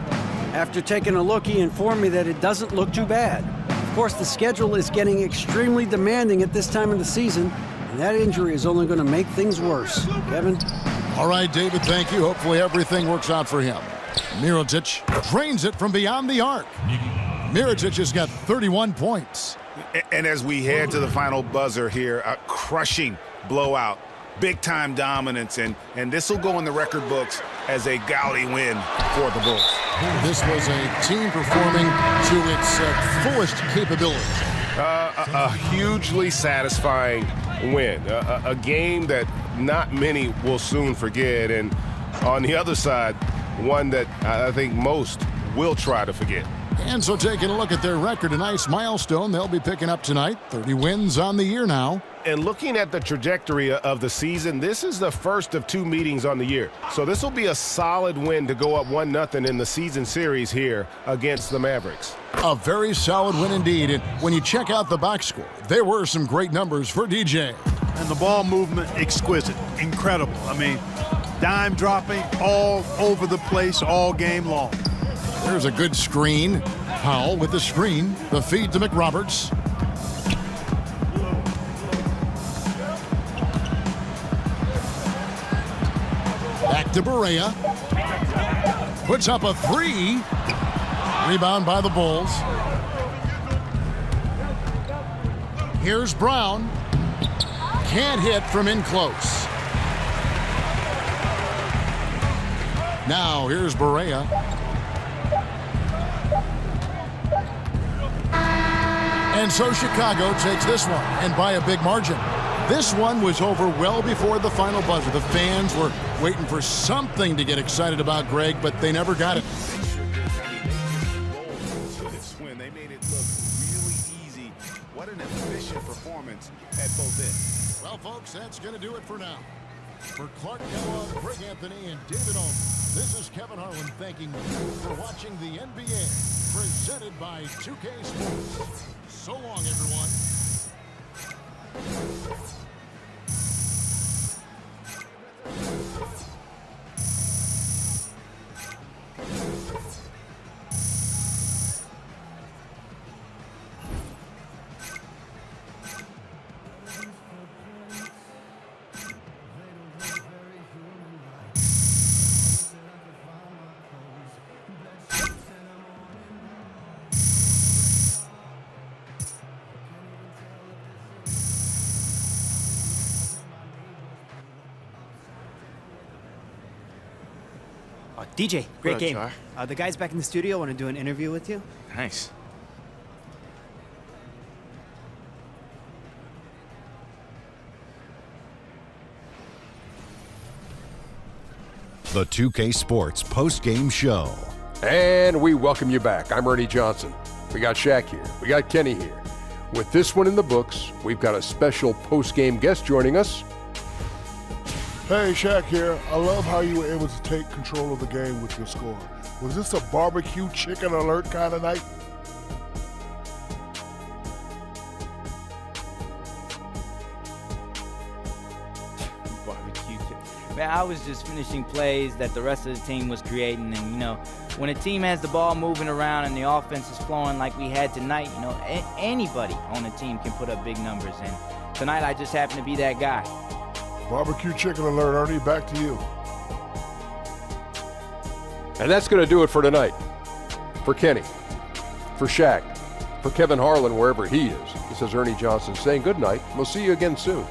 After taking a look, he informed me that it doesn't look too bad. Of course, the schedule is getting extremely demanding at this time of the season, and that injury is only going to make things worse. Kevin? All right, David, thank you. Hopefully everything works out for him. Mirotic drains it from beyond the arc. Mirotic has got 31 points. And as we head to the final buzzer here, a crushing blowout, big-time dominance, and this will go in the record books as a gaudy win for the Bulls. This was a team performing to its fullest capability. A hugely satisfying win, a game that not many will soon forget, and on the other side, one that I think most will try to forget. And so taking a look at their record, a nice milestone they'll be picking up tonight. 30 wins on the year now. And looking at the trajectory of the season, this is the first of 2 meetings on the year. So this will be a solid win to go up 1-0 in the season series here against the Mavericks. A very solid win indeed. And when you check out the box score, there were some great numbers for DJ. And the ball movement, exquisite, incredible. I mean, dime dropping all over the place all game long. There's a good screen. Powell with the screen. The feed to McRoberts. Back to Barea. Puts up a 3. Rebound by the Bulls. Here's Brown. Can't hit from in close. Now here's Barea. And so Chicago takes this one, and by a big margin. This one was over well before the final buzzer. The fans were waiting for something to get excited about, Greg, but they never got it. They made it look really easy. What an efficient performance at both ends. Well, folks, that's going to do it for now. For Clark Kellogg, Greg Anthony, and David Owen, this is Kevin Harlan thanking you for watching the NBA, presented by 2K Sports. So long, everyone. DJ, great up, game. Jar? The guys back in the studio want to do an interview with you. Nice. The 2K Sports post-game show. And we welcome you back. I'm Ernie Johnson. We got Shaq here. We got Kenny here. With this one in the books, we've got a special post-game guest joining us. Hey, Shaq here. I love how you were able to take control of the game with your score. Was this a barbecue chicken alert kind of night? Barbecue chicken. Man, I was just finishing plays that the rest of the team was creating, and you know, when a team has the ball moving around and the offense is flowing like we had tonight, you know, anybody on the team can put up big numbers, and tonight I just happened to be that guy. Barbecue chicken alert, Ernie. Back to you. And that's going to do it for tonight. For Kenny, for Shaq, for Kevin Harlan, wherever he is, this is Ernie Johnson saying good night. We'll see you again soon.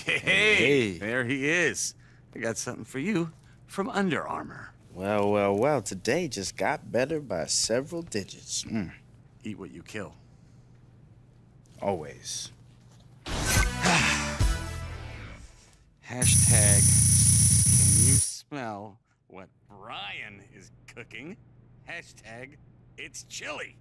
Hey, there he is. I got something for you from Under Armour. Well, well, well, today just got better by several digits. Eat what you kill. Always. Hashtag, can you smell what Brian is cooking? Hashtag, it's chili.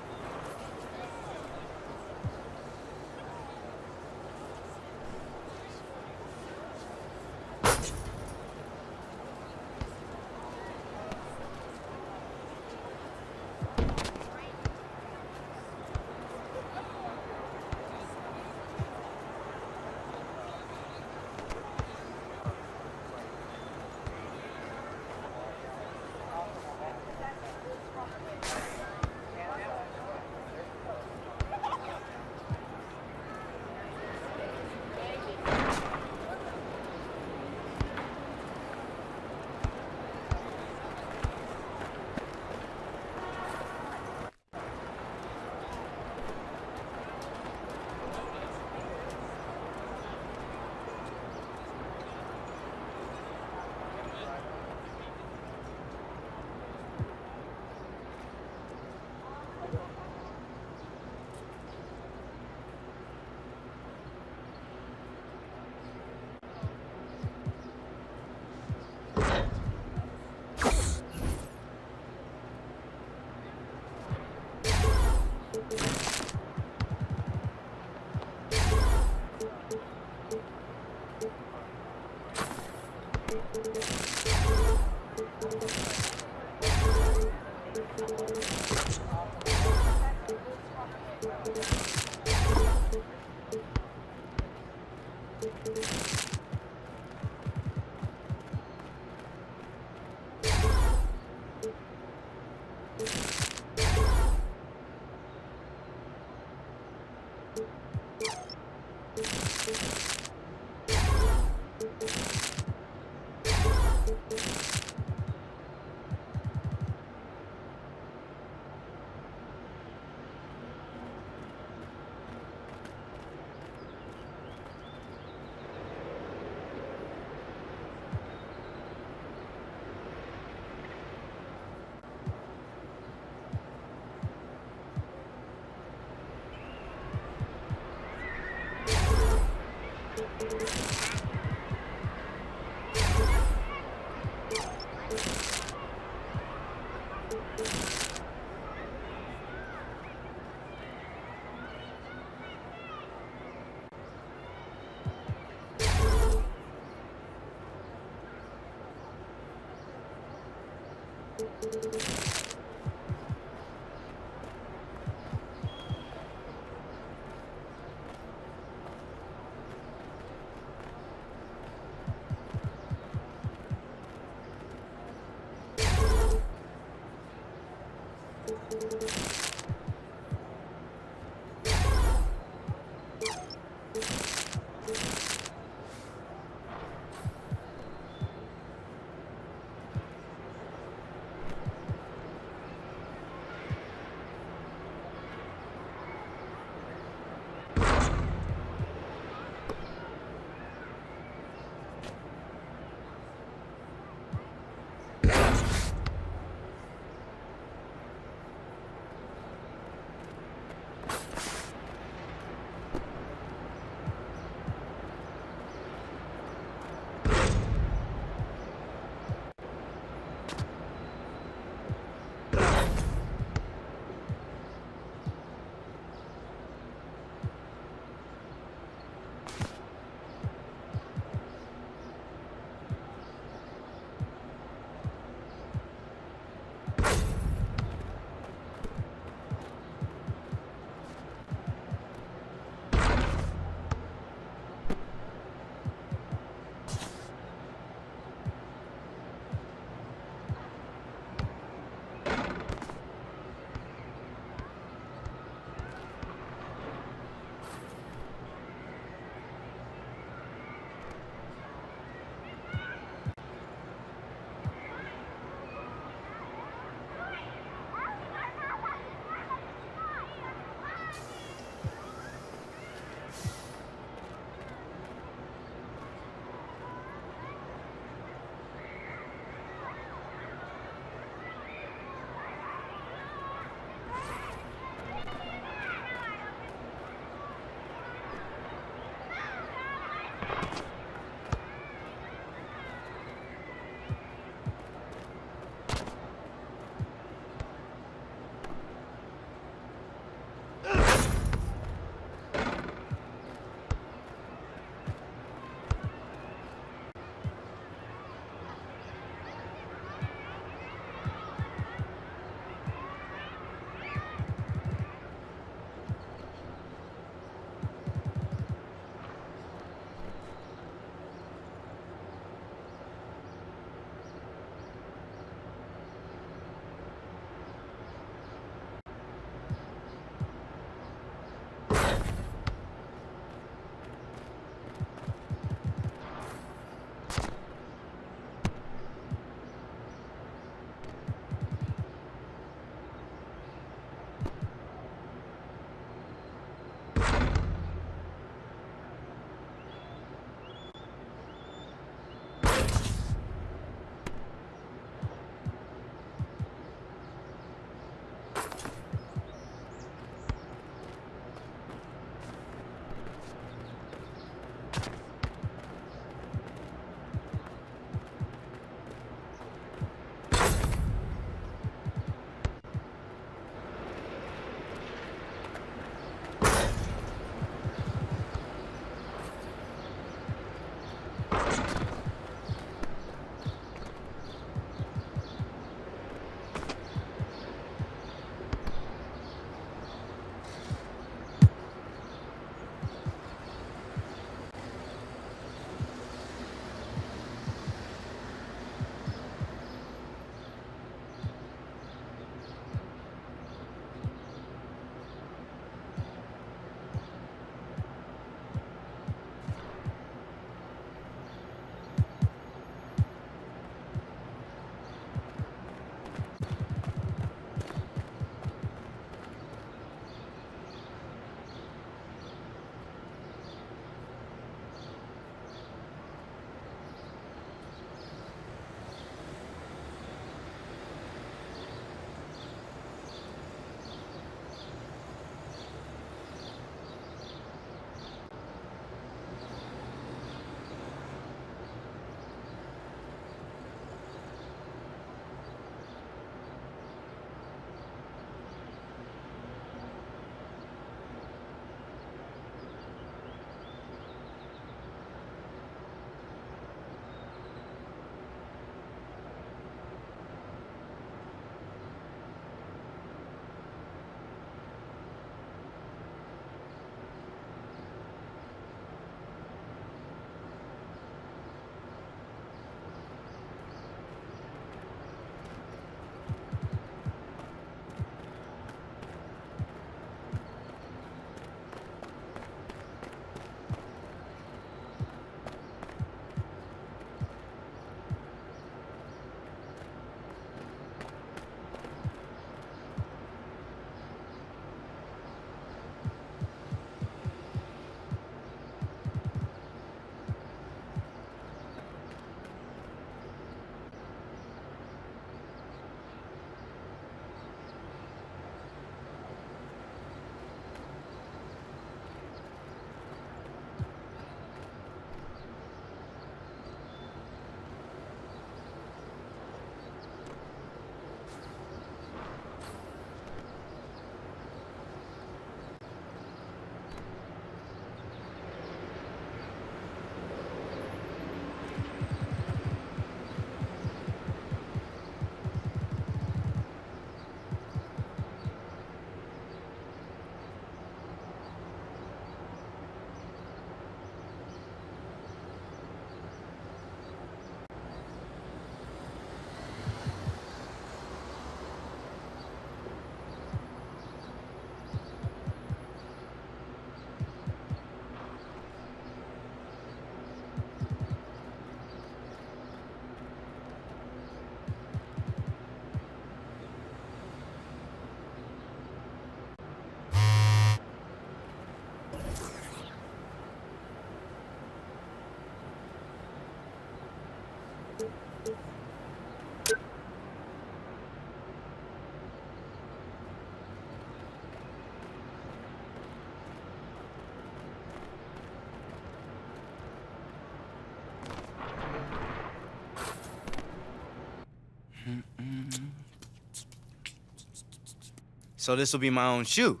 So this will be my own shoe.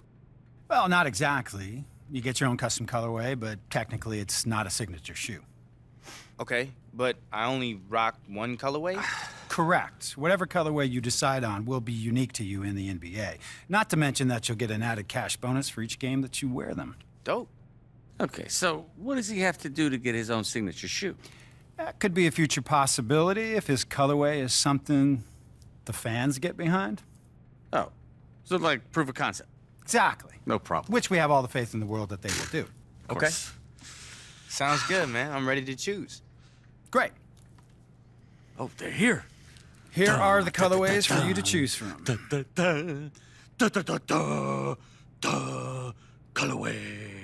Well, not exactly. You get your own custom colorway, but technically it's not a signature shoe. Okay, but I only rock one colorway? Correct. Whatever colorway you decide on will be unique to you in the NBA. Not to mention that you'll get an added cash bonus for each game that you wear them. Dope. Okay, so what does he have to do to get his own signature shoe? That could be a future possibility if his colorway is something the fans get behind. Oh, so like proof of concept. Exactly. No problem. Which we have all the faith in the world that they will do. Okay. Sounds good, man. I'm ready to choose. Great. Oh, they're here. Here are the colorways for you to choose from. Colorway.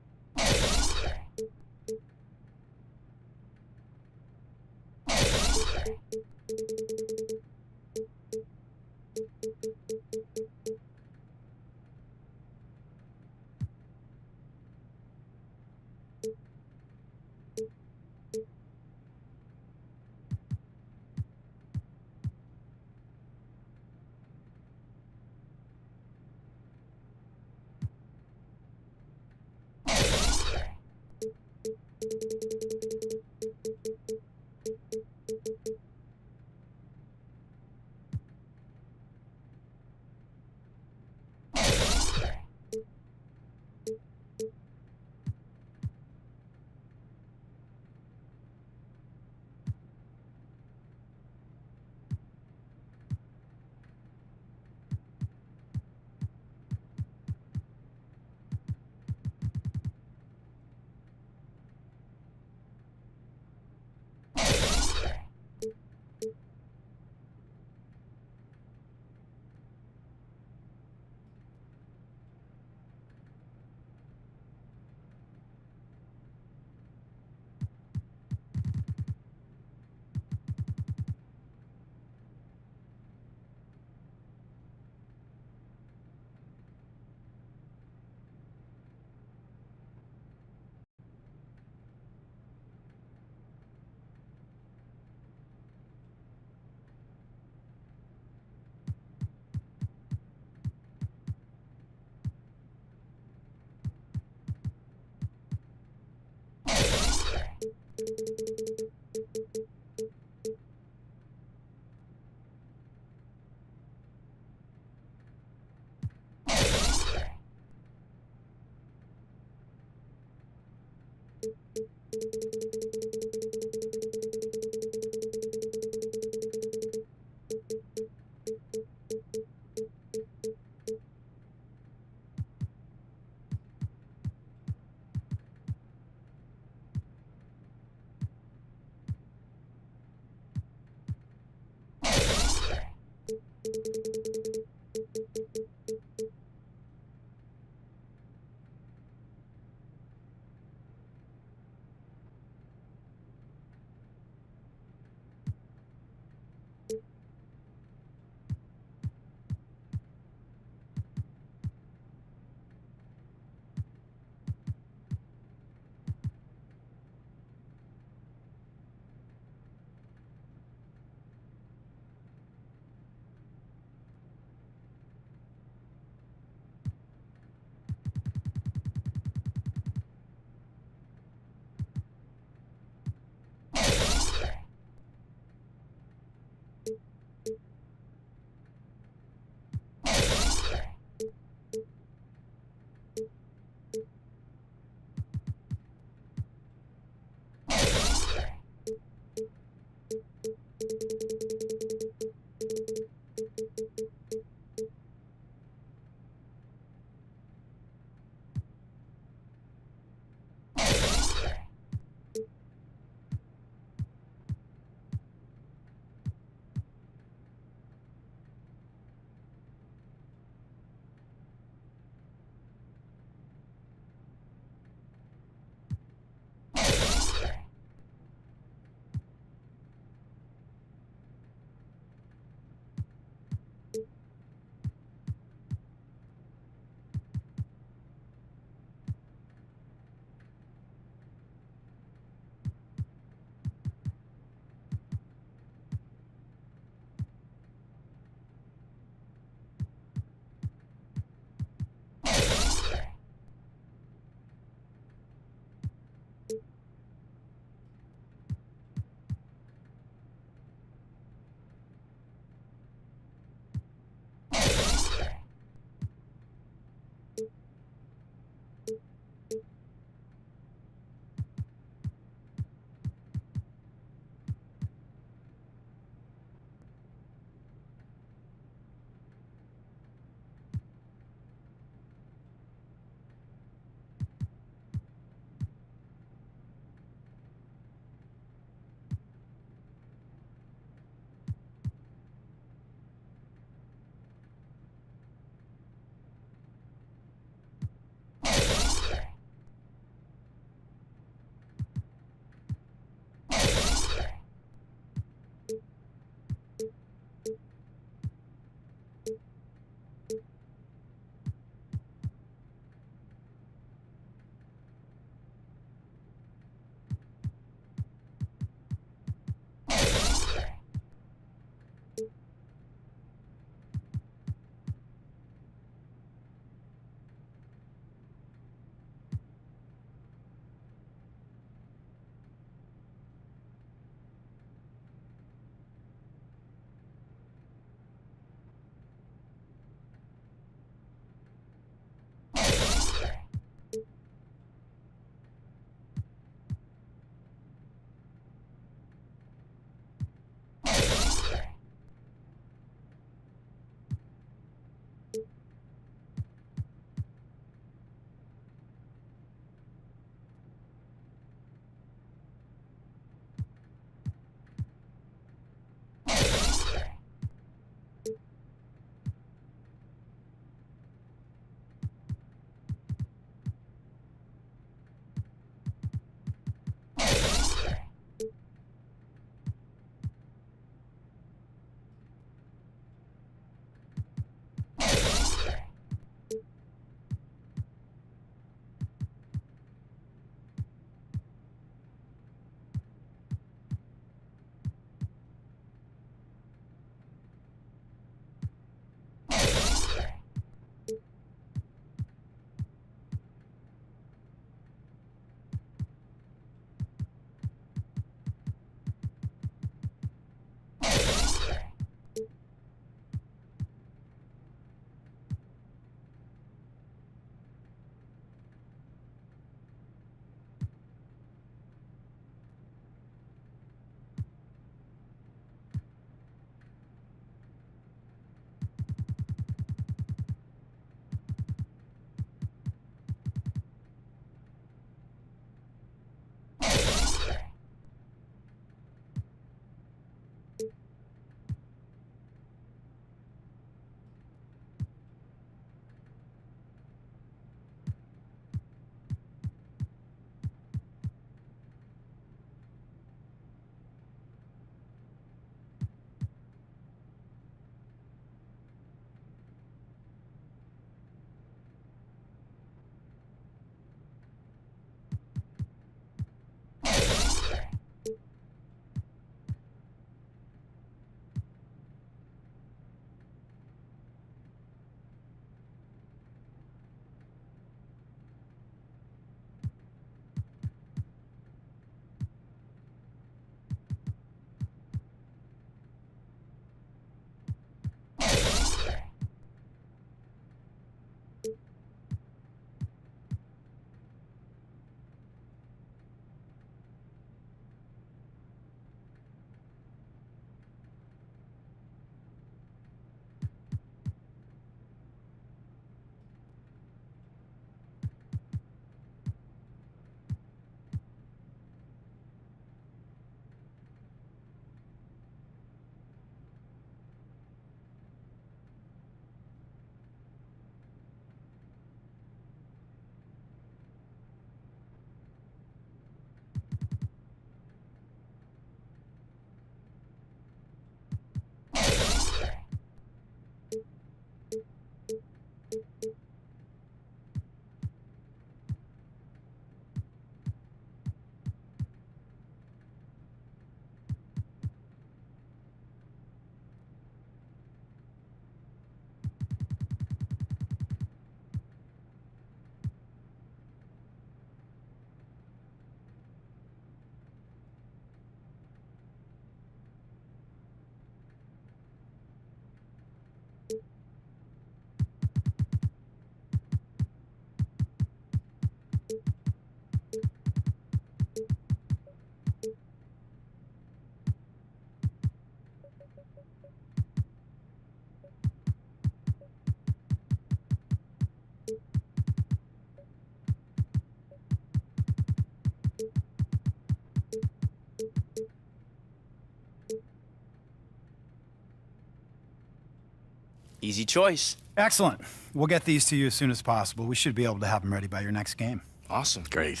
Easy choice. Excellent. We'll get these to you as soon as possible. We should be able to have them ready by your next game. Awesome. Great.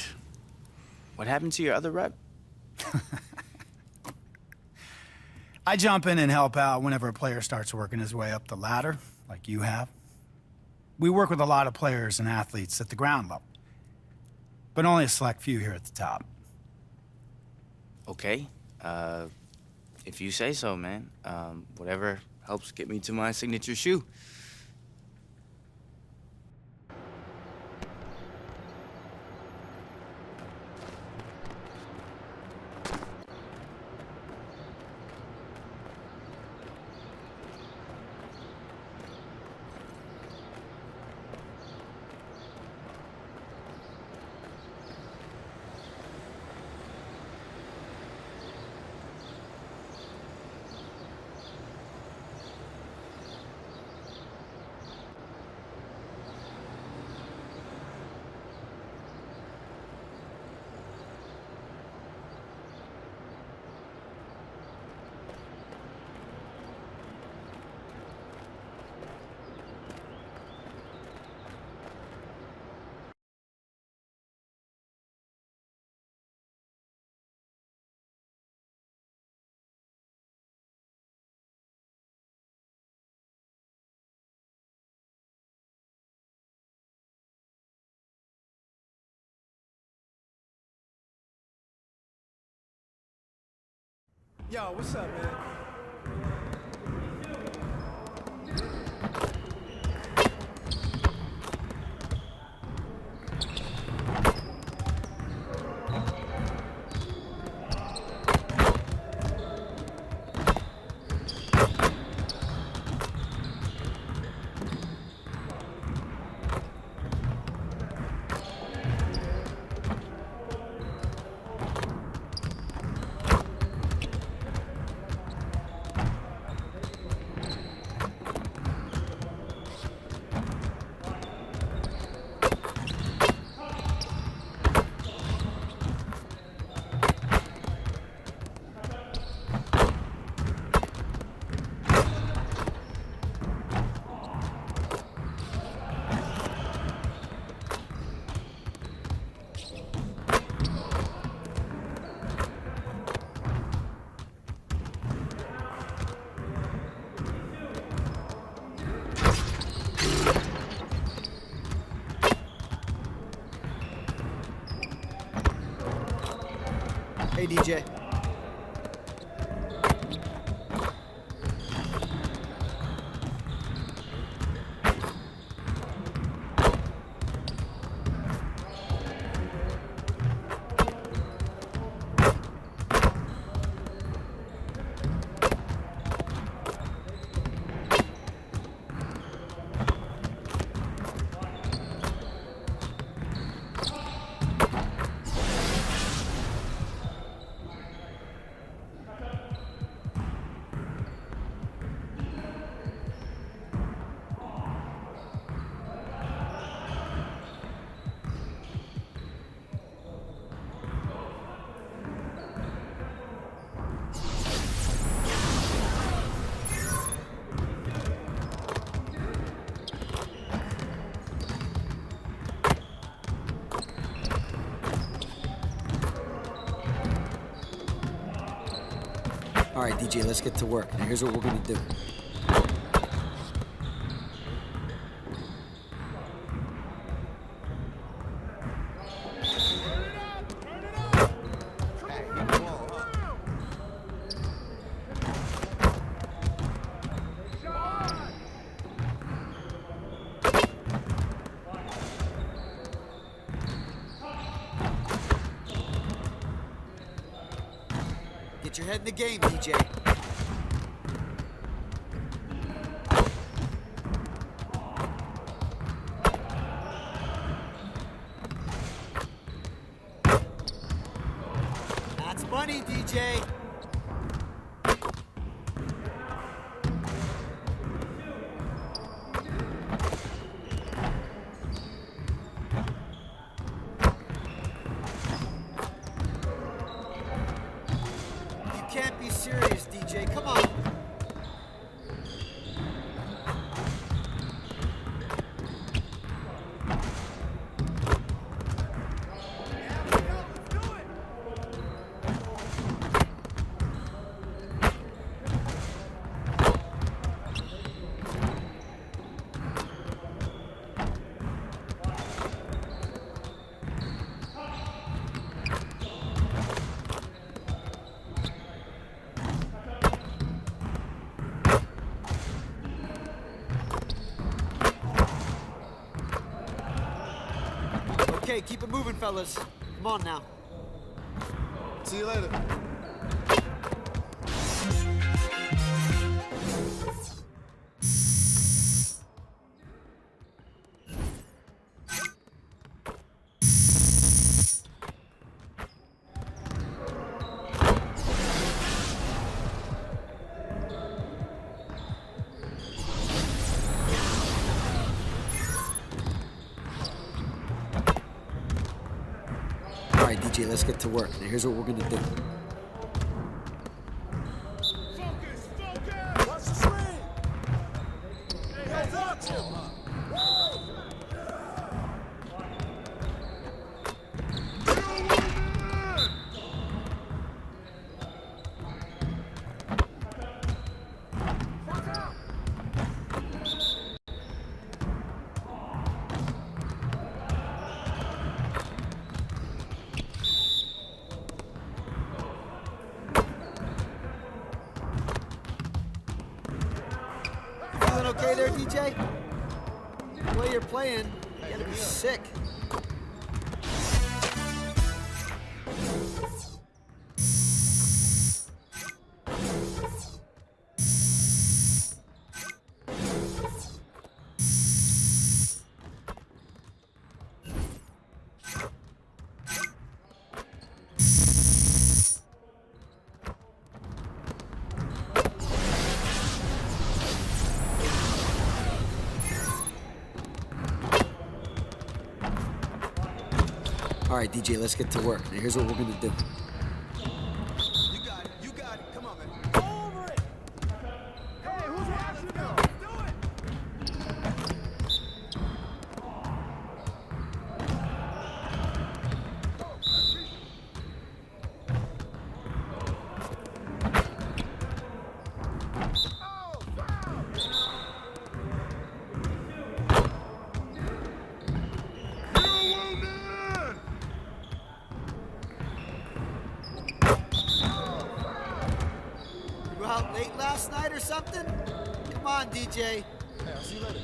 What happened to your other rep? I jump in and help out whenever a player starts working his way up the ladder, like you have. We work with a lot of players and athletes at the ground level, but only a select few here at the top. Okay. If you say so, man. Whatever helps get me to my signature shoe. Yo, what's up, man? Hey, DJ. All right, DJ, let's get to work. Now, here's what we're gonna do. Get your head in the game, DJ. That's money, DJ. You can't be serious, DJ. Come on. Okay, keep it moving, fellas. Come on now. See you later. All right, DJ, let's get to work. Now, here's what we're gonna do. Focus, focus! Watch the screen! Hey, watch him! Feeling okay there, DJ? The way you're playing, you gotta be sick. All right, DJ, let's get to work. Now, here's what we're gonna do. You got it, you got it. Come on, man. Go over it! Hey, who's watching now? Do it! You were out late last night or something? Come on, DJ. Hey, I'll see you later.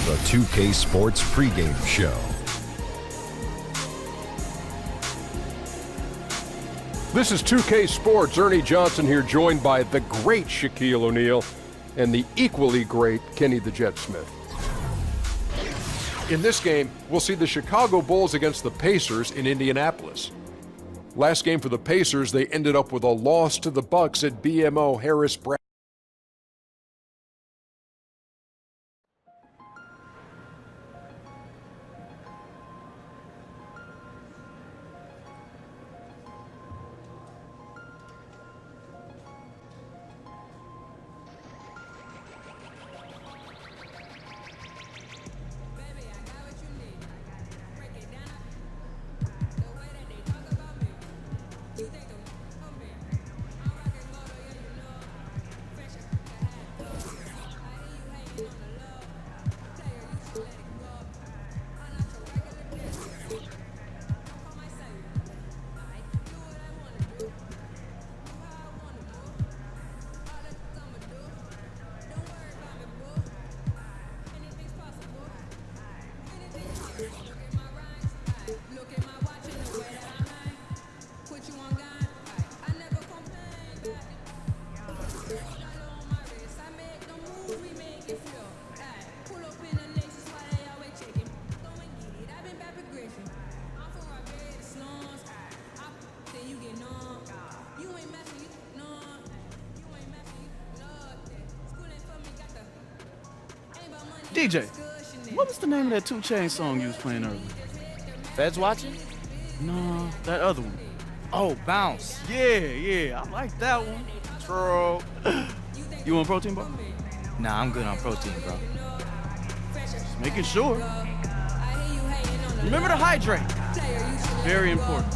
The 2K Sports pregame show. This is 2K Sports. Ernie Johnson here, joined by the great Shaquille O'Neal and the equally great Kenny the Jet Smith. In this game, we'll see the Chicago Bulls against the Pacers in Indianapolis. Last game for the Pacers, they ended up with a loss to the Bucks at BMO Harris Brown. DJ, what was the name of that 2 Chainz song you was playing earlier? Feds watching? No, that other one. Oh, Bounce. Yeah, I like that one. True. You want protein bar? Nah, I'm good on protein, bro. Just making sure. Remember to hydrate. Very important.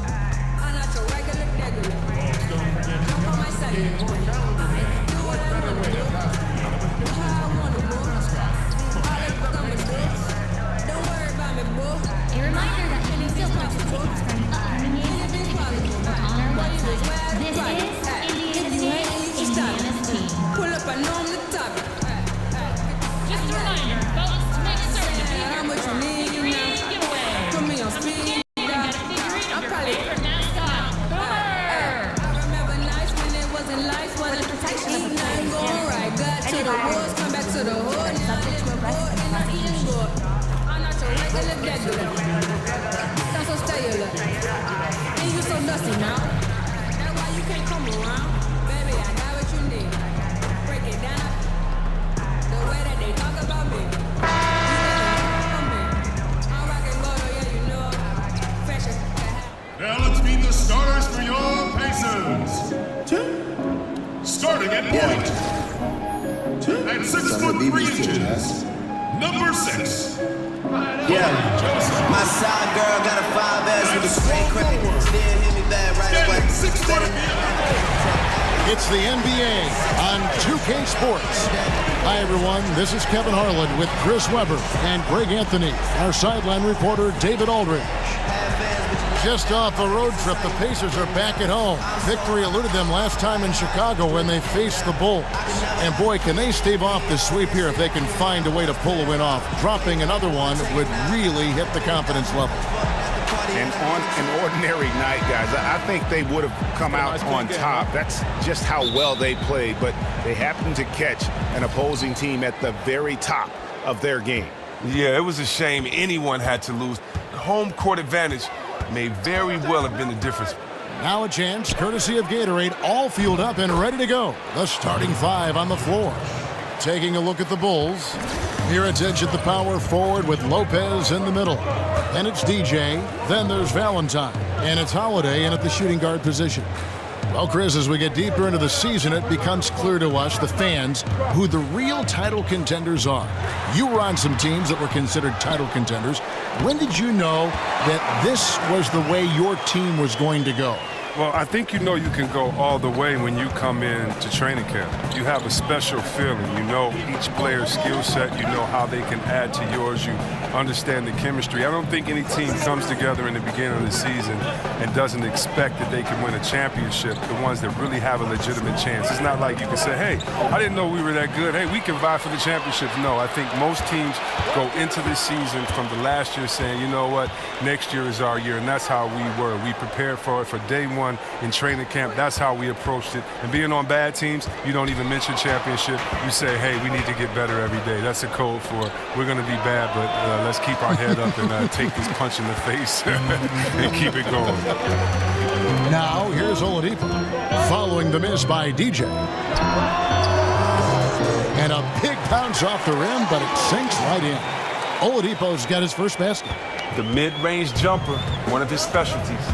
A reminder that you can still participate from upcoming games on our website. This is Indiana State, Indiana's team. Pull up and on the topic. Just a reminder, folks, to make certain to be How much you need now? Put me on speed. I'm probably I remember nights when it wasn't lights, wasn't eating, nothing going right. Got to the woods, come back to the hood. Now I live bored and I eat good. I'm not your regular. That's so cellular. And you so dusty now. That's why you can't come around. Baby, I got what you need. Break it down. The way that they talk about me. I'm rocking motor, yeah, you know. Fresh as Now let's meet the starters for your Pacers. Starting at point. At 6'3", number 6. Yeah, my side girl got a 5S with a straight crack. She didn't hit me bad right away. It's the NBA on 2K Sports. Hi, everyone. This is Kevin Harlan with Chris Webber and Greg Anthony, our sideline reporter, David Aldridge. Just off a road trip, the Pacers are back at home. Victory eluded them last time in Chicago when they faced the Bulls. And boy, can they stave off the sweep here if they can find a way to pull a win off. Dropping another one would really hit the confidence level. And on an ordinary night, guys, I think they would have come out on top. That's just how well they played, but they happened to catch an opposing team at the very top of their game. Yeah, it was a shame anyone had to lose. Home court advantage may very well have been the difference. Now a chance, courtesy of Gatorade, all fueled up and ready to go. The starting 5 on the floor. Taking a look at the Bulls. Mirotić at the power forward with Lopez in the middle. Then it's DJ, then there's Valentine, and it's Holiday in at the shooting guard position. Well, Chris, as we get deeper into the season, it becomes clear to us, the fans, who the real title contenders are. You were on some teams that were considered title contenders. When did you know that this was the way your team was going to go? Well, I think you know you can go all the way when you come in to training camp. You have a special feeling. You know each player's skill set. You know how they can add to yours. You understand the chemistry. I don't think any team comes together in the beginning of the season and doesn't expect that they can win a championship, the ones that really have a legitimate chance. It's not like you can say, hey, I didn't know we were that good. Hey, we can vie for the championship. No, I think most teams go into this season from the last year saying, you know what, next year is our year, and that's how we were. We prepared for it for day one in training camp. That's how we approached it. And being on bad teams, you don't even mention championship. You say, hey, we need to get better every day. That's a code for we're going to be bad, but let's keep our head up and take this punch in the face and keep it going. Now, here's Oladipo following the miss by DJ. And a big bounce off the rim, but it sinks right in. Oladipo's got his first basket. The mid-range jumper, one of his specialties.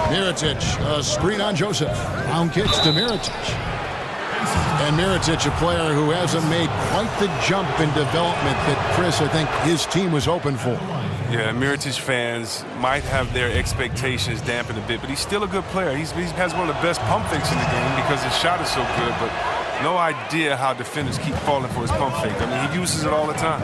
Mirotić, a screen on Joseph. Round kicks to Mirotić. And Mirotić, a player who hasn't made quite the jump in development that Chris, I think, his team was hoping for. Yeah, Mirotić fans might have their expectations dampened a bit, but he's still a good player. He has one of the best pump fakes in the game because his shot is so good, but no idea how defenders keep falling for his pump fake. I mean, he uses it all the time.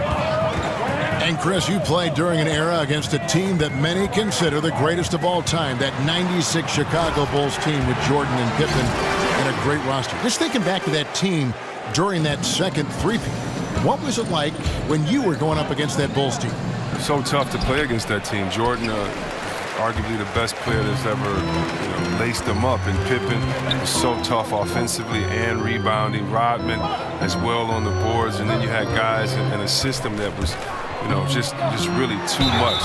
And Chris, you played during an era against a team that many consider the greatest of all time, that 96 Chicago Bulls team with Jordan and Pippen and a great roster. Just thinking back to that team during that second three-peat, what was it like when you were going up against that Bulls team? So tough to play against that team. Jordan, arguably the best player that's ever laced them up, and Pippen was so tough offensively and rebounding. Rodman as well on the boards, and then you had guys in a system that was just really too much.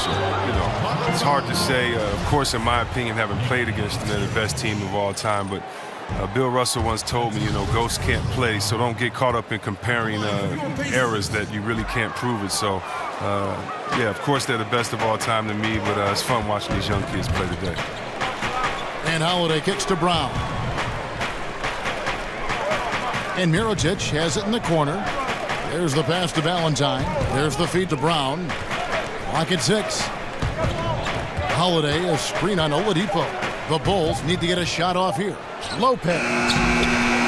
It's hard to say. Of course, in my opinion, having played against them, they're the best team of all time. But Bill Russell once told me, ghosts can't play, so don't get caught up in comparing errors that you really can't prove it. So, yeah, of course they're the best of all time to me, but it's fun watching these young kids play today. And Holiday kicks to Brown. And Mirotic has it in the corner. There's the pass to Valentine. There's the feed to Brown. Lock at 6. Holiday, a screen on Oladipo. The Bulls need to get a shot off here. Lopez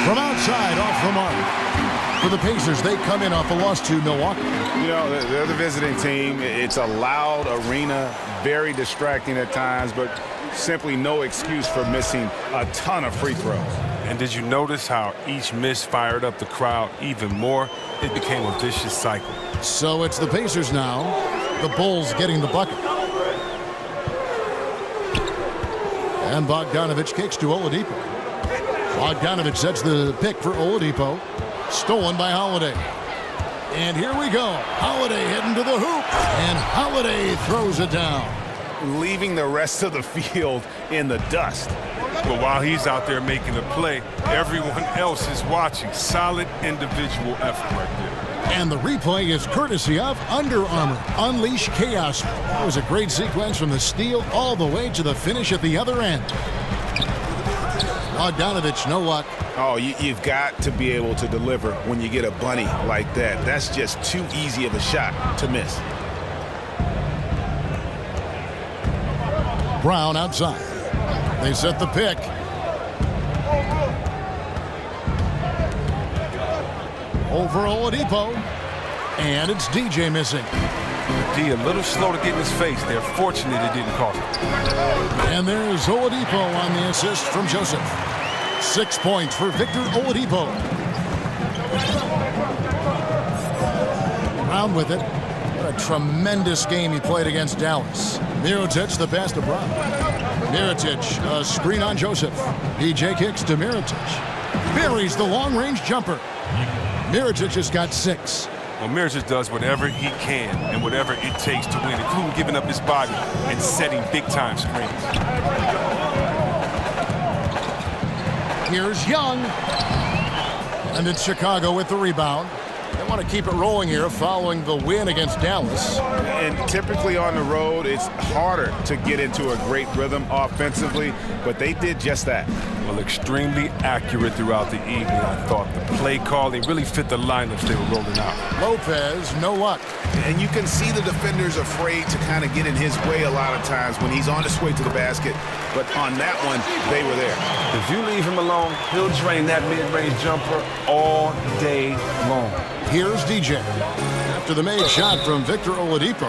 from outside off the mark. For the Pacers, they come in off a loss to Milwaukee. They're the visiting team. It's a loud arena, very distracting at times, but simply no excuse for missing a ton of free throws. And did you notice how each miss fired up the crowd even more? It became a vicious cycle. So it's the Pacers now. The Bulls getting the bucket. And Bogdanovich kicks to Oladipo. Bogdanovich sets the pick for Oladipo. Stolen by Holiday. And here we go. Holiday heading to the hoop. And Holiday throws it down. Leaving the rest of the field in the dust. But while he's out there making a play, everyone else is watching. Solid individual effort right there. And the replay is courtesy of Under Armour. Unleash chaos. That was a great sequence from the steal all the way to the finish at the other end. Bogdanovich, no luck. Oh, you've got to be able to deliver when you get a bunny like that. That's just too easy of a shot to miss. Brown outside. They set the pick. Over Oladipo. And it's DJ missing. D a little slow to get in his face. They're fortunate it didn't cost him. And there's Oladipo on the assist from Joseph. 6 points for Victor Oladipo. Brown with it. What a tremendous game he played against Dallas. Mirotic, the pass to Brown. Mirotic, a screen on Joseph. DJ kicks to Mirotic. Buries the long-range jumper. Mirotic has got 6. Well, Mirotic does whatever he can and whatever it takes to win, including giving up his body and setting big-time screens. Here's Young. And it's Chicago with the rebound. They want to keep it rolling here following the win against Dallas. And typically on the road, it's harder to get into a great rhythm offensively, but they did just that. Well, extremely accurate throughout the evening. I thought the play calling really fit the lineups they were rolling out. Lopez, no luck. And you can see the defenders afraid to kind of get in his way a lot of times when he's on his way to the basket. But on that one, they were there. If you leave him alone, he'll drain that mid-range jumper all day long. Here's DJ. After the made shot from Victor Oladipo.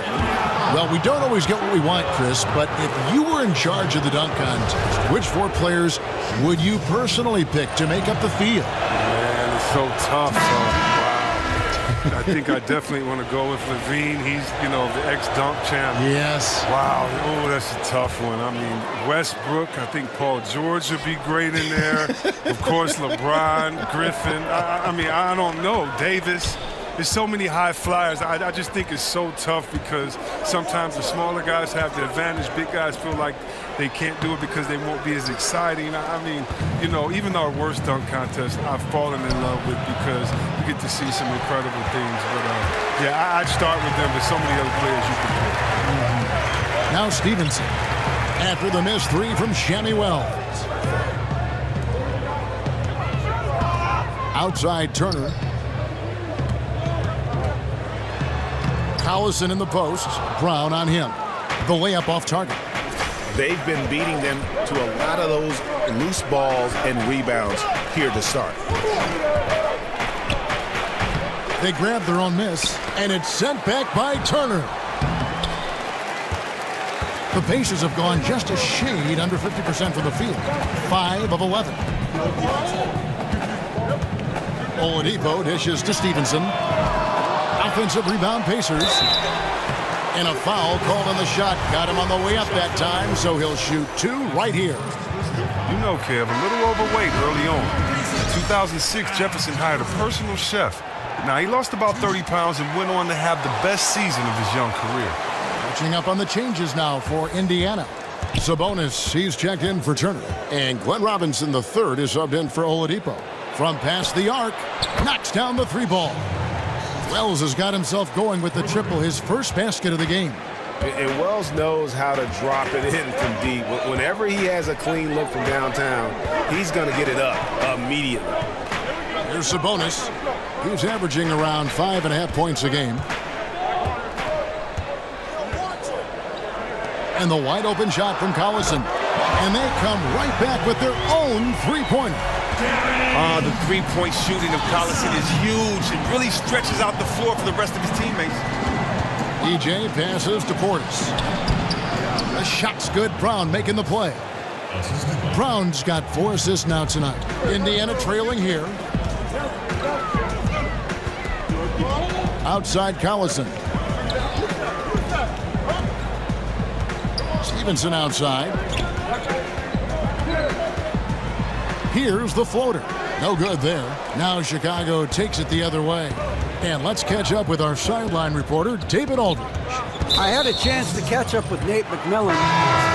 Well, we don't always get what we want, Chris, but if you were in charge of the dunk contest, which 4 players would you personally pick to make up the field? Man, it's so tough. Wow. I think I definitely want to go with Levine. He's, the ex-dunk champ. Yes. Wow. Oh, that's a tough one. I mean, Westbrook, I think Paul George would be great in there. Of course, LeBron, Griffin. I don't know. Davis. There's so many high flyers. I just think it's so tough because sometimes the smaller guys have the advantage. Big guys feel like they can't do it because they won't be as exciting. I mean, even our worst dunk contest, I've fallen in love with because you get to see some incredible things. But, yeah, I'd start with them, but so many other players you can pick. Now Stevenson. After the missed 3 from Shammy Wells. Outside Turner. Collison in the post. Brown on him. The layup off target. They've been beating them to a lot of those loose balls and rebounds here to start. They grab their own miss, and it's sent back by Turner. The Pacers have gone just a shade under 50% from the field. 5 of 11. Oladipo dishes to Stevenson. Offensive rebound Pacers. And a foul called on the shot. Got him on the way up that time, so he'll shoot 2 right here. Kev, a little overweight early on. In 2006, Jefferson hired a personal chef. Now, he lost about 30 pounds and went on to have the best season of his young career. Catching up on the changes now for Indiana. Sabonis, he's checked in for Turner. And Glenn Robinson III is subbed in for Oladipo. From past the arc, knocks down the three ball. Wells has got himself going with the triple, his first basket of the game. And Wells knows how to drop it in from deep. Whenever he has a clean look from downtown, he's going to get it up immediately. Here's Sabonis. He's averaging around 5.5 points a game. And the wide open shot from Collison. And they come right back with their own three-pointer. The three-point shooting of Collison is huge. It really stretches out the floor for the rest of his teammates. DJ passes to Portis. The shot's good. Brown making the play. Brown's got 4 assists now tonight. Indiana trailing here. Outside Collison. Stevenson outside. Here's the floater. No good there. Now Chicago takes it the other way. And let's catch up with our sideline reporter, David Aldridge. I had a chance to catch up with Nate McMillan.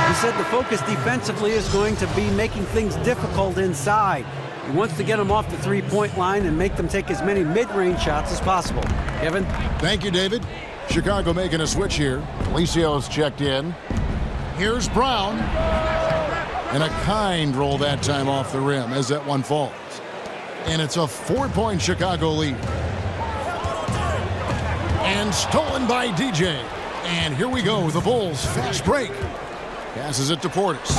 He said the focus defensively is going to be making things difficult inside. He wants to get them off the three-point line and make them take as many mid-range shots as possible. Kevin? Thank you, David. Chicago making a switch here. Alicio's checked in. Here's Brown. And a kind roll that time off the rim as that one falls. And it's a 4-point Chicago lead. And stolen by DJ. And here we go, the Bulls fast break. Passes it to Portis.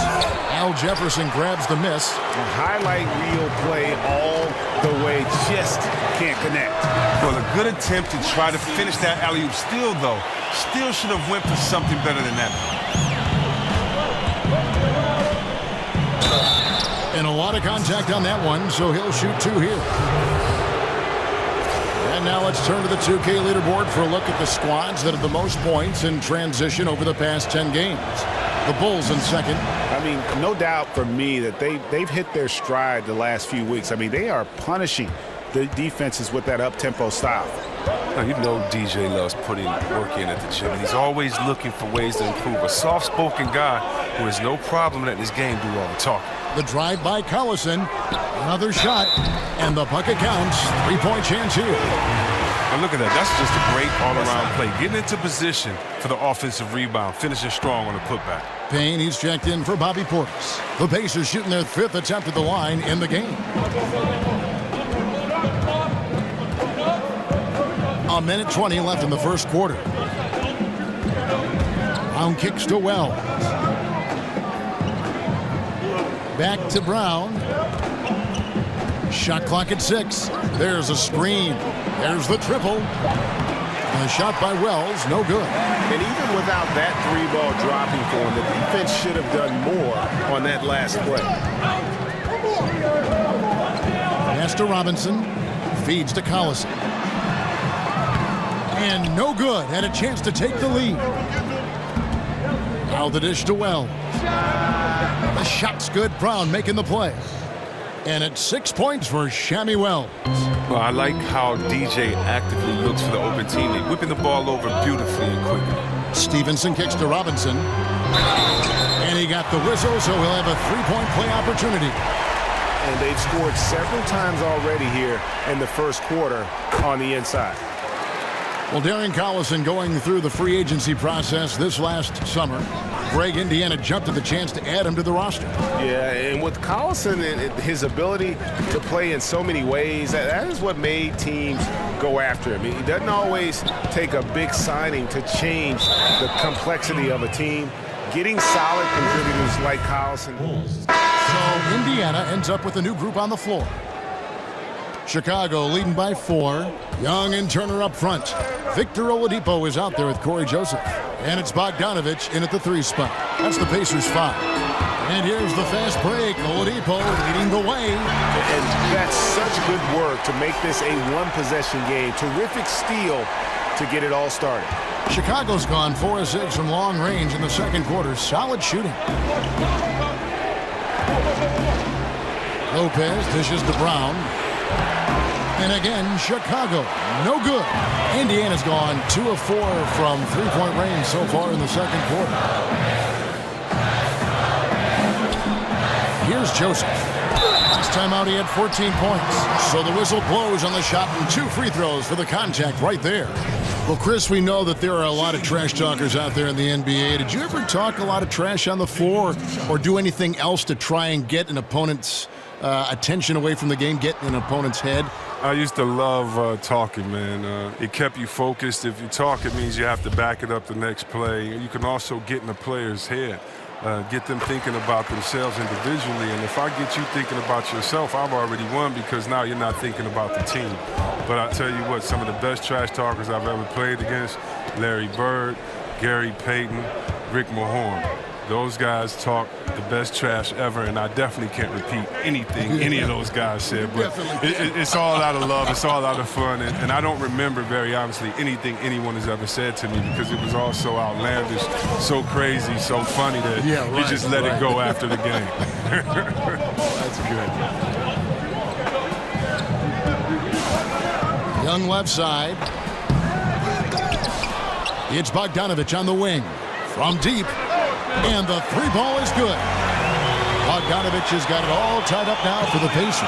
Al Jefferson grabs the miss. A highlight reel play all the way, just can't connect. Well, a good attempt to try to finish that alley-oop. Still, though, should have went for something better than that. And a lot of contact on that one, so he'll shoot 2 here. And now let's turn to the 2K leaderboard for a look at the squads that have the most points in transition over the past 10 games. The Bulls in second. I mean, no doubt for me that they've hit their stride the last few weeks. I mean, they are punishing the defenses with that up-tempo style. Now, you know DJ loves putting work in at the gym, and he's always looking for ways to improve. A soft-spoken guy who has no problem letting his game do all the talking. The drive by Collison. Another shot, and the bucket counts. 3-point chance here. And look at that. That's just a great all-around play. Getting into position for the offensive rebound, finishing strong on the putback. Payne, he's checked in for Bobby Portis. The Pacers shooting their 5th attempt at the line in the game. A minute 20 left in the first quarter. Brown kicks to Wells. Back to Brown. Shot clock at 6. There's a screen. There's the triple. A shot by Wells, no good. And even without that 3-ball dropping for him, the defense should have done more on that last play. Pass to Robinson. Feeds to Collison. And no good. Had a chance to take the lead. Now the dish to Wells. The shot's good. Brown making the play. And it's 6 points for Shammy Wells. Well, I like how DJ actively looks for the open teammate, whipping the ball over beautifully and quickly. Stevenson kicks to Robinson. And he got the whistle, so he'll have a 3-point play opportunity. And they've scored several times already here in the first quarter on the inside. Well, Darren Collison going through the free agency process this last summer. Greg, Indiana jumped at the chance to add him to the roster. Yeah, and with Collison and his ability to play in so many ways, that is what made teams go after him. He doesn't always take a big signing to change the complexity of a team. Getting solid contributors like Collison. So Indiana ends up with a new group on the floor. Chicago leading by 4. Young and Turner up front. Victor Oladipo is out there with Corey Joseph. And it's Bogdanovich in at the 3 spot. That's the Pacers 5. And here's the fast break. Oladipo leading the way. And that's such good work to make this a one-possession game. Terrific steal to get it all started. Chicago's gone 4 of 6 from long range in the second quarter. Solid shooting. Lopez dishes to Brown. And again, Chicago, no good. Indiana's gone 2 of 4 from 3-point range so far in the second quarter. Here's Joseph. Last time out, he had 14 points. So the whistle blows on the shot and 2 free throws for the contact right there. Well, Chris, we know that there are a lot of trash talkers out there in the NBA. Did you ever talk a lot of trash on the floor or do anything else to try and get an opponent's attention away from the game, get in an opponent's head? I used to love talking, man. It kept you focused. If you talk, it means you have to back it up the next play. You can also get in the player's head, get them thinking about themselves individually. And if I get you thinking about yourself, I've already won because now you're not thinking about the team. But I tell you what, some of the best trash talkers I've ever played against, Larry Bird, Gary Payton, Rick Mahorn. Those guys talk the best trash ever, and I definitely can't repeat anything any of those guys said. But it's all out of love. It's all out of fun. And I don't remember, very honestly, anything anyone has ever said to me because it was all so outlandish, so crazy, so funny that you just let it go after the game. That's good. Young left side. It's Bogdanovich on the wing. From deep. And the 3 ball is good. Bogdanovich has got it all tied up now for the Pacers.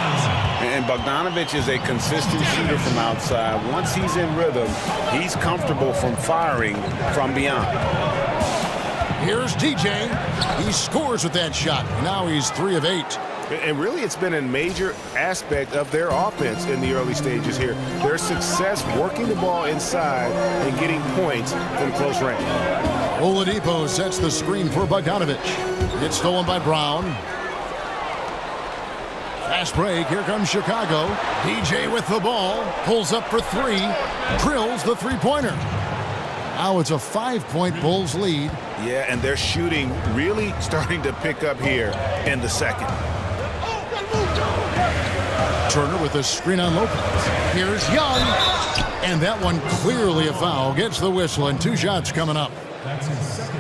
And Bogdanovich is a consistent shooter from outside. Once he's in rhythm, he's comfortable from firing from beyond. Here's DJ. He scores with that shot. Now he's 3 of 8. And really, it's been a major aspect of their offense in the early stages here. Their success working the ball inside and getting points from close range. Oladipo sets the screen for Bogdanovich. It's stolen by Brown. Fast break. Here comes Chicago. DJ with the ball. Pulls up for 3. Drills the three-pointer. Now it's a 5-point Bulls lead. Yeah, and their shooting really starting to pick up here in the second. Turner with a screen on Lopez. Here's Young. And that one clearly a foul. Gets the whistle and 2 shots coming up.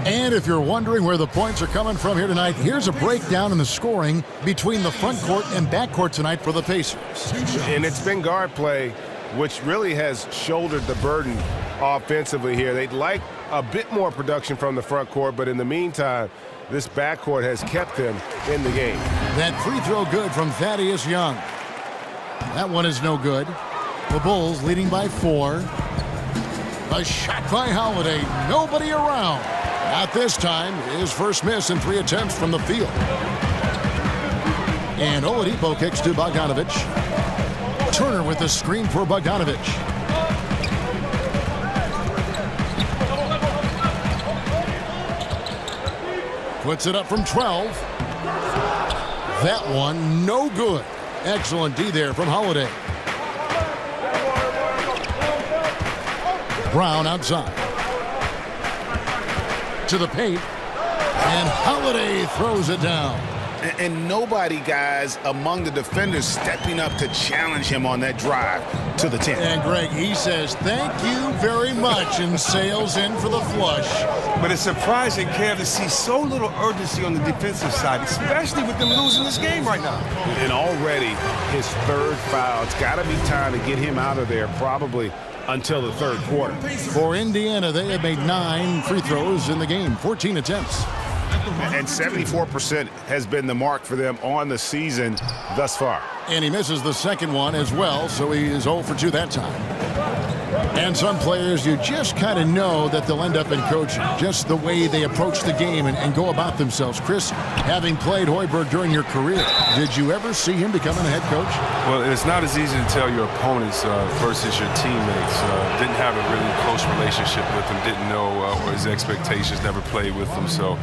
And if you're wondering where the points are coming from here tonight, here's a breakdown in the scoring between the front court and back court tonight for the Pacers. And it's been guard play, which really has shouldered the burden offensively here. They'd like a bit more production from the front court, but in the meantime, this backcourt has kept them in the game. That free throw good from Thaddeus Young. That one is no good. The Bulls leading by 4. A shot by Holiday. Nobody around. Not this time. His first miss in 3 attempts from the field. And Oladipo kicks to Bogdanovich. Turner with the screen for Bogdanovich. Puts it up from 12. That one no good. Excellent D there from Holiday. Brown outside. To the paint. And Holiday throws it down. And nobody, guys, among the defenders stepping up to challenge him on that drive to the 10. And Greg, he says, thank you very much, and sails in for the flush. But it's surprising, Kev, to see so little urgency on the defensive side, especially with them losing this game right now. And already his 3rd foul. It's got to be time to get him out of there, probably until the 3rd quarter. For Indiana, they have made 9 free throws in the game, 14 attempts. And 74% has been the mark for them on the season thus far. And he misses the second one as well, so he is 0 for 2 that time. And some players, you just kind of know that they'll end up in coaching, just the way they approach the game and go about themselves. Chris, having played Hoiberg during your career, did you ever see him becoming a head coach? Well, it's not as easy to tell your opponents versus your teammates. Didn't have a really close relationship with them, didn't know or his expectations, never played with them. So,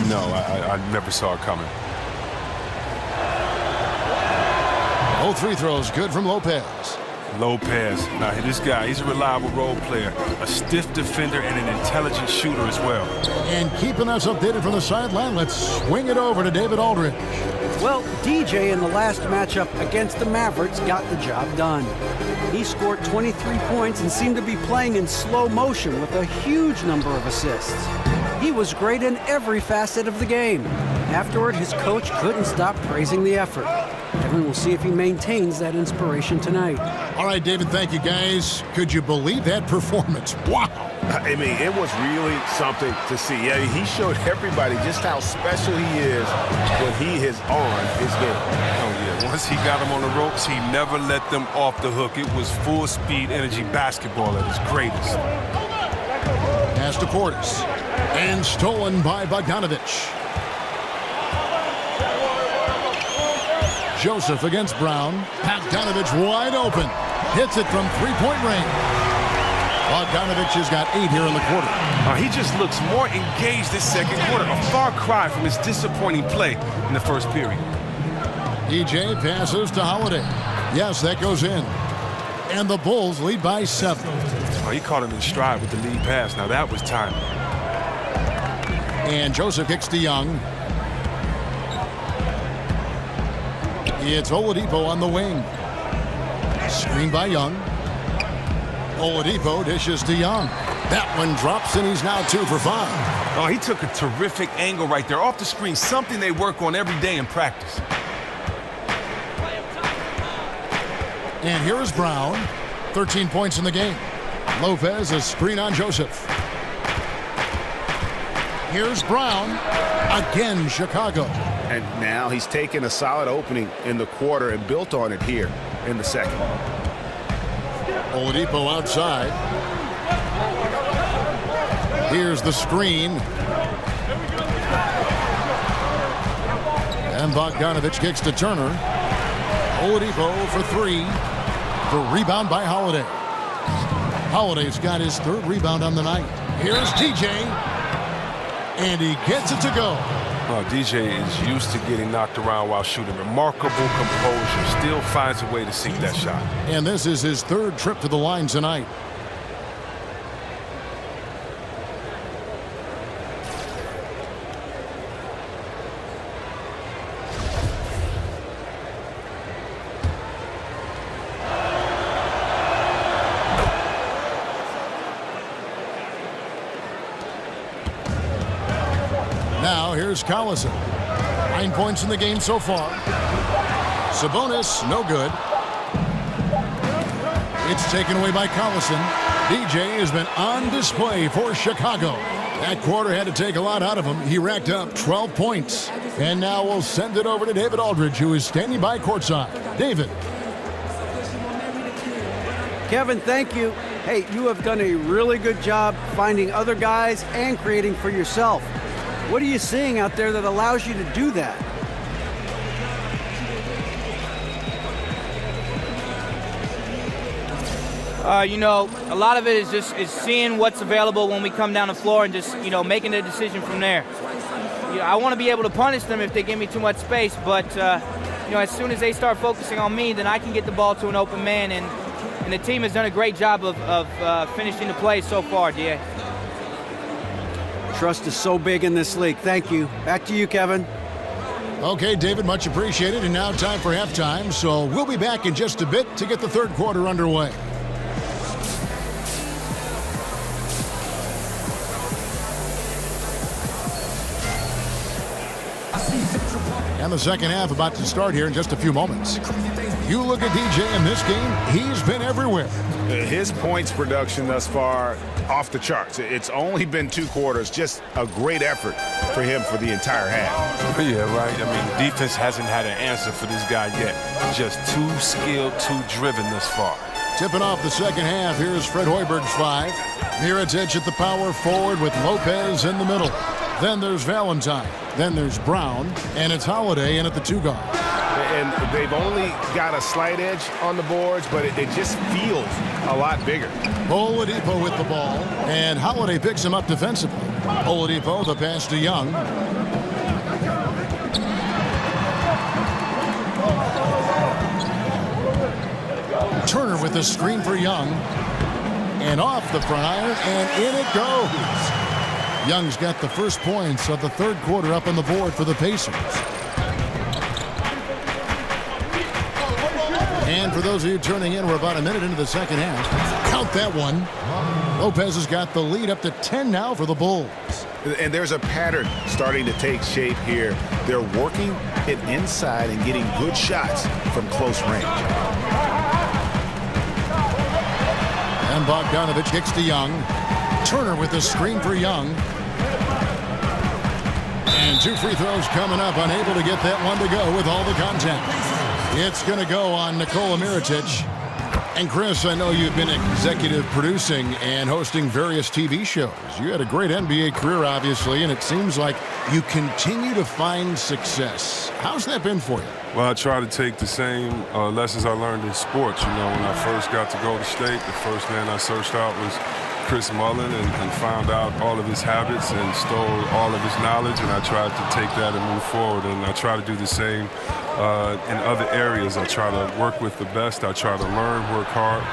no, I never saw it coming. Both free throws good from Lopez. Lopez. Now, this guy, he's a reliable role player, a stiff defender, and an intelligent shooter as well. And keeping us updated from the sideline, let's swing it over to David Aldridge. Well, DJ in the last matchup against the Mavericks got the job done. He scored 23 points and seemed to be playing in slow motion with a huge number of assists. He was great in every facet of the game. Afterward, his coach couldn't stop praising the effort. Kevin, we'll see if he maintains that inspiration tonight. All right, David, thank you, guys. Could you believe that performance? Wow. I mean, it was really something to see. Yeah, he showed everybody just how special he is when he is on his game. Oh, yeah. Once he got him on the ropes, he never let them off the hook. It was full-speed energy basketball at its greatest. Pass to Portis. And stolen by Bogdanovich. Joseph against Brown. Bogdanovich wide open. Hits it from three-point range. Bogdanovich has got 8 here in the quarter. He just looks more engaged this second quarter. A far cry from his disappointing play in the first period. DJ passes to Holiday. Yes, that goes in. And the Bulls lead by 7. Oh, he caught him in stride with the lead pass. Now that was timely. And Joseph kicks to Young. It's Oladipo on the wing. Screen by Young. Oladipo dishes to Young. That one drops, and he's now 2 for 5. Oh, he took a terrific angle right there off the screen, something they work on every day in practice. And here is Brown. 13 points in the game. Lopez, a screen on Joseph. Here's Brown. Again, Chicago. And now he's taken a solid opening in the quarter and built on it here in the second. Oladipo outside. Here's the screen. And Bogdanovich kicks to Turner. Oladipo for 3. The rebound by Holiday. Holiday's got his 3rd rebound on the night. Here's DJ. And he gets it to go. Oh, DJ is used to getting knocked around while shooting. Remarkable composure. Still finds a way to sink that shot. And this is his 3rd trip to the line tonight. Now here's Collison. 9 points in the game so far. Sabonis, no good. It's taken away by Collison. DJ has been on display for Chicago. That quarter had to take a lot out of him. He racked up 12 points. And now we'll send it over to David Aldridge, who is standing by courtside. David. Kevin, thank you. Hey, you have done a really good job finding other guys and creating for yourself. What are you seeing out there that allows you to do that? You know, a lot of it is just seeing what's available when we come down the floor and just, you know, making a decision from there. You know, I want to be able to punish them if they give me too much space, but, you know, as soon as they start focusing on me, then I can get the ball to an open man, and the team has done a great job of finishing the play so far, D.A. Trust is so big in this league. Thank you. Back to you, Kevin. Okay, David, much appreciated. And now time for halftime. So we'll be back in just a bit to get the 3rd quarter underway. And the second half about to start here in just a few moments. You look at DJ in this game, he's been everywhere. His points production thus far, off the charts. It's only been 2 quarters. Just a great effort for him for the entire half. Yeah, right. I mean, defense hasn't had an answer for this guy yet. Just too skilled, too driven thus far. Tipping off the second half, here's Fred Hoiberg's 5. Mirotić at the power forward with Lopez in the middle. Then there's Valentine. Then there's Brown. And it's Holiday in at the 2 guard. And they've only got a slight edge on the boards, but it just feels a lot bigger. Oladipo with the ball, and Holiday picks him up defensively. Oladipo, the pass to Young. Turner with the screen for Young. And off the front iron, and in it goes. Young's got the first points of the 3rd quarter up on the board for the Pacers. And for those of you turning in, we're about a minute into the second half. Count that one. Lopez has got the lead up to 10 now for the Bulls. And there's a pattern starting to take shape here. They're working it inside and getting good shots from close range. And Bogdanovich kicks to Young. Turner with the screen for Young. And 2 free throws coming up, unable to get that one to go with all the contact. It's going to go on Nikola Mirotic. And Chris, I know you've been executive producing and hosting various TV shows. You had a great NBA career, obviously, and it seems like you continue to find success. How's that been for you? Well, I try to take the same lessons I learned in sports. You know, when I first got to Golden State, the first man I searched out was Chris Mullin and found out all of his habits and stole all of his knowledge, and I tried to take that and move forward, and I try to do the same in other areas. I try to work with the best. I try to learn, work hard,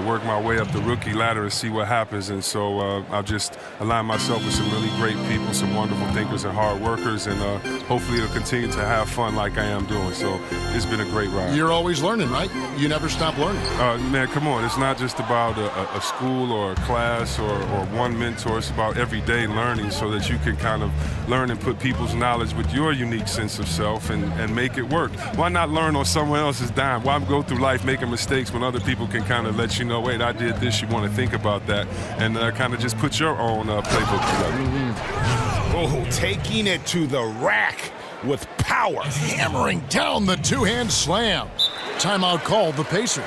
work my way up the rookie ladder and see what happens. And so I've just aligned myself with some really great people, some wonderful thinkers and hard workers, and hopefully it'll continue to have fun like I am doing. So it's been a great ride. You're always learning, right? You never stop learning. Man, come on. It's not just about a school or a class or one mentor. It's about everyday learning so that you can kind of learn and put people's knowledge with your unique sense of self and make it work. Why not learn on someone else's dime? Why go through life making mistakes when other people can kind of let you know, wait, I did this, you want to think about that, and kind of just put your own playbook together. Oh, taking it to the rack with power. Hammering down the two-hand slam. Timeout called the Pacers.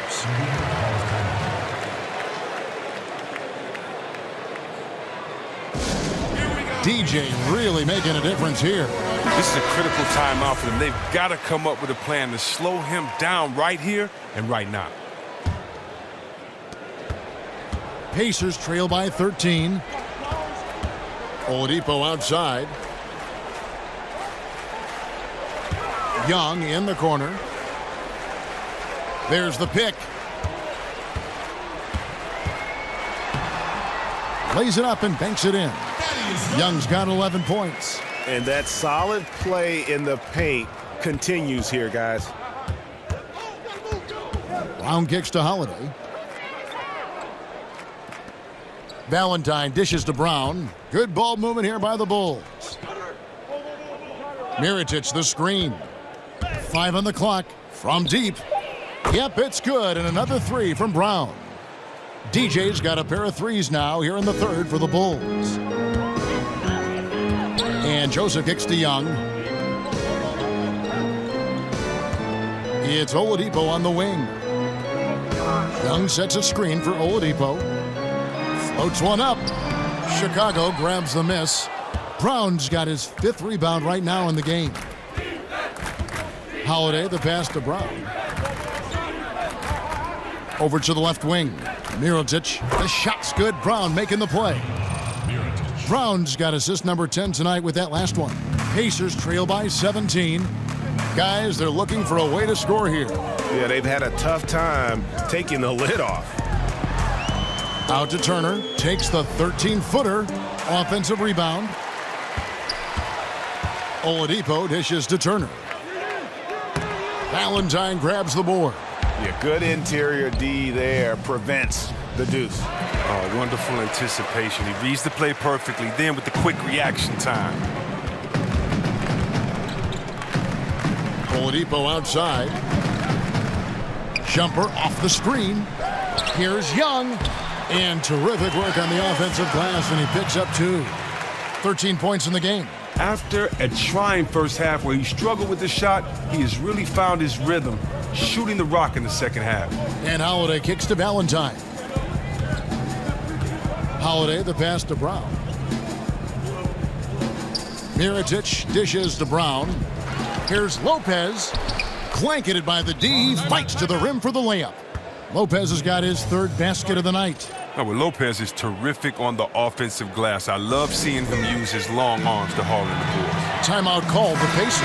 DJ really making a difference here. This is a critical timeout for them. They've got to come up with a plan to slow him down right here and right now. Pacers trail by 13. Oladipo outside. Young in the corner. There's the pick. Lays it up and banks it in. Young's got 11 points. And that solid play in the paint continues here, guys. Brown kicks to Holiday. Valentine dishes to Brown. Good ball movement here by the Bulls. Mirotic the screen. 5 on the clock from deep. Yep, it's good, and another 3 from Brown. DJ's got a pair of threes now here in the third for the Bulls. And Joseph kicks to Young. It's Oladipo on the wing. Young sets a screen for Oladipo. Floats one up. Chicago grabs the miss. Brown's got his 5th rebound right now in the game. Holiday, the pass to Brown. Over to the left wing. Mirotic, the shot's good. Brown making the play. Brown's got assist number 10 tonight with that last one. Pacers trail by 17. Guys, they're looking for a way to score here. Yeah, they've had a tough time taking the lid off. Out to Turner, takes the 13-footer, offensive rebound. Oladipo dishes to Turner. Valentine grabs the board. Yeah, good interior D there, prevents the deuce. Oh, wonderful anticipation. He reads the play perfectly, then with the quick reaction time. Oladipo outside. Jumper off the screen. Here's Young. And terrific work on the offensive glass, and he picks up 2. 13 points in the game. After a trying first half where he struggled with the shot, he has really found his rhythm, shooting the rock in the second half. And Holiday kicks to Valentine. Holiday, the pass to Brown. Mirotic dishes to Brown. Here's Lopez. Blanketed by the D. He fights to the rim for the layup. Lopez has got his 3rd basket of the night. Oh, well, Lopez is terrific on the offensive glass. I love seeing him use his long arms to haul in the boards. Timeout called the Pacers.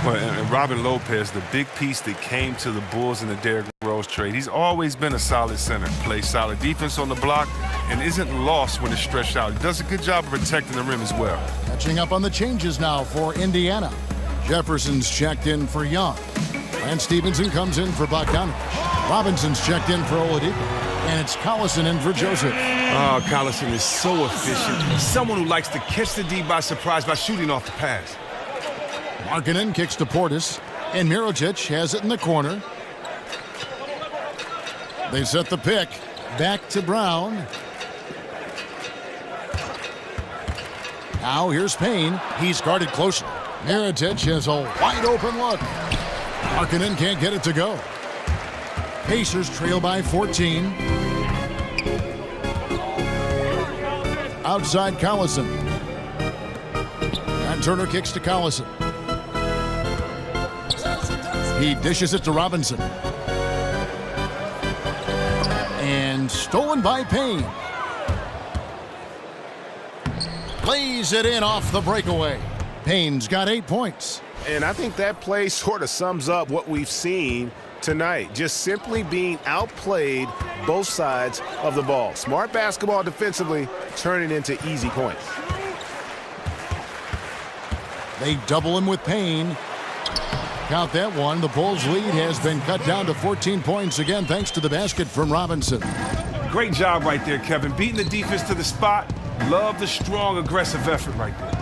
Well, and Robin Lopez, the big piece that came to the Bulls in the Derrick Rose trade. He's always been a solid center, plays solid defense on the block, and isn't lost when it's stretched out. He does a good job of protecting the rim as well. Catching up on the changes now for Indiana. Jefferson's checked in for Young. And Stevenson comes in for Bogdanovich. Robinson's checked in for Oladipo. And it's Collison in for Joseph. Oh, Collison is so efficient. He's someone who likes to catch the D by surprise by shooting off the pass. Markkanen kicks to Portis. And Mirotic has it in the corner. They set the pick. Back to Brown. Now here's Payne. He's guarded closely. Mirotic has a wide open look. Markkanen can't get it to go. Pacers trail by 14. Outside Collison. And Turner kicks to Collison. He dishes it to Robinson. And stolen by Payne. Lays it in off the breakaway. Payne's got 8 points. And I think that play sort of sums up what we've seen tonight. Just simply being outplayed both sides of the ball. Smart basketball defensively, turning into easy points. They double him with Payne. Count that one. The Bulls' lead has been cut down to 14 points again thanks to the basket from Robinson. Great job right there, Kevin. Beating the defense to the spot. Love the strong, aggressive effort right there.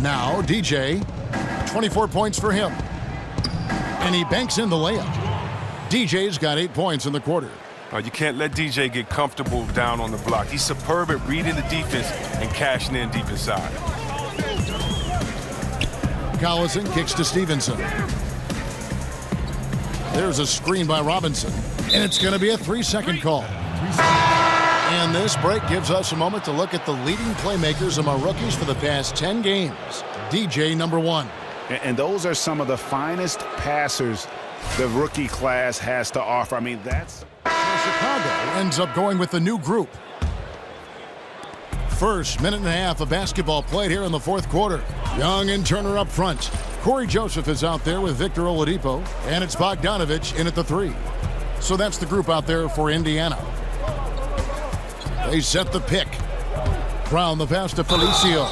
Now, DJ, 24 points for him. And he banks in the layup. DJ's got 8 points in the quarter. You can't let DJ get comfortable down on the block. He's superb at reading the defense and cashing in deep inside. Collison kicks to Stevenson. There's a screen by Robinson. And it's going to be a 3-second call. And this break gives us a moment to look at the leading playmakers among rookies for the past 10 games. DJ number 1. And those are some of the finest passers the rookie class has to offer. I mean, that's... Chicago ends up going with the new group. First minute and a half of basketball played here in the fourth quarter. Young and Turner up front. Corey Joseph is out there with Victor Oladipo. And it's Bogdanovich in at the 3. So that's the group out there for Indiana. They set the pick. Brown the pass to Felicio.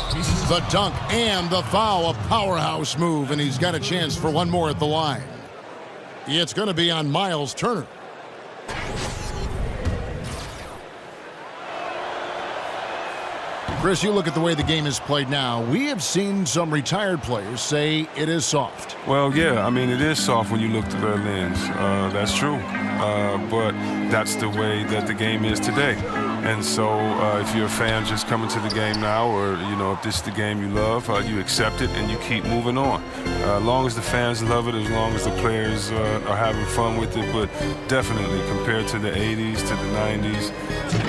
The dunk and the foul. A powerhouse move, and he's got a chance for one more at the line. It's going to be on Miles Turner. Chris, you look at the way the game is played now. We have seen some retired players say it is soft. Well, yeah, I mean, it is soft when you look through their lens. That's true. But that's the way that the game is today. And so if you're a fan just coming to the game now, or, you know, if this is the game you love, you accept it and you keep moving on. As long as the fans love it, as long as the players are having fun with it. But definitely, compared to the 80s, to the 90s,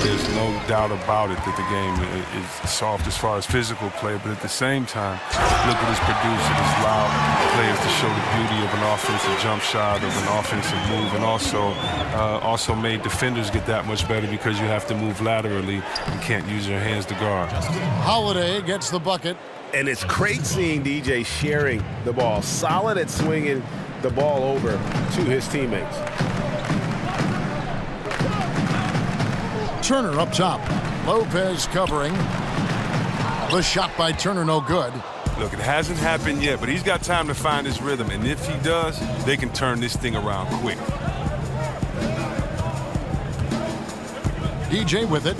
there's no doubt about it that the game is soft as far as physical play. But at the same time, look at this producer, this loud players to show the beauty of an offensive jump shot, of an offensive move, and also made defenders get that much better because you have to move laterally and can't use your hands to guard. Holiday gets the bucket. And it's great seeing DJ sharing the ball. Solid at swinging the ball over to his teammates. Turner up top. Lopez covering. The shot by Turner no good. Look, it hasn't happened yet, but he's got time to find his rhythm. And if he does, they can turn this thing around quick. DJ with it.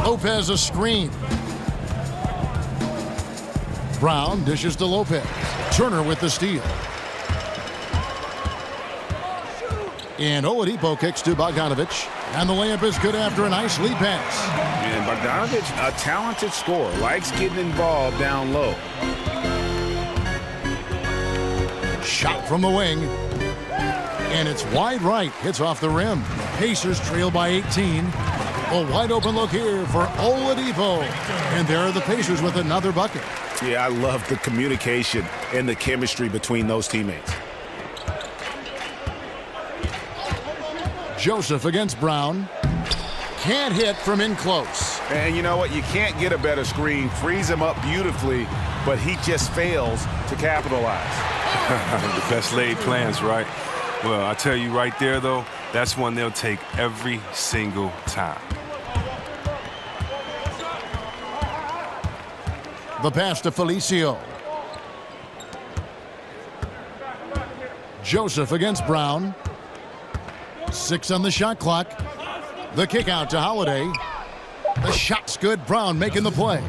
Lopez a screen. Brown dishes to Lopez. Turner with the steal. And Oladipo kicks to Bogdanovich. And the layup is good after a nice lead pass. And Bogdanovich, a talented scorer, likes getting involved down low. Shot from the wing. And it's wide right. Hits off the rim. Pacers trail by 18. A wide open look here for Oladipo. And there are the Pacers with another bucket. Yeah, I love the communication and the chemistry between those teammates. Joseph against Brown. Can't hit from in close. And you know what? You can't get a better screen. Frees him up beautifully, but he just fails to capitalize. The best laid plans, right? Well, I tell you right there, though, that's one they'll take every single time. The pass to Felicio. Joseph against Brown. 6 on the shot clock. The kick out to Holiday. The shot's good. Brown making the play.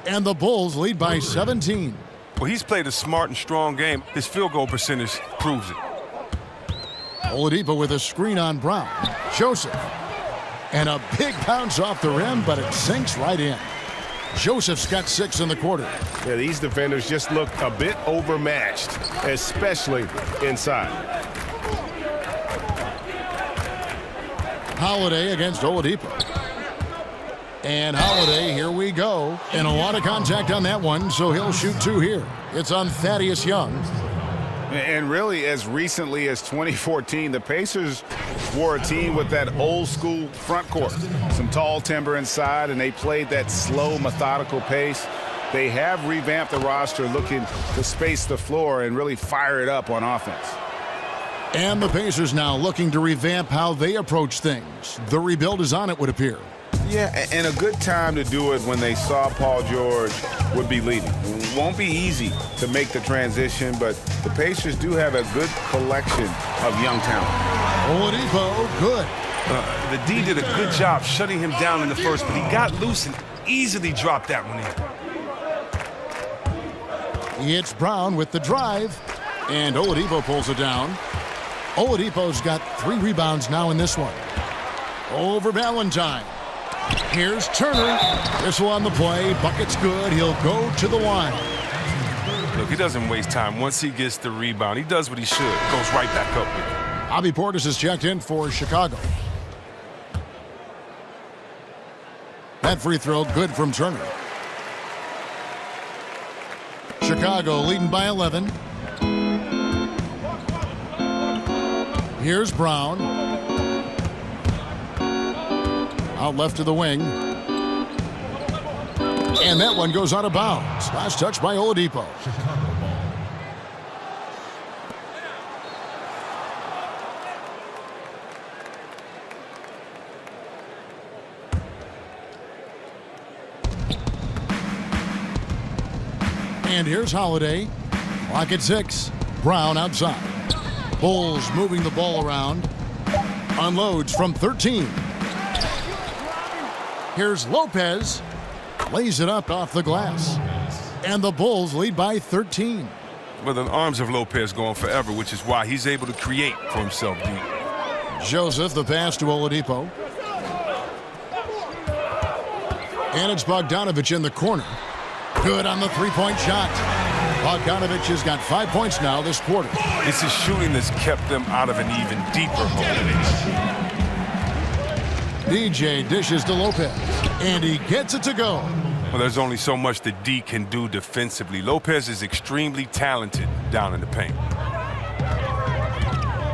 And the Bulls lead by 17. Well, he's played a smart and strong game. His field goal percentage proves it. Oladipo with a screen on Brown. Joseph. And a big bounce off the rim, but it sinks right in. Joseph's got 6 in the quarter. Yeah, these defenders just look a bit overmatched, especially inside. Holiday against Oladipo. And Holiday, here we go. And a lot of contact on that one, so he'll shoot 2 here. It's on Thaddeus Young. And really, as recently as 2014, the Pacers were a team with that old-school front court. Some tall timber inside, and they played that slow, methodical pace. They have revamped the roster looking to space the floor and really fire it up on offense. And the Pacers now looking to revamp how they approach things. The rebuild is on, it would appear. Yeah, and a good time to do it when they saw Paul George would be leaving. Won't be easy to make the transition, but the Pacers do have a good collection of young talent. Oladipo, good. The D did a good job shutting him down in the first, but he got loose and easily dropped that one in. It's Brown with the drive, and Oladipo pulls it down. Oladipo's got 3 rebounds now in this one. Over Valentine. Here's Turner. This one on the play. Bucket's good. He'll go to the line. Look, he doesn't waste time. Once he gets the rebound, he does what he should. Goes right back up with it. Bobby Portis is checked in for Chicago. That free throw good from Turner. Chicago leading by 11. Here's Brown. Out left to the wing. And that one goes out of bounds. Last touch by Oladipo. And here's Holiday. Clock at 6. Brown outside. Bulls moving the ball around. Unloads from 13. Here's Lopez. Lays it up off the glass. And the Bulls lead by 13. Well, the arms of Lopez going forever, which is why he's able to create for himself deep. Joseph, the pass to Oladipo. And it's Bogdanovich in the corner. Good on the three-point shot. Bogdanovich has got 5 points now this quarter. It's his shooting that's kept them out of an even deeper hole. DJ dishes to Lopez, and he gets it to go. Well, there's only so much the D can do defensively. Lopez is extremely talented down in the paint.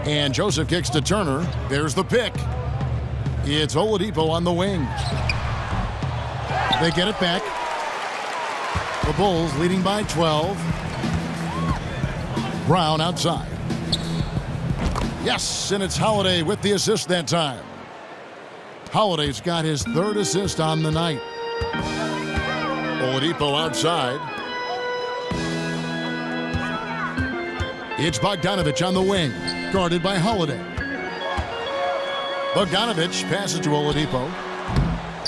And Joseph kicks to Turner. There's the pick. It's Oladipo on the wing. They get it back. The Bulls leading by 12. Brown outside. Yes, and it's Holiday with the assist that time. Holiday's got his 3rd assist on the night. Oladipo outside. It's Bogdanovich on the wing, guarded by Holiday. Bogdanovich passes to Oladipo.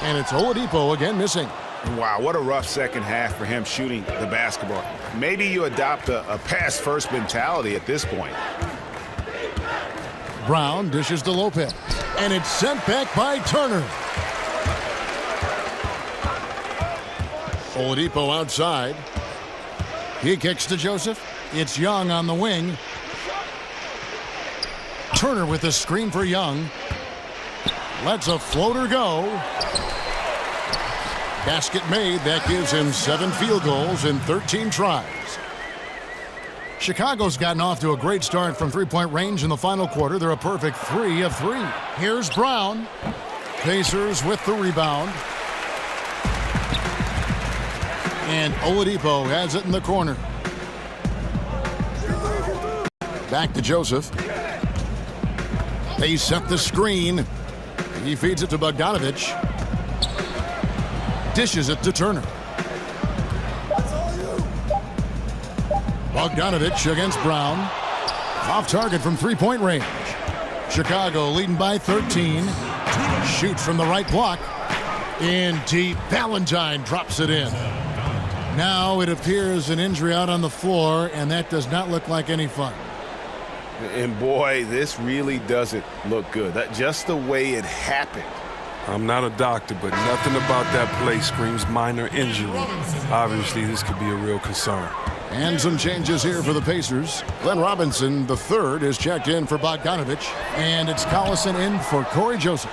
And it's Oladipo again missing. Wow, what a rough second half for him shooting the basketball. Maybe you adopt a pass-first mentality at this point. Brown dishes to Lopez. And it's sent back by Turner. Oladipo outside. He kicks to Joseph. It's Young on the wing. Turner with the screen for Young. Lets a floater go. Basket made. That gives him 7 field goals in 13 tries. Chicago's gotten off to a great start from three-point range in the final quarter. They're a perfect 3 of 3. Here's Brown. Pacers with the rebound. And Oladipo has it in the corner. Back to Joseph. They set the screen. He feeds it to Bogdanovich. Dishes it to Turner. Bogdanovich against Brown. Off target from three-point range. Chicago leading by 13. Shoots from the right block. In deep. Valentine drops it in. Now it appears an injury out on the floor, and that does not look like any fun. And boy, this really doesn't look good. Just the way it happened. I'm not a doctor, but nothing about that play screams minor injury. Obviously, this could be a real concern. And some changes here for the Pacers. Glenn Robinson, the third, is checked in for Bogdanovich. And it's Collison in for Corey Joseph.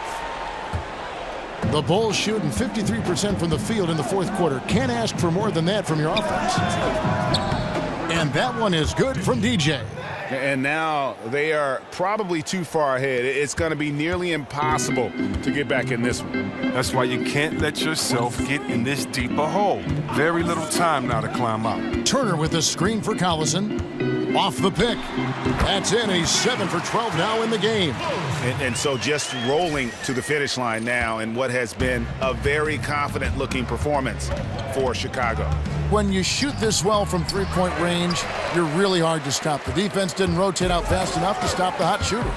The Bulls shooting 53% from the field in the fourth quarter. Can't ask for more than that from your offense. And that one is good from DJ. And now they are probably too far ahead. It's going to be nearly impossible to get back in this one. That's why you can't let yourself get in this deep a hole. Very little time now to climb out. Turner with a screen for Collison. Off the pick. That's in. He's 7 for 12 now in the game. And so just rolling to the finish line now in what has been a very confident-looking performance for Chicago. When you shoot this well from three-point range, you're really hard to stop. The defense didn't rotate out fast enough to stop the hot shooter.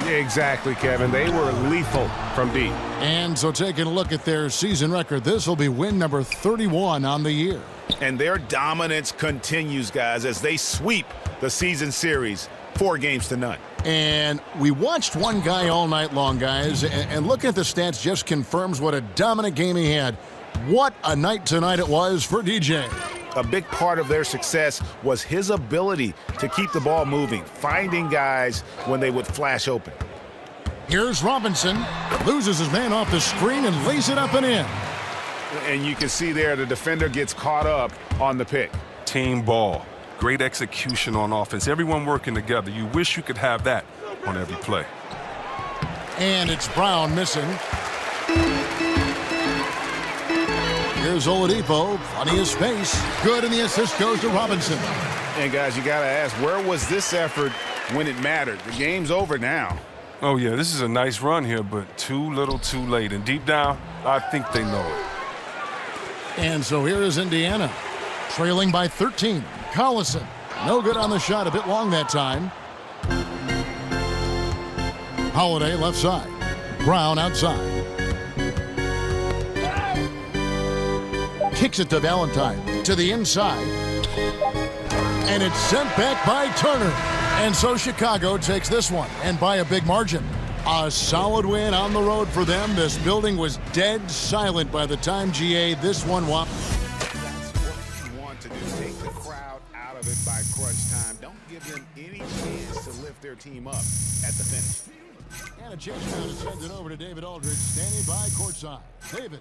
Yeah, exactly, Kevin. They were lethal from deep. And so taking a look at their season record, this will be win number 31 on the year. And their dominance continues, guys, as they sweep the season series 4-0. And we watched one guy all night long, guys, and looking at the stats just confirms what a dominant game he had. What a night tonight it was for DJ. A big part of their success was his ability to keep the ball moving, finding guys when they would flash open. Here's Robinson, loses his man off the screen and lays it up and in. And you can see there the defender gets caught up on the pick. Team ball. Great execution on offense. Everyone working together. You wish you could have that on every play. And it's Brown missing. Here's Oladipo, plenty of space. Good, and the assist goes to Robinson. And guys, you got to ask, where was this effort when it mattered? The game's over now. Oh, yeah, this is a nice run here, but too little too late. And deep down, I think they know it. And so here is Indiana, trailing by 13. Collison, no good on the shot, a bit long that time. Holiday left side. Brown outside. Kicks it to Valentine, to the inside. And it's sent back by Turner. And so Chicago takes this one, and by a big margin. A solid win on the road for them. This building was dead silent by the time GA this one won. That's what you want to do. Take the crowd out of it by crunch time. Don't give them any chance to lift their team up at the finish. And a chance now to send it over to David Aldridge, standing by courtside. David.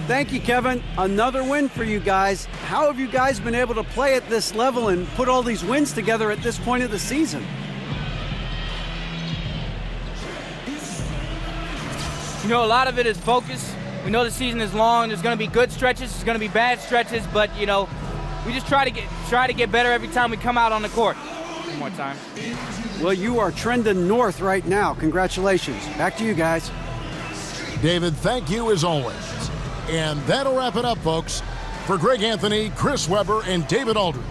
Thank you, Kevin. Another win for you guys. How have you guys been able to play at this level and put all these wins together at this point of the season? You know, a lot of it is focus. We know the season is long. There's going to be good stretches. There's going to be bad stretches. But, you know, we just try to get better every time we come out on the court. One more time. Well, you are trending north right now. Congratulations. Back to you guys. David, thank you as always. And that'll wrap it up, folks. For Greg Anthony, Chris Webber, and David Aldridge,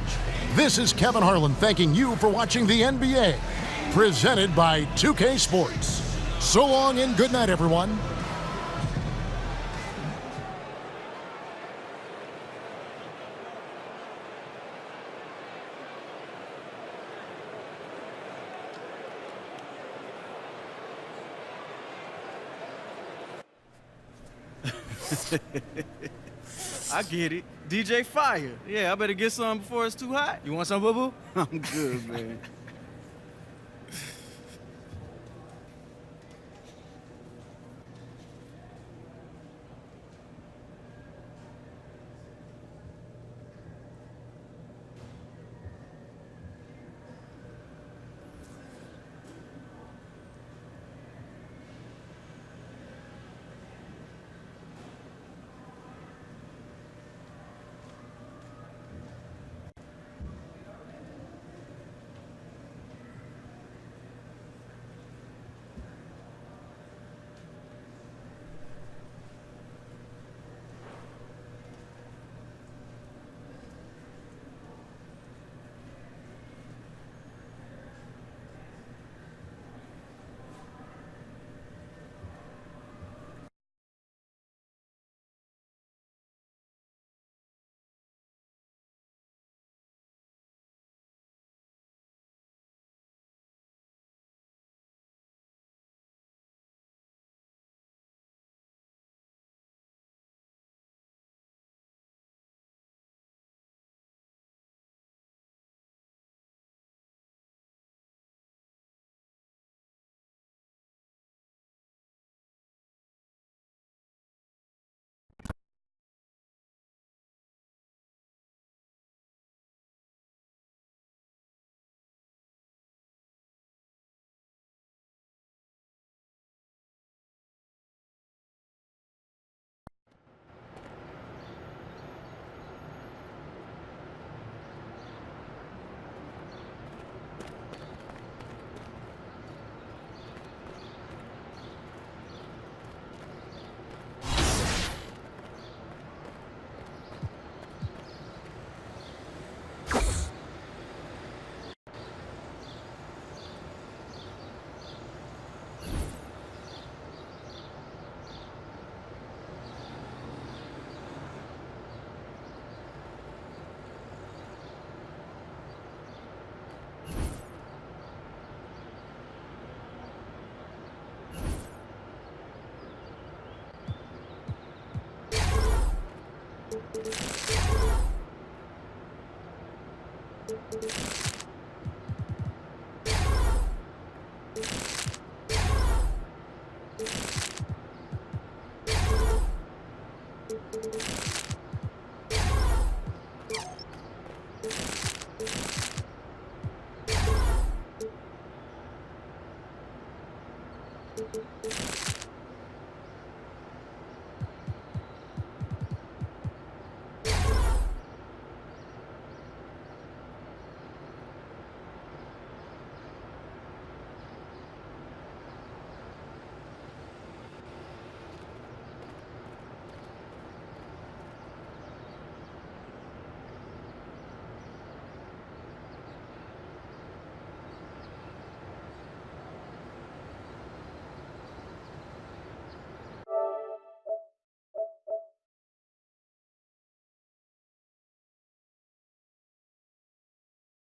this is Kevin Harlan thanking you for watching the NBA, presented by 2K Sports. So long and good night, everyone. I get it. DJ Fire. Yeah, I better get some before it's too hot. You want some, boo-boo? I'm good, man.